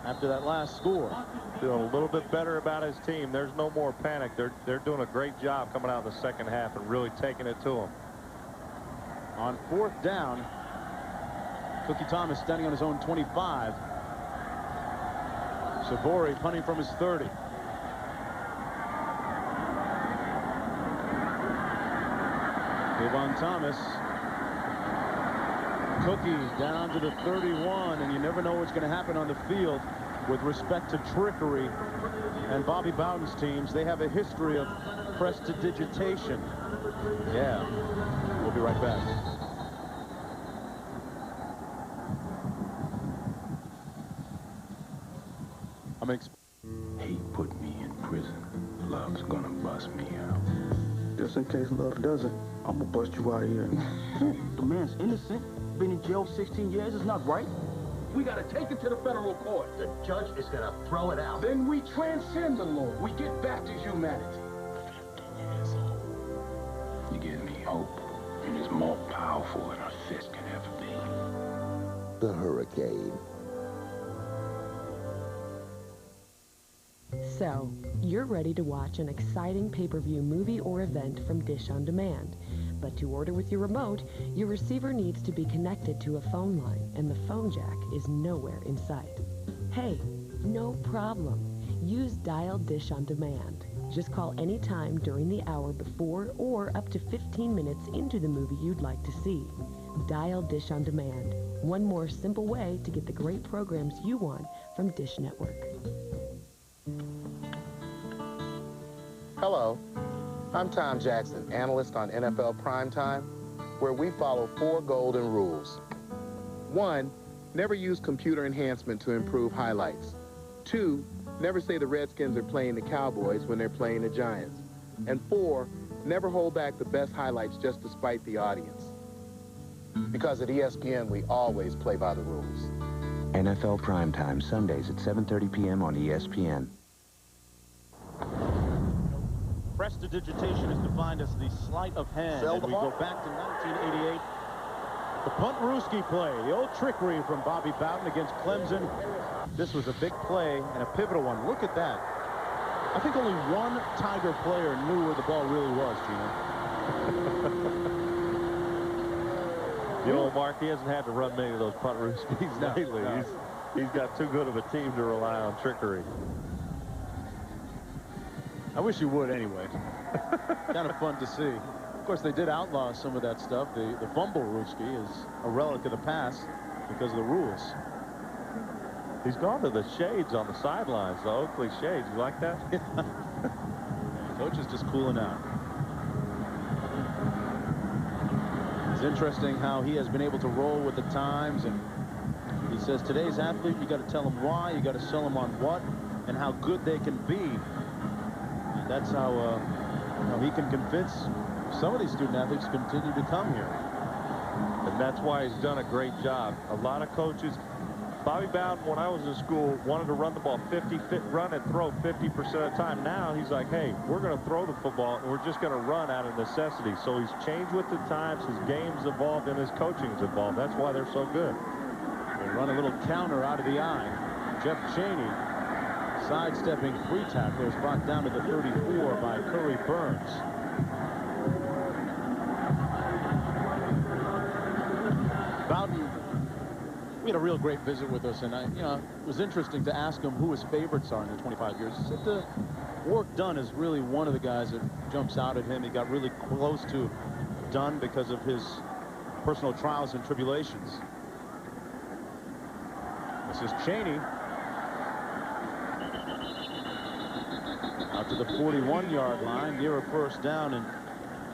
after that last score. Feeling a little bit better about his team. There's no more panic. They're doing a great job coming out in the second half and really taking it to them. On fourth down, Cookie Thomas standing on his own 25. Sabori punting from his 30. Devon Thomas. Cookie down to the 31, and you never know what's going to happen on the field with respect to trickery. And Bobby Bowden's teams, they have a history of prestidigitation. Yeah, we'll be right back. He put me in prison. Love's gonna bust me out. Just in case love doesn't, I'm gonna bust you out of here. The man's innocent. Been in jail 16 years is not right. We gotta take it to the federal court. The judge is gonna throw it out. Then we transcend the law. We get back to humanity. 50 years old. You give me hope, and it's more powerful than a fist can ever be. The hurricane. So, you're ready to watch an exciting pay-per-view movie or event from Dish On Demand. But to order with your remote, your receiver needs to be connected to a phone line, and the phone jack is nowhere in sight. Hey, no problem. Use Dial Dish On Demand. Just call any time during the hour before or up to 15 minutes into the movie you'd like to see. Dial Dish On Demand. One more simple way to get the great programs you want from Dish Network. Hello, I'm Tom Jackson, analyst on NFL Primetime, where we follow 4 golden rules. 1, never use computer enhancement to improve highlights. 2, never say the Redskins are playing the Cowboys when they're playing the Giants. And 4, never hold back the best highlights just to spite the audience. Because at ESPN, we always play by the rules. NFL Primetime, Sundays at 7:30 p.m. on ESPN. Prestidigitation is defined as the sleight of hand. And we go back to 1988. The Punt-Ruski play, the old trickery from Bobby Bowden against Clemson. This was a big play and a pivotal one. Look at that. I think only one Tiger player knew where the ball really was, Gino. The old Mark, he hasn't had to run many of those Punt-Ruskis lately. No. He's got too good of a team to rely on trickery. I wish you would anyway. Kind of fun to see. Of course, they did outlaw some of that stuff. The fumble-Ruski is a relic of the past because of the rules. He's gone to the shades on the sidelines, the Oakley shades. You like that? Coach is just cooling out. It's interesting how he has been able to roll with the times, and He says today's athlete, you got to tell them why, you got to sell them on what, and how good they can be. And that's how he can convince some of these student athletes to continue to come here. And that's why he's done a great job. A lot of coaches, Bobby Bowden, when I was in school, wanted to run the ball run and throw 50% of the time. Now he's like, hey, we're going to throw the football, and we're just going to run out of necessity. So he's changed with the times. His game's evolved, and his coaching's evolved. That's why they're so good. They run a little counter out of the eye. Jeff Cheney sidestepping 3 tacklers, brought down to the 34 by Curry Burns. Bowden, we had a real great visit with us, and it was interesting to ask him who his favorites are in the 25 years. He said Warrick Dunn is really one of the guys that jumps out at him. He got really close to Dunn because of his personal trials and tribulations. This is Cheney. Out to the 41-yard line, near a first down, and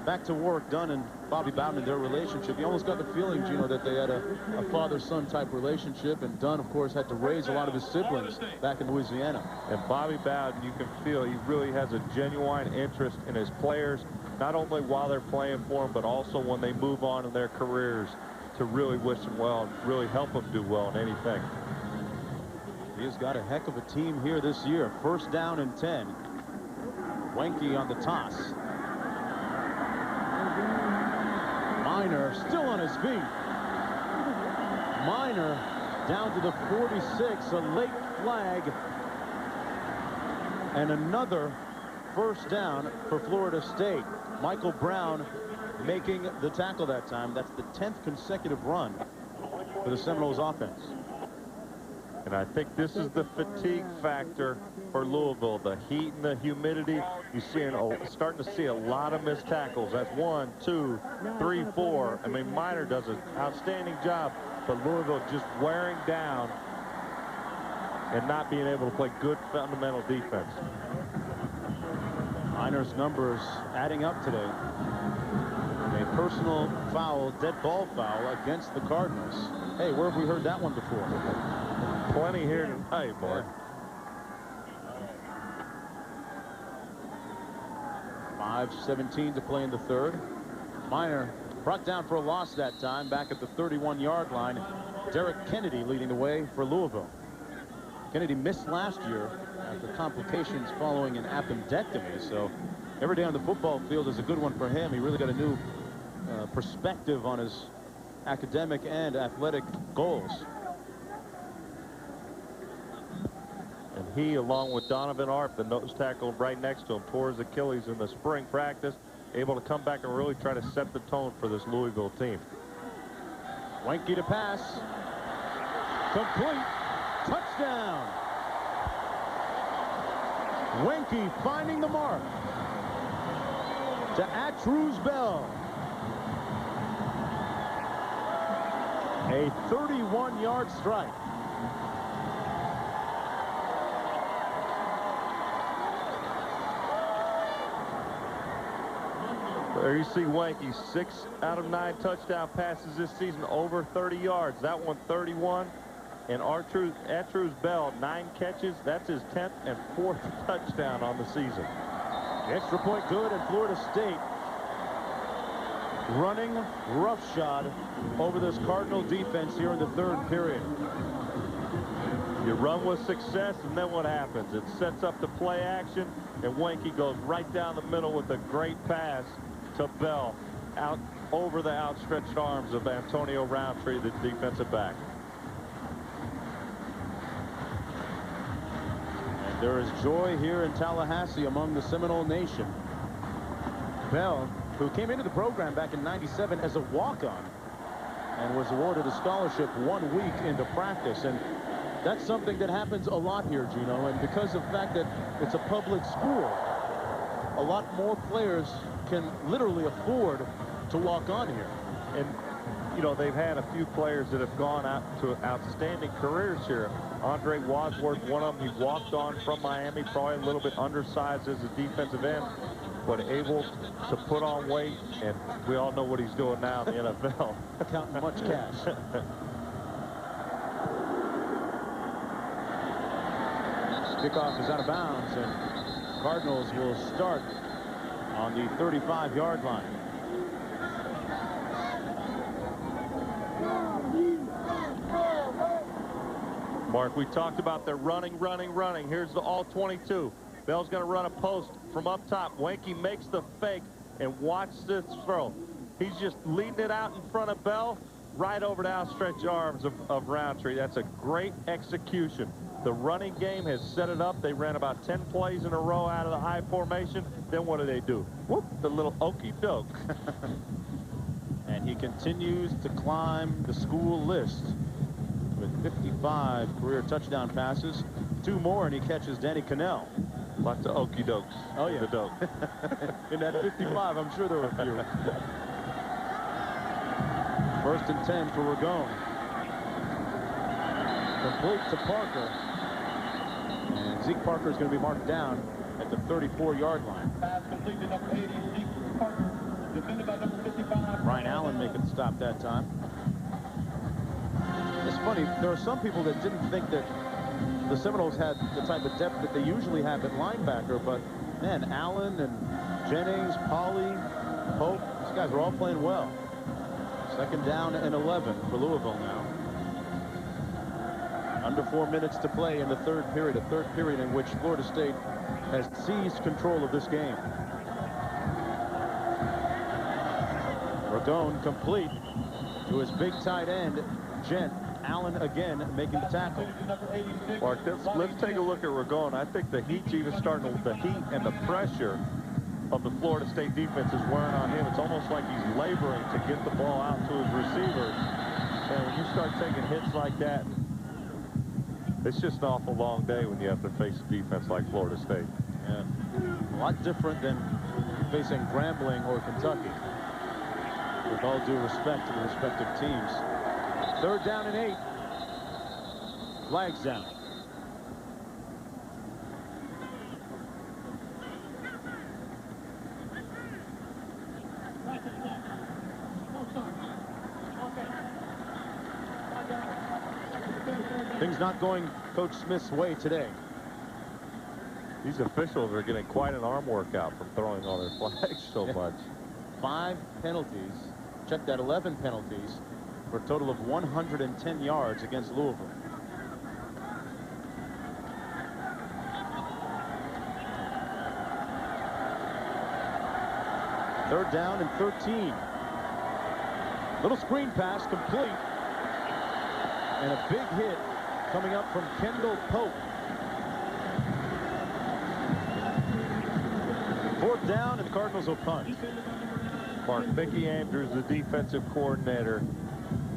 back to Warrick Dunn and Bobby Bowden in their relationship. You almost got the feeling, Gino, that they had a father-son type relationship, and Dunn, of course, had to raise a lot of his siblings back in Louisiana. And Bobby Bowden, you can feel he really has a genuine interest in his players, not only while they're playing for him, but also when they move on in their careers, to really wish them well and really help them do well in anything. He has got a heck of a team here this year. First down and 10. Wenke on the toss. Minor still on his feet. Minor down to the 46. A late flag. And another first down for Florida State. Michael Brown making the tackle that time. That's the 10th consecutive run for the Seminoles offense. And I think this is the fatigue factor for Louisville. The heat and the humidity. You're starting to see a lot of missed tackles. That's 1, 2, 3, 4. I mean, Minor does an outstanding job, but Louisville just wearing down and not being able to play good fundamental defense. Minor's numbers adding up today. A personal foul, dead ball foul against the Cardinals. Hey, where have we heard that one before? Plenty here tonight, boy. 5:17 to play in the third. Minor brought down for a loss that time, back at the 31-yard line. Derek Kennedy leading the way for Louisville. Kennedy missed last year after complications following an appendectomy, so every day on the football field is a good one for him. He really got a new perspective on his academic and athletic goals. And he, along with Donovan Arp, the nose tackle right next to him, tore his Achilles in the spring practice, able to come back and really try to set the tone for this Louisville team. Wenke to pass. Complete. Touchdown. Wenke finding the mark to Atruz Bell. A 31-yard strike. There you see Wenke, 6 out of 9 touchdown passes this season, over 30 yards. That one 31. And Atruz Bell, 9 catches. That's his 10th and 4th touchdown on the season. Extra point good, and Florida State running roughshod over this Cardinal defense here in the third period. You run with success, and then what happens? It sets up the play action, and Wenke goes right down the middle with a great pass to Bell, out over the outstretched arms of Antonio Roundtree, the defensive back. And there is joy here in Tallahassee among the Seminole Nation. Bell, who came into the program back in '97 as a walk-on and was awarded a scholarship 1 week into practice. And that's something that happens a lot here, Gino. And because of the fact that it's a public school, a lot more players can literally afford to walk on here. And, you know, they've had a few players that have gone out to outstanding careers here. Andre Wadsworth, one of them, he walked on from Miami, probably a little bit undersized as a defensive end, but able to put on weight, and we all know what he's doing now in the NFL. Counting much cash. Kickoff is out of bounds, and Cardinals will start on the 35-yard line. Mark, we talked about the running. Here's the all-22. Bell's going to run a post from up top. Wanky makes the fake, and watch this throw. He's just leading it out in front of Bell, right over the outstretched arms of Roundtree. That's a great execution. The running game has set it up. They ran about 10 plays in a row out of the high formation. Then what do? Whoop, the little okey-doke. And he continues to climb the school list with 55 career touchdown passes. 2 more, and he catches Danny Cannell. Lots of okey-dokes. Oh, yeah. The doke. In that 55, I'm sure there were a few. 1st and 10 for Ragone. Complete to Parker. And Zeke Parker is going to be marked down at the 34-yard line. Pass complete to number 80, Zeke Parker, defended by number 55. Ryan Allen making the stop that time. It's funny, there are some people that didn't think that the Seminoles had the type of depth that they usually have at linebacker, but man, Allen and Jennings, Pauly, Pope, these guys are all playing well. 2nd down and 11 for Louisville now. Under 4 minutes to play in the 3rd period, a 3rd period in which Florida State has seized control of this game. Ragone complete to his big tight end, Gent. Allen again making the tackle. Mark, let's take a look at Ragone. I think the heat's even starting with the heat and the pressure of the Florida State defense is wearing on him. It's almost like he's laboring to get the ball out to his receivers. And when you start taking hits like that, it's just an awful long day when you have to face a defense like Florida State. Yeah. A lot different than facing Grambling or Kentucky. With all due respect to the respective teams. 3rd down and 8. Flags down. Things not going Coach Smith's way today. These officials are getting quite an arm workout from throwing all their flags so much. 5 penalties. Check that, 11 penalties for a total of 110 yards against Louisville. Third down and 13. Little screen pass complete. And a big hit coming up from Kendall Pope. 4th down, and the Cardinals will punt. Mark, Mickey Andrews, the defensive coordinator,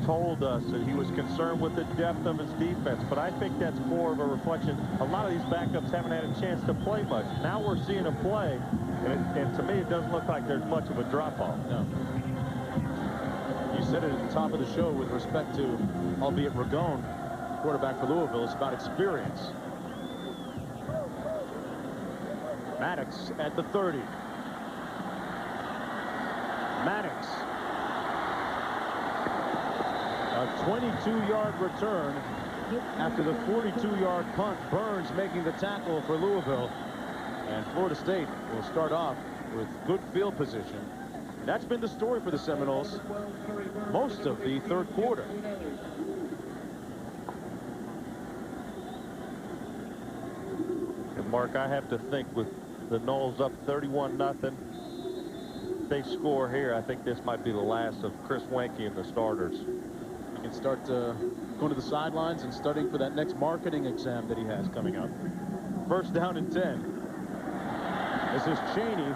told us that he was concerned with the depth of his defense, but I think that's more of a reflection. A lot of these backups haven't had a chance to play much. Now we're seeing a play, and to me it doesn't look like there's much of a drop-off. No. You said it at the top of the show with respect to, albeit Ragone, quarterback for Louisville, it's about experience. Maddox at the 30. Maddox. A 22-yard return after the 42-yard punt. Burns making the tackle for Louisville. And Florida State will start off with good field position. That's been the story for the Seminoles most of the 3rd quarter. And Mark, I have to think with the Noles up 31-0, they score here. I think this might be the last of Chris Wanky and the starters. He can start going to the sidelines and studying for that next marketing exam that he has coming up. 1st down and 10. This is Cheney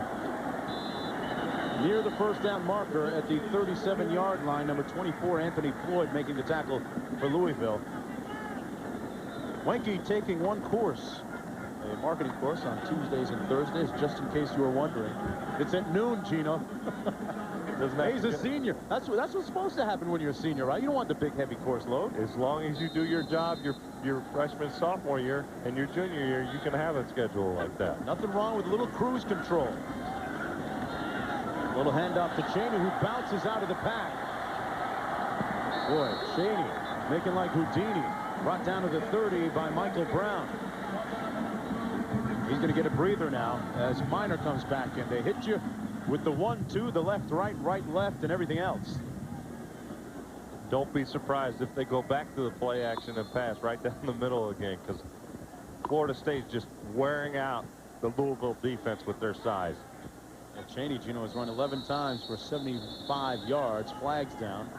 near the 1st down marker at the 37-yard line. Number 24, Anthony Floyd, making the tackle for Louisville. Wanky taking one course, a marketing course on Tuesdays and Thursdays, just in case you were wondering. It's at noon, Gino. He's a senior. That's what's supposed to happen when you're a senior, right? You don't want the big, heavy course load. As long as you do your job your freshman, sophomore year, and your junior year, you can have a schedule like that. Nothing wrong with a little cruise control. A little handoff to Cheney, who bounces out of the pack. Boy, Cheney making like Houdini. Brought down to the 30 by Michael Brown. He's going to get a breather now as Minor comes back in. They hit you with the 1-2, the left, right, right, left, and everything else. Don't be surprised if they go back to the play action and pass right down the middle again, because Florida State's just wearing out the Louisville defense with their size. And Cheney, Gino, has run 11 times for 75 yards. Flags down.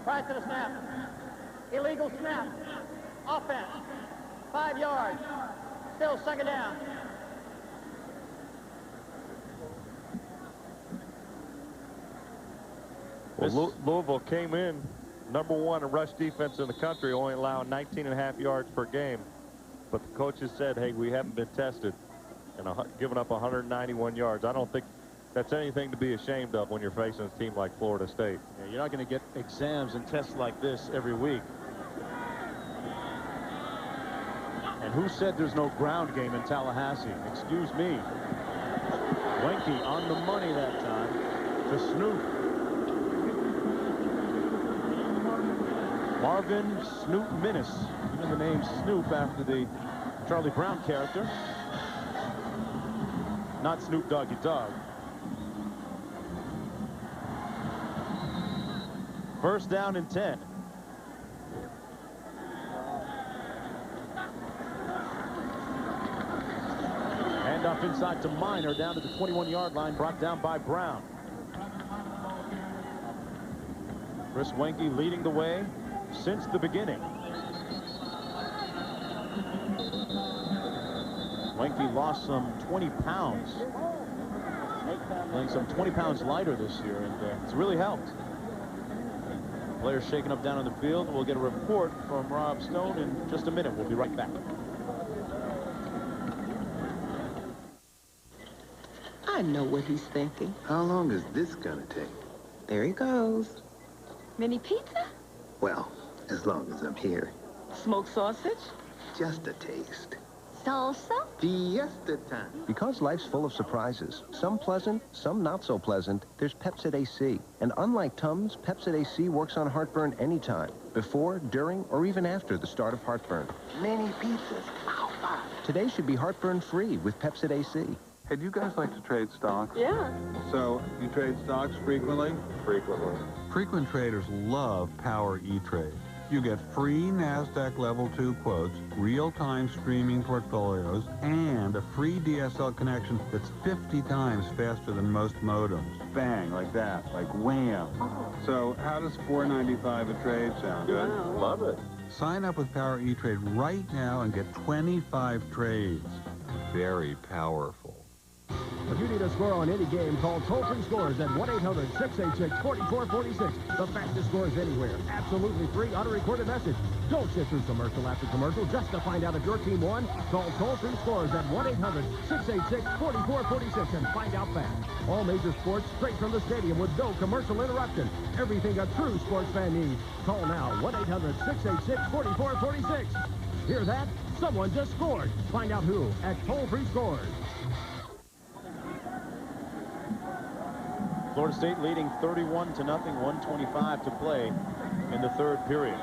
Price to the snap. Illegal snap. Offense. 5 yards. Still second down. Well, Louisville came in #1 in rush defense in the country, only allowing 19.5 yards per game. But the coaches said, hey, we haven't been tested and given up 191 yards. I don't think that's anything to be ashamed of when you're facing a team like Florida State. Yeah, you're not going to get exams and tests like this every week. And who said there's no ground game in Tallahassee? Excuse me. Wenke on the money that time to Snoop. Marvin Snoop Minnis, even the name Snoop after the Charlie Brown character. Not Snoop Doggy Dogg. First down and 10. Handoff inside to Minor, down to the 21-yard line, brought down by Brown. Chris Wenke leading the way since the beginning. Wenke lost some 20 pounds. Playing some 20 pounds lighter this year, and it's really helped. Players shaking up down on the field. We'll get a report from Rob Stone in just a minute. We'll be right back. I know what he's thinking. How long is this gonna take? There he goes. Mini pizza? Well, as long as I'm here. Smoked sausage? Just a taste. Salsa? Fiesta time. Because life's full of surprises, some pleasant, some not so pleasant, there's Pepsid AC. And unlike Tums, Pepsid AC works on heartburn anytime, before, during, or even after the start of heartburn. Many pizzas. Ow, ow. Today should be heartburn-free with Pepsid AC. Hey, do you guys like to trade stocks? Yeah. So, you trade stocks frequently? Frequently. Frequent traders love Power E-Trade. You get free NASDAQ Level 2 quotes, real-time streaming portfolios, and a free DSL connection that's 50 times faster than most modems. Bang, like that, like wham. Oh. So how does $4.95 a trade sound? Good? Wow. Love it. Sign up with Power E-Trade right now and get 25 trades. Very powerful. If you need a score on any game, call toll-free scores at 1-800-686-4446. The fastest scores anywhere. Absolutely free auto-recorded message. Don't sit through commercial after commercial just to find out if your team won. Call toll-free scores at 1-800-686-4446 and find out fast. All major sports straight from the stadium with no commercial interruption. Everything a true sports fan needs. Call now, 1-800-686-4446. Hear that? Someone just scored. Find out who at toll-free scores. Florida State leading 31-0, 1:25 to play in the third period.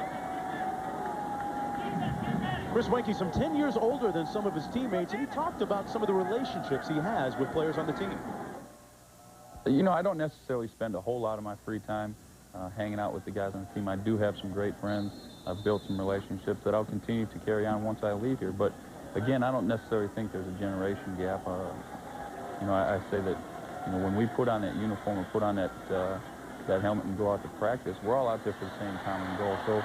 Chris Wenke, some 10 years older than some of his teammates, and he talked about some of the relationships he has with players on the team. You know, I don't necessarily spend a whole lot of my free time hanging out with the guys on the team. I do have some great friends. I've built some relationships that I'll continue to carry on once I leave here. But, again, I don't necessarily think there's a generation gap. You know, I say that, you know, when we put on that uniform or put on that helmet and go out to practice, we're all out there for the same common goal. So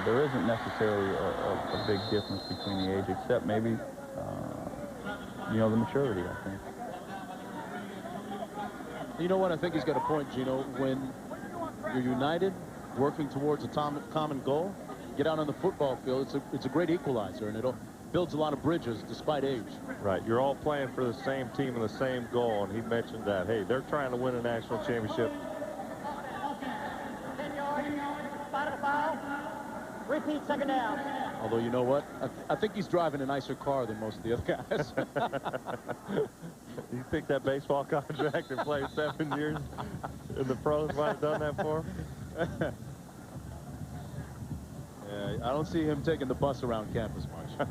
there isn't necessarily a big difference between the age, except maybe, you know, the maturity, I think. You know what? I think he's got a point, Gino. When you're united, working towards a common goal, get out on the football field, it's a great equalizer, and it'll builds a lot of bridges despite age. Right. You're all playing for the same team and the same goal, and he mentioned that. Hey, they're trying to win a national championship. 10 yards, spot of the foul. Repeat second down. Although, you know what? I think he's driving a nicer car than most of the other guys. You think that baseball contract and played 7 years in the pros might have done that for him? I don't see him taking the bus around campus much.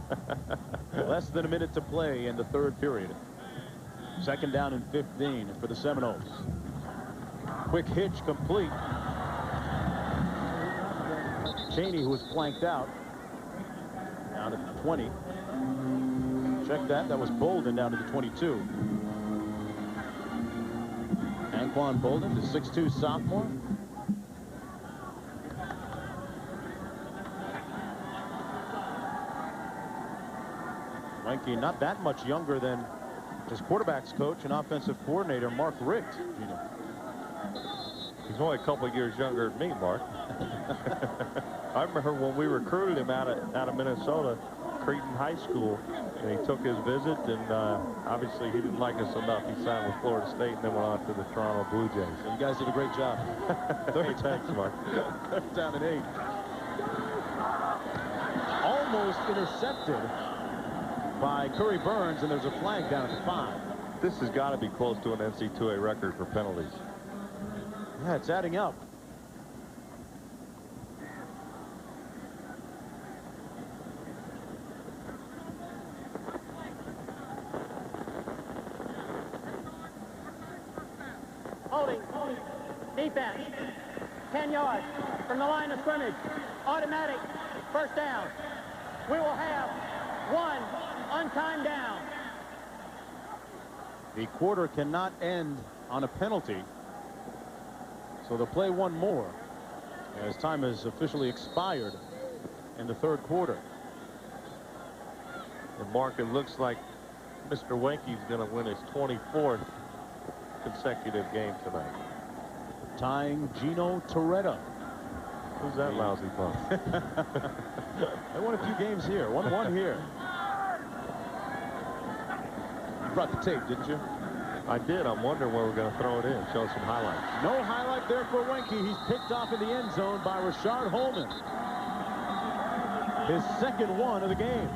Less than a minute to play in the third period. Second down and 15 for the Seminoles. Quick hitch complete. Cheney, who was flanked out, down at the 20. Check that. That was Bolden down to the 22. Anquan Bolden, the 6'2 sophomore. Wenke not that much younger than his quarterback's coach and offensive coordinator, Mark Richt. He's only a couple of years younger than me, Mark. I remember when we recruited him out of Minnesota, Cretin High School, and he took his visit, and obviously he didn't like us enough. He signed with Florida State and then went on to the Toronto Blue Jays. You guys did a great job. Thanks, Mark. Third down and 8. Almost intercepted by Curry Burns, and there's a flag down at the 5. This has got to be close to an NC2A record for penalties. Yeah, it's adding up. Holding. Defense. 10 yards from the line of scrimmage. Automatic. First down. We will have one untimed down. The quarter cannot end on a penalty, so they'll play one more as time has officially expired in the third quarter. And Mark, it looks like Mr. Wenke's going to win his 24th consecutive game tonight. Tying Gino Toretta. Who's that lousy bum? They won a few games here. 1-1 here. You brought the tape, didn't you? I did. I'm wondering where we're going to throw it in. Show some highlights. No highlight there for Wenke. He's picked off in the end zone by Rashard Holman. His second one of the game.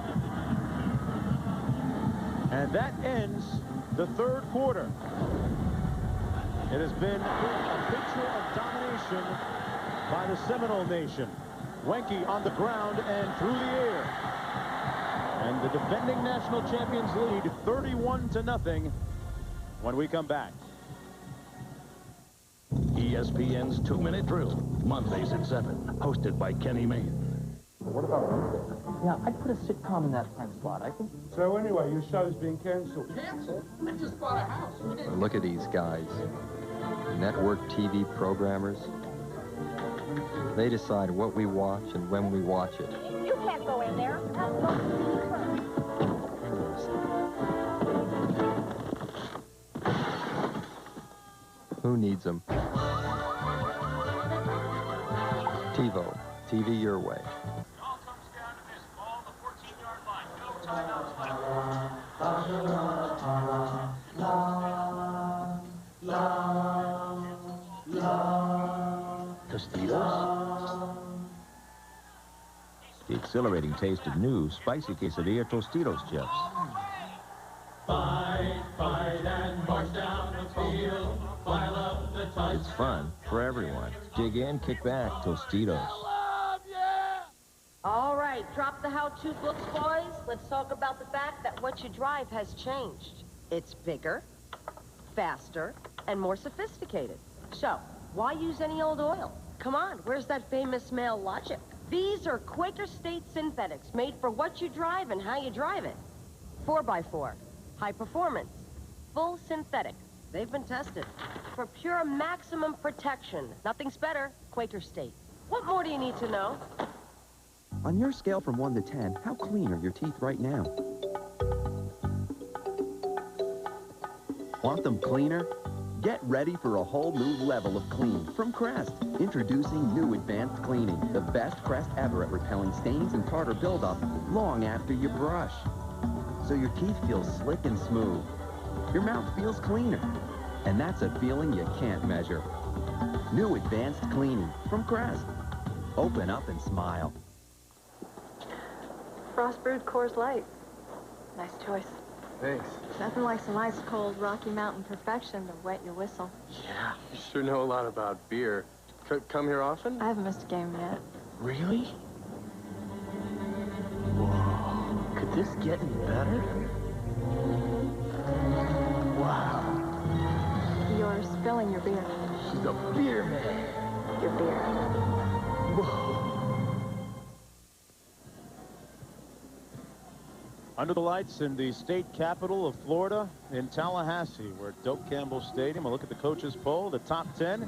And that ends the third quarter. It has been a picture of domination by the Seminole Nation. Wenke on the ground and through the air. And the defending national champions lead 31-0 when we come back. ESPN's 2-Minute Drill, Mondays at 7, hosted by Kenny Mayne. What about Wednesday? Yeah, I'd put a sitcom in that time slot, I think. So anyway, your show's being canceled. Canceled? I just bought a house. Look at these guys. Network TV programmers. They decide what we watch and when we watch it. You can't go in there. Who needs them? TiVo. TV your way. Tostitos? The exhilarating taste of new spicy quesadilla Tostitos chips. Fight and march down the field, file up the touchdown. It's fun for everyone. Dig in, kick back, Tostitos. All right, drop the how-to books, boys. Let's talk about the fact that what you drive has changed. It's bigger, faster, and more sophisticated. So, why use any old oil? Come on, where's that famous male logic? These are Quaker State synthetics made for what you drive and how you drive it. 4x4, high performance, full synthetic. They've been tested for pure maximum protection. Nothing's better, Quaker State. What more do you need to know? On your scale from 1 to 10, how clean are your teeth right now? Want them cleaner? Get ready for a whole new level of clean from Crest. Introducing new Advanced Cleaning, the best Crest ever at repelling stains and tartar buildup long after you brush. So your teeth feel slick and smooth. Your mouth feels cleaner. And that's a feeling you can't measure. New Advanced Cleaning from Crest. Open up and smile. Frost brewed Coors Light. Nice choice. Thanks. Nothing like some ice cold Rocky Mountain perfection to wet your whistle. Yeah, you sure know a lot about beer. Come here often? I haven't missed a game yet. Really? this get any better? Wow. You're spilling your beer. She's a beer man. Your beer. Whoa. Under the lights in the state capital of Florida, in Tallahassee, we're at Doak Campbell Stadium. A look at the coaches poll, the top 10.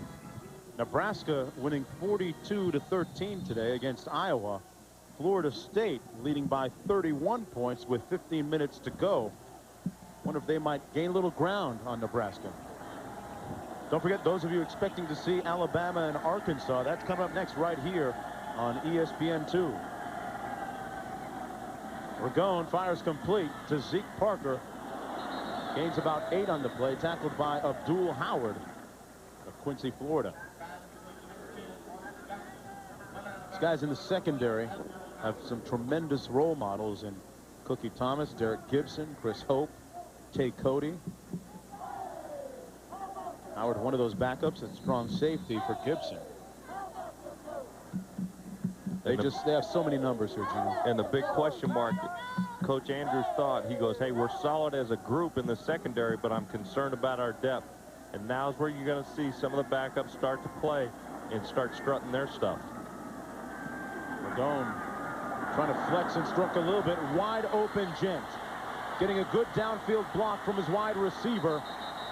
Nebraska winning 42-13 today against Iowa. Florida State leading by 31 points with 15 minutes to go. Wonder if they might gain a little ground on Nebraska. Don't forget, those of you expecting to see Alabama and Arkansas, that's coming up next right here on ESPN2. Ragone fires complete to Zeke Parker. Gains about 8 on the play, tackled by Abdul Howard of Quincy, Florida. These guys in the secondary have some tremendous role models in Cookie Thomas, Derek Gibson, Chris Hope, Tay Cody. Howard, one of those backups, at strong safety for Gibson. They have so many numbers here, Gino. And the big question mark, Coach Andrews thought, he goes, hey, we're solid as a group in the secondary, but I'm concerned about our depth. And now's where you're going to see some of the backups start to play and start strutting their stuff. Ragone trying to flex and struck a little bit. Wide open Gent. Getting a good downfield block from his wide receiver.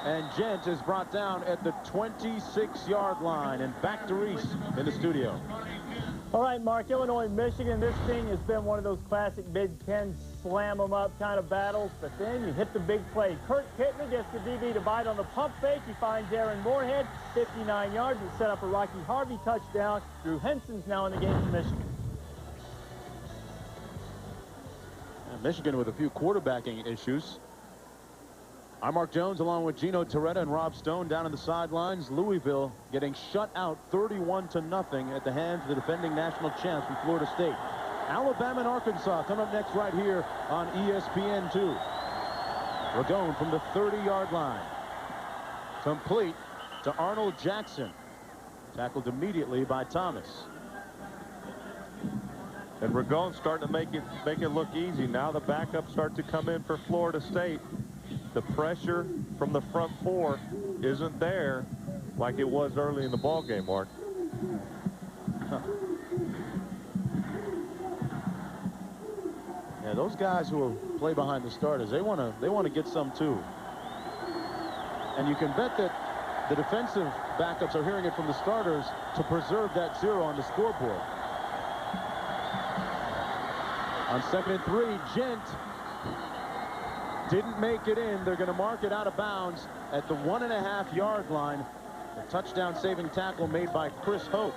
And Gent is brought down at the 26-yard line. And back to Reese in the studio. All right, Mark, Illinois, Michigan, this thing has been one of those classic Big Ten slam-em-up kind of battles, but then you hit the big play. Kurt Kittner gets the DB to bite on the pump fake. He finds Aaron Moorhead, 59 yards, and set up a Rocky Harvey touchdown. Drew Henson's now in the game for Michigan. And Michigan with a few quarterbacking issues. I'm Mark Jones along with Gino Torretta and Rob Stone down on the sidelines. Louisville getting shut out 31-0 at the hands of the defending national champs from Florida State. Alabama and Arkansas come up next right here on ESPN2. Ragone from the 30-yard line. Complete to Arnold Jackson. Tackled immediately by Thomas. And Ragone starting to make it look easy. Now the backups start to come in for Florida State. The pressure from the front four isn't there like it was early in the ball game, Mark. Yeah, those guys who play behind the starters, they want to get some too. And you can bet that the defensive backups are hearing it from the starters to preserve that 0 on the scoreboard. On 2nd and 3, Gent didn't make it in. They're going to mark it out of bounds at the 1.5-yard line. A touchdown-saving tackle made by Chris Hope.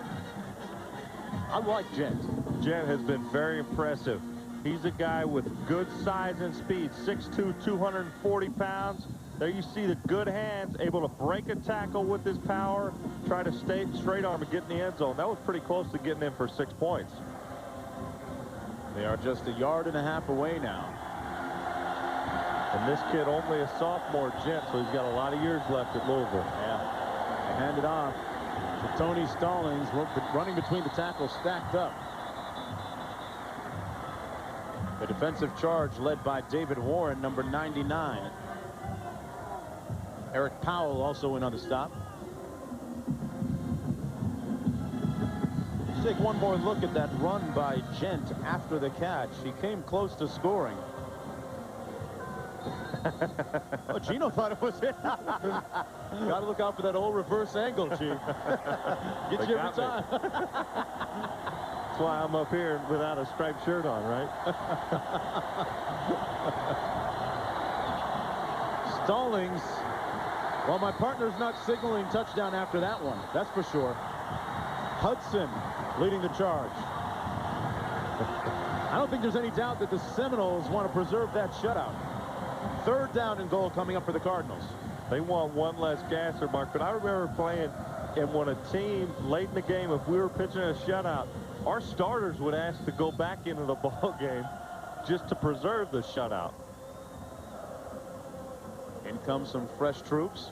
I like Gent. Gent has been very impressive. He's a guy with good size and speed, 6'2", 240 pounds. There you see the good hands, able to break a tackle with his power, try to stay straight arm and get in the end zone. That was pretty close to getting in for 6 points. They are just 1.5 yards away now. And this kid only a sophomore, Gent, so he's got a lot of years left at Louisville. Yeah. They hand it off to Tony Stallings, running between the tackles, stacked up. The defensive charge led by David Warren, number 99. Eric Powell also in on the stop. Let's take one more look at that run by Gent after the catch. He came close to scoring. Oh, Gino thought it was it. Got to look out for that old reverse angle, G. Get you every time. That's why I'm up here without a striped shirt on, right? Stallings. Well, my partner's not signaling touchdown after that one. That's for sure. Hudson leading the charge. I don't think there's any doubt that the Seminoles want to preserve that shutout. 3rd down and goal coming up for the Cardinals. They want one less gasser, Mark. But I remember playing, and when a team late in the game, if we were pitching a shutout, our starters would ask to go back into the ball game just to preserve the shutout. In comes some fresh troops.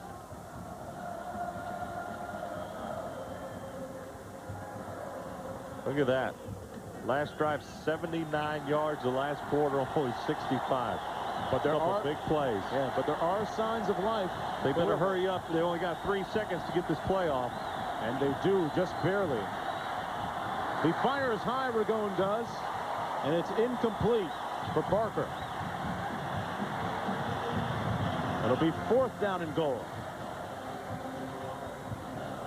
Look at that. Last drive, 79 yards. The last quarter, only 65. But there are big plays. Yeah, but there are signs of life. They better hurry up. They only got 3 seconds to get this play off. And they do, just barely. He fires high, Ragone does. And it's incomplete for Parker. It'll be 4th down and goal.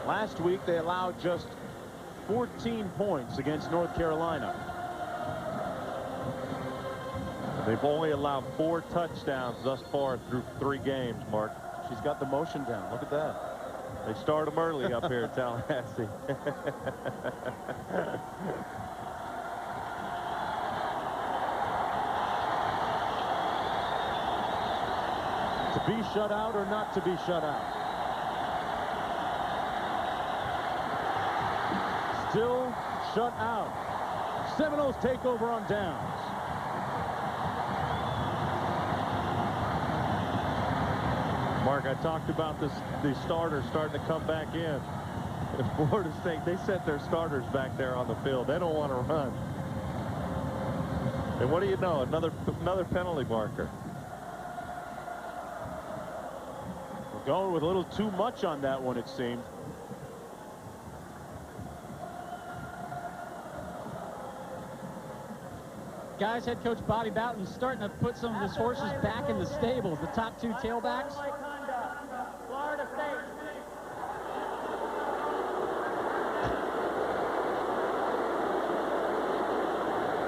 Last week, they allowed just 14 points against North Carolina. They've only allowed 4 touchdowns thus far through 3 games, Mark. She's got the motion down. Look at that. They start them early up here in Tallahassee. To be shut out or not to be shut out? Still shut out. Seminoles take over on downs. Mark, I talked about the starters starting to come back in. At Florida State, they sent their starters back there on the field. They don't want to run. And what do you know? Another penalty marker. We're going with a little too much on that one, it seemed. Guys, head coach Bobby Bowden's starting to put some of his horses back in the stables. The top 2 tailbacks. Florida State.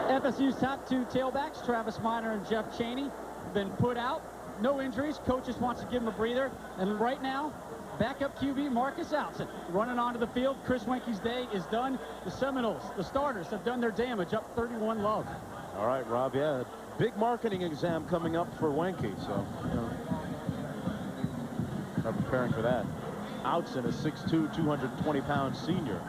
FSU's top 2 tailbacks, Travis Minor and Jeff Chaney, have been put out. No injuries. Coach just wants to give them a breather. And right now, backup QB Marcus Outson running onto the field. Chris Wenke's day is done. The Seminoles, the starters, have done their damage, up 31 love. All right, Rob, yeah, big marketing exam coming up for Wenke, so, you know, start preparing for that. Outson, a 6'2", 220-pound senior.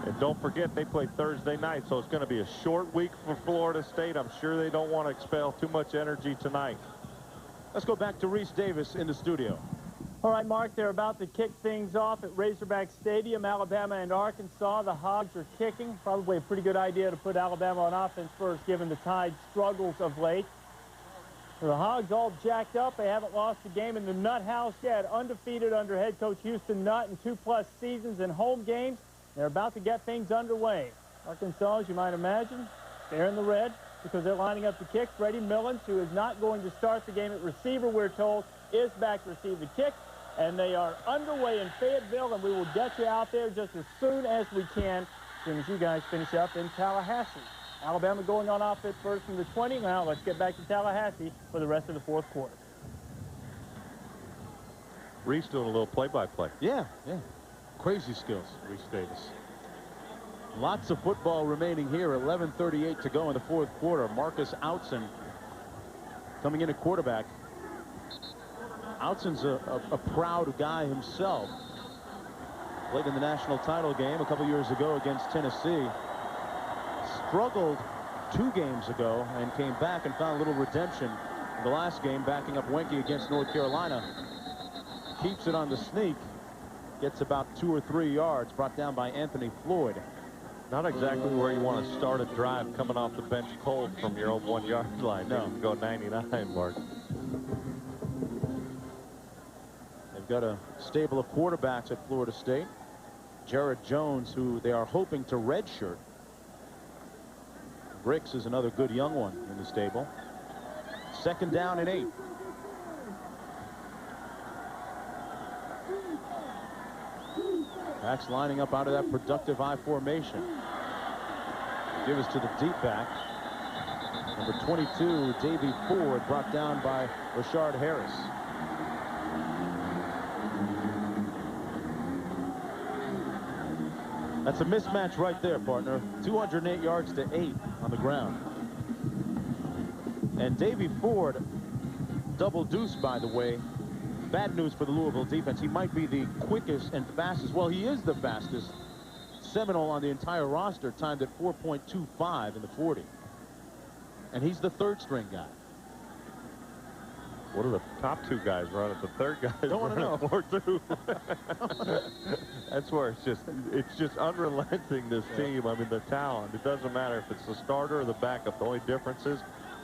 And don't forget, they play Thursday night, so it's going to be a short week for Florida State. I'm sure they don't want to expel too much energy tonight. Let's go back to Reese Davis in the studio. All right, Mark, they're about to kick things off at Razorback Stadium, Alabama and Arkansas. The Hogs are kicking. Probably a pretty good idea to put Alabama on offense first, given the Tide's struggles of late. So the Hogs all jacked up. They haven't lost a game in the Nutt House yet. Undefeated under head coach Houston Nutt in 2+ seasons in home games. They're about to get things underway. Arkansas, as you might imagine, they're in the red because they're lining up to kick. Freddie Millens, who is not going to start the game at receiver, we're told, is back to receive the kick. And they are underway in Fayetteville, and we will get you out there just as soon as we can, as soon as you guys finish up in Tallahassee. Alabama going on offense first from the 20. Now let's get back to Tallahassee for the rest of the 4th quarter. Reese doing a little play-by-play. Yeah. Crazy skills, Reese Davis. Lots of football remaining here. 11:38 to go in the 4th quarter. Marcus Outson coming in at quarterback. Outson's a proud guy himself. Played in the national title game a couple years ago against Tennessee. Struggled 2 games ago and came back and found a little redemption in the last game, backing up Wenke against North Carolina. Keeps it on the sneak. Gets about 2 or 3 yards, brought down by Anthony Floyd. Not exactly where you want to start a drive coming off the bench cold from your own 1-yard line. No. Go 99, Mark. They've got a stable of quarterbacks at Florida State. Jared Jones, who they are hoping to redshirt. Bricks is another good young one in the stable. 2nd down and 8. Backs lining up out of that productive I formation. Give us to the deep back. Number 22, Davey Ford, brought down by Rashard Harris. That's a mismatch right there, partner. 208 yards to 8 on the ground. And Davey Ford, double deuce, by the way. Bad news for the Louisville defense. He might be the quickest and fastest. Well, he is the fastest Seminole on the entire roster, timed at 4.25 in the 40. And he's the 3rd string guy. What do the top two guys run if the third guy is running 4-2? That's where it's just unrelenting, this team. I mean, the talent. It doesn't matter if it's the starter or the backup. The only difference is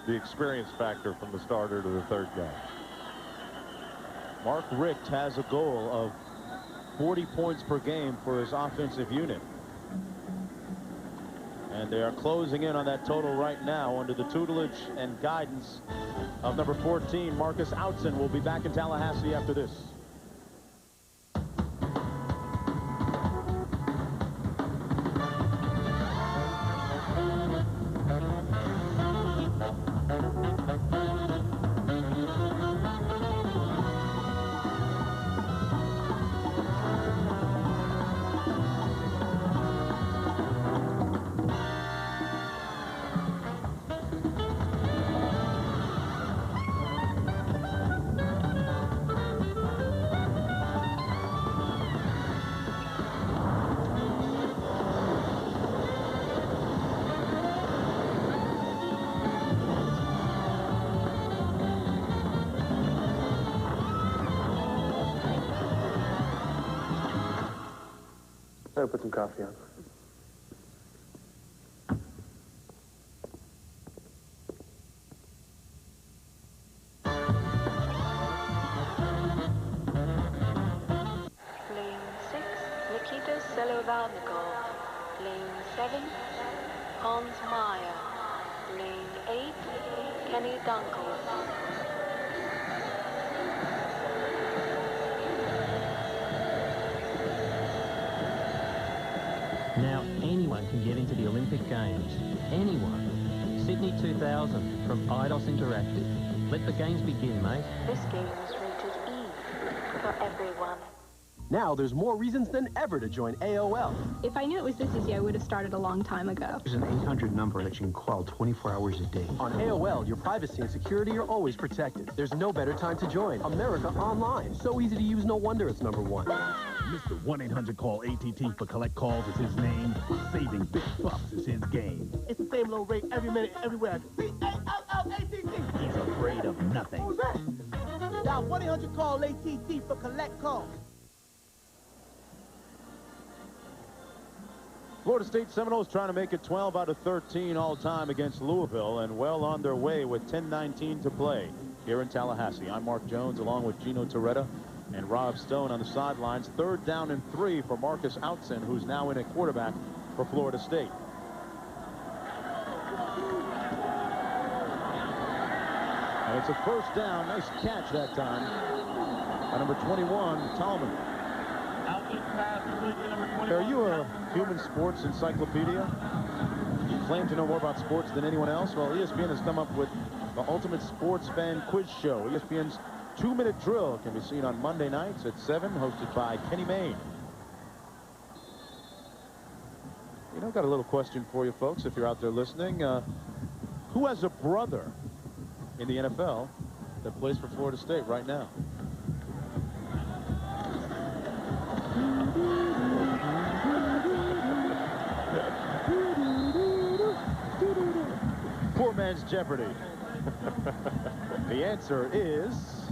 the experience factor from the starter to the third guy. Mark Richt has a goal of 40 points per game for his offensive unit. And they are closing in on that total right now under the tutelage and guidance of number 14, Marcus Outzen. Will be back in Tallahassee after this. I'll put some coffee on. Lane 6, Nikita Selovanikov. Lane 7, Hans Meyer. Lane 8, Kenny Dunkel. Now, anyone can get into the Olympic Games. Anyone. Sydney 2000 from IDOS Interactive. Let the games begin, mate. This game is rated E for everyone. Now there's more reasons than ever to join AOL. If I knew it was this easy, I would have started a long time ago. There's an 800 number that you can call 24 hours a day. On AOL, your privacy and security are always protected. There's no better time to join. America Online. So easy to use, no wonder it's #1. Mr. 1-800-CALL-ATT for collect calls is his name. Saving big bucks is his game. It's the same low rate every minute, everywhere. C-A-L-L-A-T-T. He's afraid of nothing. Who's that? Dial 1-800-CALL-ATT for collect calls. Florida State Seminoles trying to make it 12 out of 13 all-time against Louisville, and well on their way with 10:19 to play here in Tallahassee. I'm Mark Jones along with Gino Torretta and Rob Stone on the sidelines. 3rd down and 3 for Marcus Outzen, who's now in at quarterback for Florida State. And it's a 1st down. Nice catch that time by number 21, Tallman. Are you a human sports encyclopedia? You claim to know more about sports than anyone else? Well, ESPN has come up with the ultimate sports fan quiz show. ESPN's 2-minute drill can be seen on Monday nights at 7, hosted by Kenny Mayne. You know, got a little question for you folks if you're out there listening. Who has a brother in the NFL that plays for Florida State right now? Poor man's Jeopardy. The answer is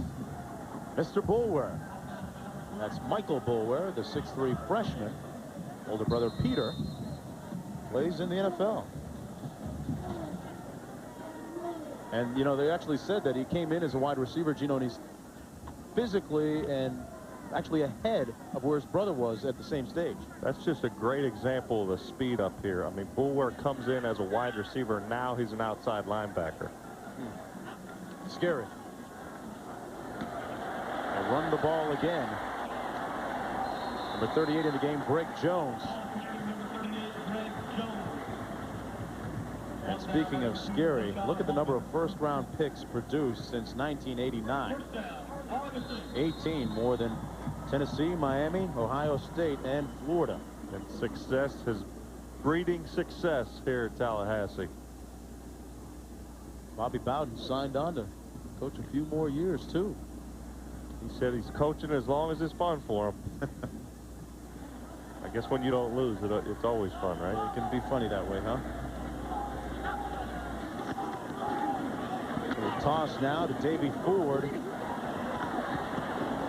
Mr. Boulware. That's Michael Boulware, the 6'3" freshman. Older brother Peter plays in the NFL. And, you know, they actually said that he came in as a wide receiver, Gino, and he's physically and actually ahead of where his brother was at the same stage. That's just a great example of the speed up here. I mean, Boulware comes in as a wide receiver. Now he's an outside linebacker. Scary. They run the ball again. Number 38 in the game, Greg Jones. And speaking of scary, look at the number of first-round picks produced since 1989. 18 more than Tennessee, Miami, Ohio State, and Florida. And success is breeding success here at Tallahassee. Bobby Bowden signed on to coach a few more years, too. He said he's coaching as long as it's fun for him. I guess when you don't lose, it's always fun, right? It can be funny that way, huh? toss now to Davey Ford.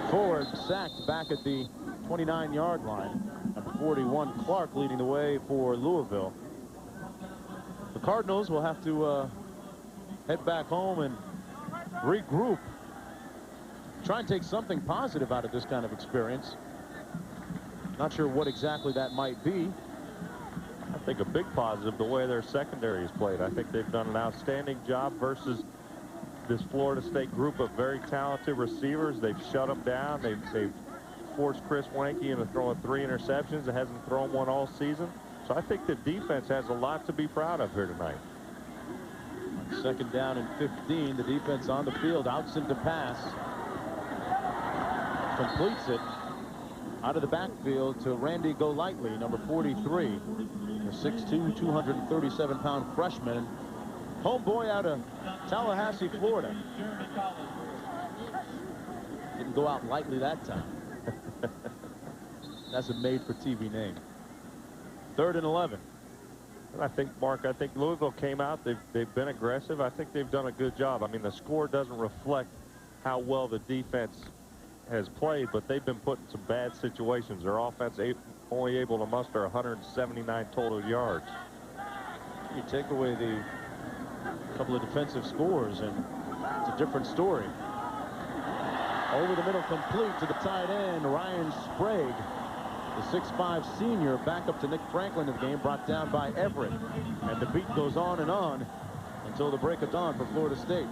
Ford sacked back at the 29-yard line. Number 41, Clark, leading the way for Louisville. The Cardinals will have to head back home and regroup. Try and take something positive out of this kind of experience. Not sure what exactly that might be. I think a big positive, the way their secondary is played. I think they've done an outstanding job versus this Florida State group of very talented receivers. They've shut them down. They've forced Chris Wanke into throwing 3 interceptions. It hasn't thrown one all season. So I think the defense has a lot to be proud of here tonight. On second down and 15, the defense on the field, Outson to pass. Completes it out of the backfield to Randy Golightly, number 43. The 6'2", 237-pound freshman. Homeboy out of Tallahassee, Florida. Didn't go out lightly that time. That's a made-for-TV name. 3rd and 11. And I think, Mark, I think Louisville came out. They've been aggressive. I think they've done a good job. I mean, the score doesn't reflect how well the defense has played, but they've been put in some bad situations. Their offense only able to muster 179 total yards. You take away the couple of defensive scores, and it's a different story. Over the middle, complete to the tight end, Ryan Sprague. The 6'5" senior, back up to Nick Franklin in the game, brought down by Everett. And the beat goes on until the break of dawn for Florida State.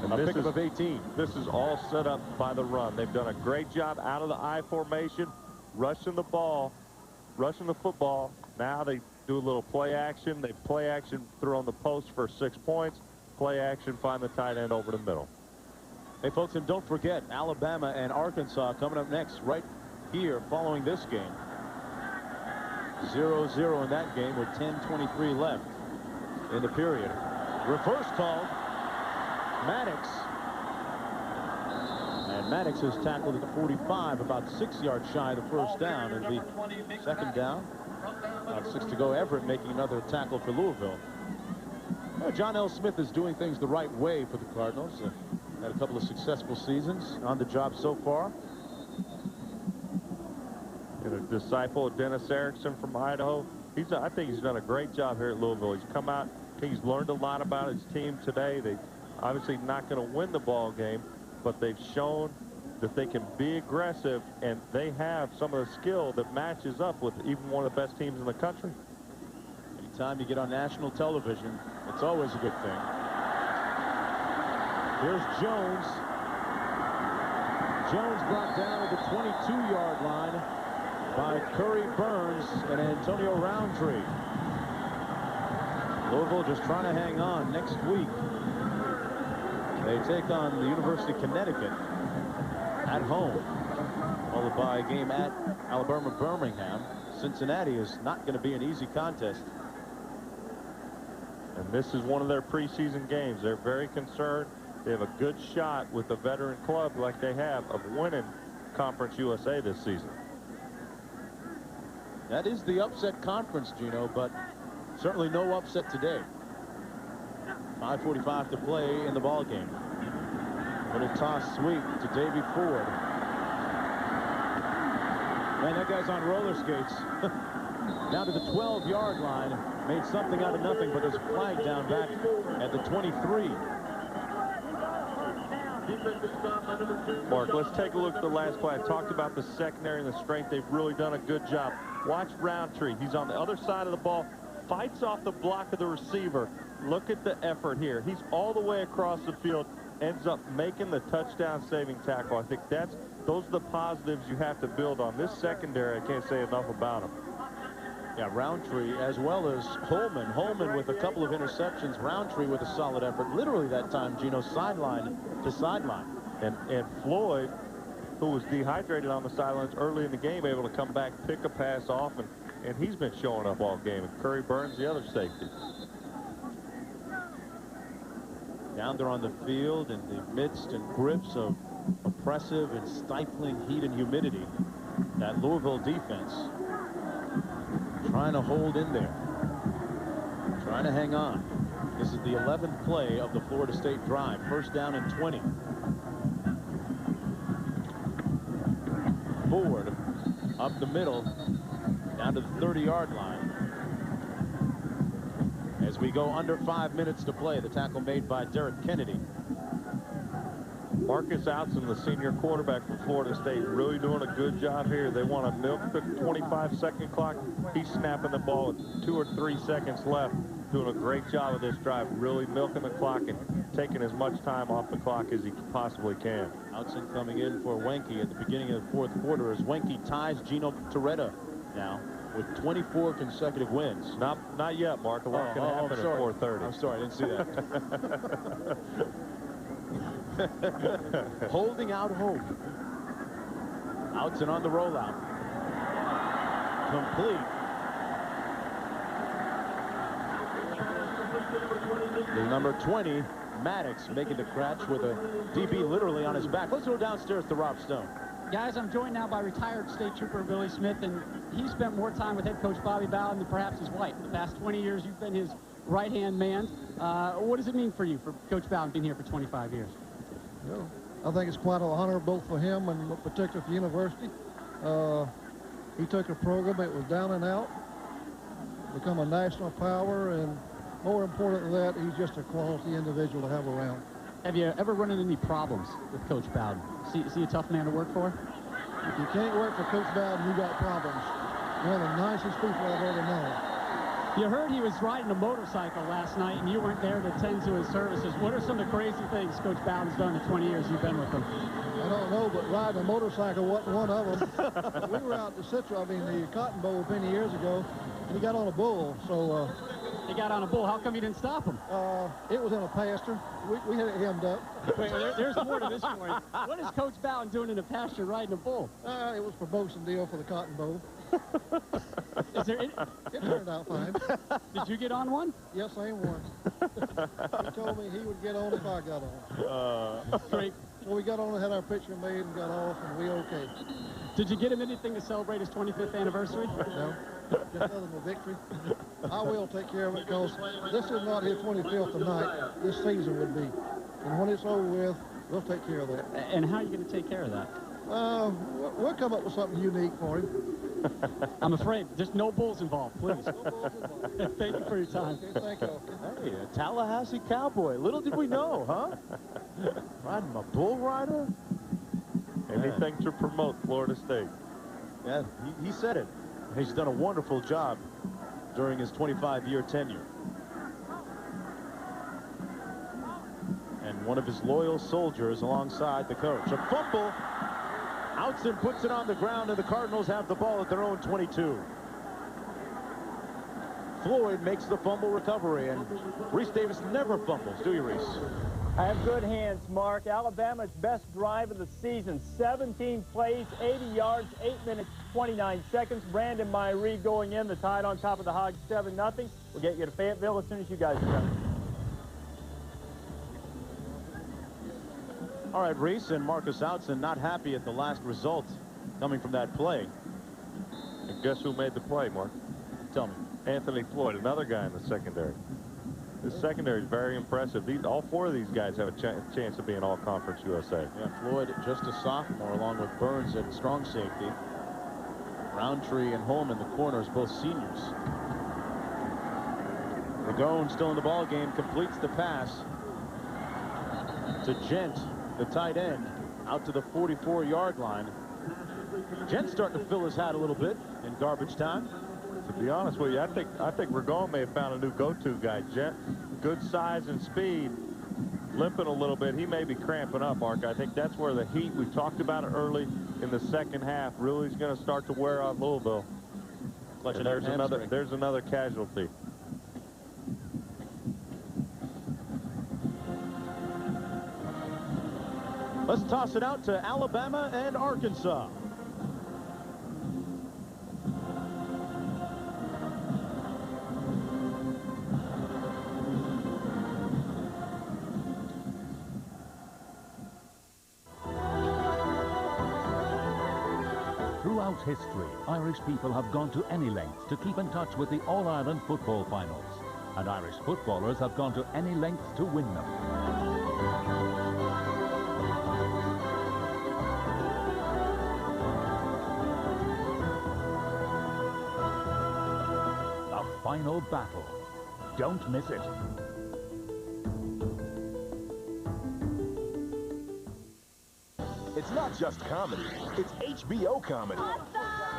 And a pickup of 18. This is all set up by the run. They've done a great job out of the I formation, rushing the ball, rushing the football. Now they do a little play action. They play action through on the post for 6 points. Play action, find the tight end over the middle. Hey, folks, and don't forget, Alabama and Arkansas coming up next right here following this game. 0-0 in that game with 10:23 left in the period. Reverse called. Maddox. And Maddox is tackled at the 45, about 6 yards shy of the first down. And the second down, about 6 to go. Everett making another tackle for Louisville. John L. Smith is doing things the right way for the Cardinals. Had a couple of successful seasons on the job so far. And a disciple of Dennis Erickson from Idaho. I think he's done a great job here at Louisville. He's come out. I think he's learned a lot about his team today. They obviously not going to win the ball game, but they've shown that they can be aggressive, and they have some of the skill that matches up with even one of the best teams in the country. Anytime you get on national television, it's always a good thing. Here's Jones. Jones brought down at the 22-yard line by Curry Burns and Antonio Roundtree. Louisville just trying to hang on. Next week, they take on the University of Connecticut at home, followed by a game at Alabama-Birmingham. Cincinnati is not going to be an easy contest. And this is one of their preseason games. They're very concerned. They have a good shot with a veteran club like they have of winning Conference USA this season. That is the upset conference, Gino, but certainly no upset today. 5:45 to play in the ball game. Little toss sweep to Davey Ford. Man, that guy's on roller skates. Down to the 12-yard line. Made something out of nothing, but there's a flag down back at the 23. Mark, let's take a look at the last play. I talked about the secondary and the strength. They've really done a good job. Watch Roundtree. He's on the other side of the ball. Fights off the block of the receiver. Look at the effort here. He's all the way across the field. Ends up making the touchdown-saving tackle. I think those are the positives you have to build on. This secondary, I can't say enough about them. Yeah, Roundtree as well as Holman. Holman with a couple of interceptions. Roundtree with a solid effort. Literally that time, Gino, sideline to sideline. And Floyd, who was dehydrated on the sidelines early in the game, able to come back, pick a pass off, and he's been showing up all game. And Curry Burns, the other safety. Down there on the field in the midst and grips of oppressive and stifling heat and humidity, that Louisville defense trying to hold in there, trying to hang on. This is the 11th play of the Florida State drive. First down and 20. Ford up the middle, down to the 30-yard line. As we go under 5 minutes to play, the tackle made by Derek Kennedy. Marcus Outson, the senior quarterback for Florida State, really doing a good job here. They want to milk the 25-second clock. He's snapping the ball with 2 or 3 seconds left, doing a great job of this drive, really milking the clock and taking as much time off the clock as he possibly can. Outson coming in for Wenke at the beginning of the 4th quarter as Wenke ties Gino Toretta now with 24 consecutive wins. Not yet, Mark. A lot can happen at 4:30. I'm sorry, I didn't see that. Holding out hope. Outson on the rollout. Complete. The number 20, Maddox, making the catch with a DB literally on his back. Let's go downstairs to Rob Stone. Guys, I'm joined now by retired State Trooper Billy Smith, and he spent more time with head coach Bobby Bowden than perhaps his wife. The past 20 years, you've been his right-hand man. What does it mean for you, for Coach Bowden being here for 25 years? Well, I think it's quite an honor both for him and particularly for the university. He took a program that was down and out, become a national power, and more important than that, he's just a quality individual to have around. Have you ever run into any problems with Coach Bowden? Is he a tough man to work for? If you can't work for Coach Bowden, you got problems. One of the nicest people I've ever known. You heard he was riding a motorcycle last night, and you weren't there to tend to his services. What are some of the crazy things Coach Bowden's done in the 20 years you've been with him? I don't know, but riding a motorcycle wasn't one of them. We were out in the Cotton Bowl many years ago, and he got on a bull, so... He got on a bull. How come you didn't stop him? It was in a pasture. We had it hemmed up. Wait, there's more to this story. What is Coach Bowden doing in a pasture riding a bull? It was a promotion deal for the Cotton Bowl. It turned out fine. Did you get on one? Yes, I am one. He told me he would get on if I got on. Great. So we got on and had our picture made and got off, and we okay. Did you get him anything to celebrate his 25th anniversary? No. Just other than a victory. I will take care of it because this is not his 25th tonight. This season would be. And when it's over with, we'll take care of that. And how are you going to take care of that? We'll come up with something unique for him. I'm afraid there's no bulls involved, please. No bulls involved. Thank you for your time. Okay, thank you. Hey, a Tallahassee cowboy. Little did we know, huh? Riding a bull rider? Anything to promote Florida State. Yeah, he said it. He's done a wonderful job during his 25-year tenure. And one of his loyal soldiers alongside the coach. A fumble. Outson puts it on the ground, and the Cardinals have the ball at their own 22. Floyd makes the fumble recovery, and Reese Davis never fumbles, do you, Reese? I have good hands, Mark. Alabama's best drive of the season. 17 plays, 80 yards, 8 minutes, 29 seconds. Brandon Myree going in. The Tide on top of the Hogs, 7-0. We'll get you to Fayetteville as soon as you guys are done. All right, Reese and Marcus Outson not happy at the last result coming from that play. And guess who made the play, Mark? Tell me. Anthony Floyd, another guy in the secondary. The secondary is very impressive. All 4 of these guys have a chance of being All-Conference USA. Yeah, Floyd just a sophomore, along with Burns at strong safety. Roundtree and Holman, the corners, both seniors. Ragone still in the ball game, completes the pass to Gent, the tight end, out to the 44-yard line. Gent's starting to fill his hat a little bit in garbage time. To be honest with you, I think Ragone may have found a new go-to guy. Gent, good size and speed, limping a little bit. He may be cramping up, Mark. I think that's where the heat, we talked about it early in the second half, really is going to start to wear on Louisville. And there's another casualty. Let's toss it out to Alabama and Arkansas. Throughout history, Irish people have gone to any lengths to keep in touch with the All-Ireland football finals. and Irish footballers have gone to any lengths to win them. The final battle. Don't miss it. It's not just comedy, it's HBO comedy.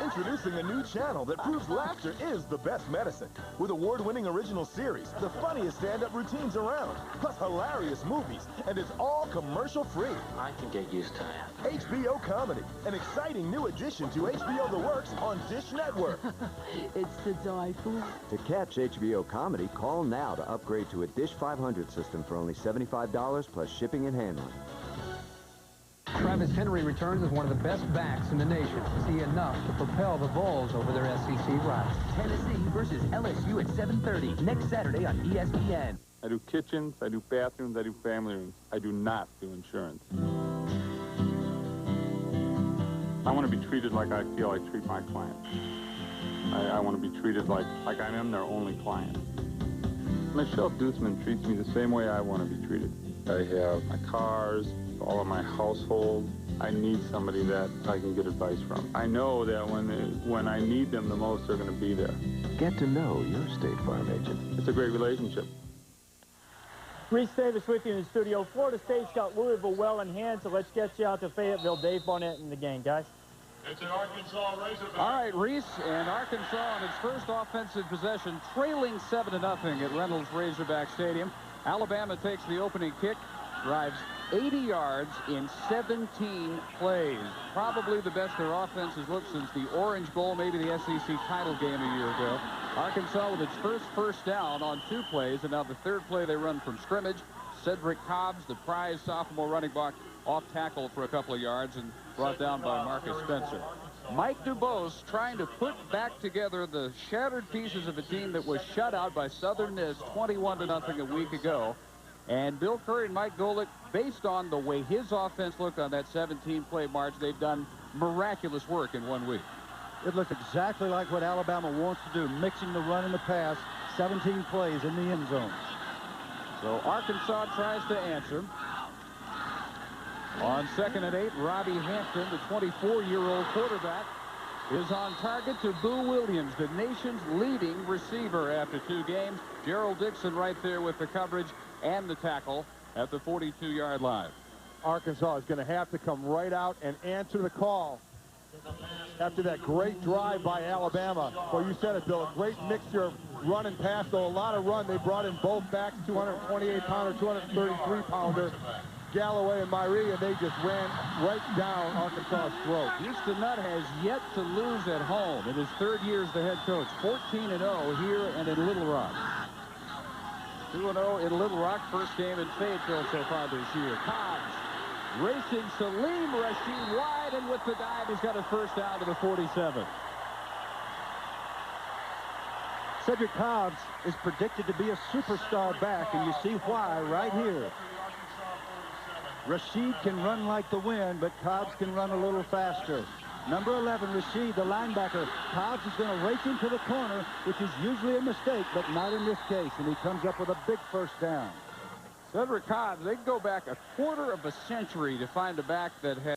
Introducing a new channel that proves laughter is the best medicine. With award-winning original series, the funniest stand-up routines around, plus hilarious movies, and it's all commercial-free. I can get used to it. HBO Comedy, an exciting new addition to HBO The Works on Dish Network. It's to die for. To catch HBO Comedy, call now to upgrade to a Dish 500 system for only $75 plus shipping and handling. Travis Henry returns as one of the best backs in the nation. See enough to propel the Vols over their SEC rise. Tennessee versus LSU at 7:30 next Saturday on ESPN. I do kitchens, I do bathrooms, I do family rooms. I do not do insurance. I want to be treated like I feel I treat my clients. I want to be treated like I am their only client. Michelle Dutzman treats me the same way I want to be treated. I have my cars, all of my household. I need somebody that I can get advice from. I know that when I need them the most, they're going to be there. Get to know your State Farm agent. It's a great relationship. Reese Davis with you in the studio. Florida State's got Louisville well in hand, so let's get you out to Fayetteville. Dave Barnett in the game, guys. It's an Arkansas Razorback. All right, Reese, and Arkansas on its first offensive possession, trailing 7-0 at Reynolds Razorback Stadium. Alabama takes the opening kick, drives 80 yards in 17 plays. Probably the best their offense has looked since the Orange Bowl, maybe the SEC title game a year ago. Arkansas with its first down on 2 plays, and now the third play they run from scrimmage. Cedric Cobbs, the prize sophomore running back, off tackle for a couple of yards and brought down by Marcus Spencer. Mike DuBose trying to put back together the shattered pieces of a team that was shut out by Southern Miss 21-0 a week ago. And Bill Curry and Mike Golick, based on the way his offense looked on that 17-play march, they've done miraculous work in 1 week. It looked exactly like what Alabama wants to do, mixing the run and the pass, 17 plays in the end zone. So Arkansas tries to answer. On 2nd and 8, Robbie Hampton, the 24-year-old quarterback, is on target to Boo Williams, the nation's leading receiver after 2 games. Gerald Dixon right there with the coverage and the tackle at the 42-yard line. Arkansas is going to have to come right out and answer the call after that great drive by Alabama. Well, you said it, Bill, a great mixture of run and pass, though a lot of run. They brought in both backs, 228-pounder, 233-pounder, Galloway and Myrie, and they just ran right down Arkansas's throat. Houston Nutt has yet to lose at home in his 3rd year as the head coach. 14-0 here and in Little Rock. 2-0 in Little Rock, first game in Fayetteville so far this year. Cobbs racing Salim Rashid wide, and with the dive, he's got a first down to the 47. Cedric Cobbs is predicted to be a superstar back, and you see why right here. Rashid can run like the wind, but Cobbs can run a little faster. Number 11, Rashid, the linebacker. Cobbs is going to race into the corner, which is usually a mistake, but not in this case, and he comes up with a big first down. Cedric Cobbs, they go back a quarter of a century to find a back that has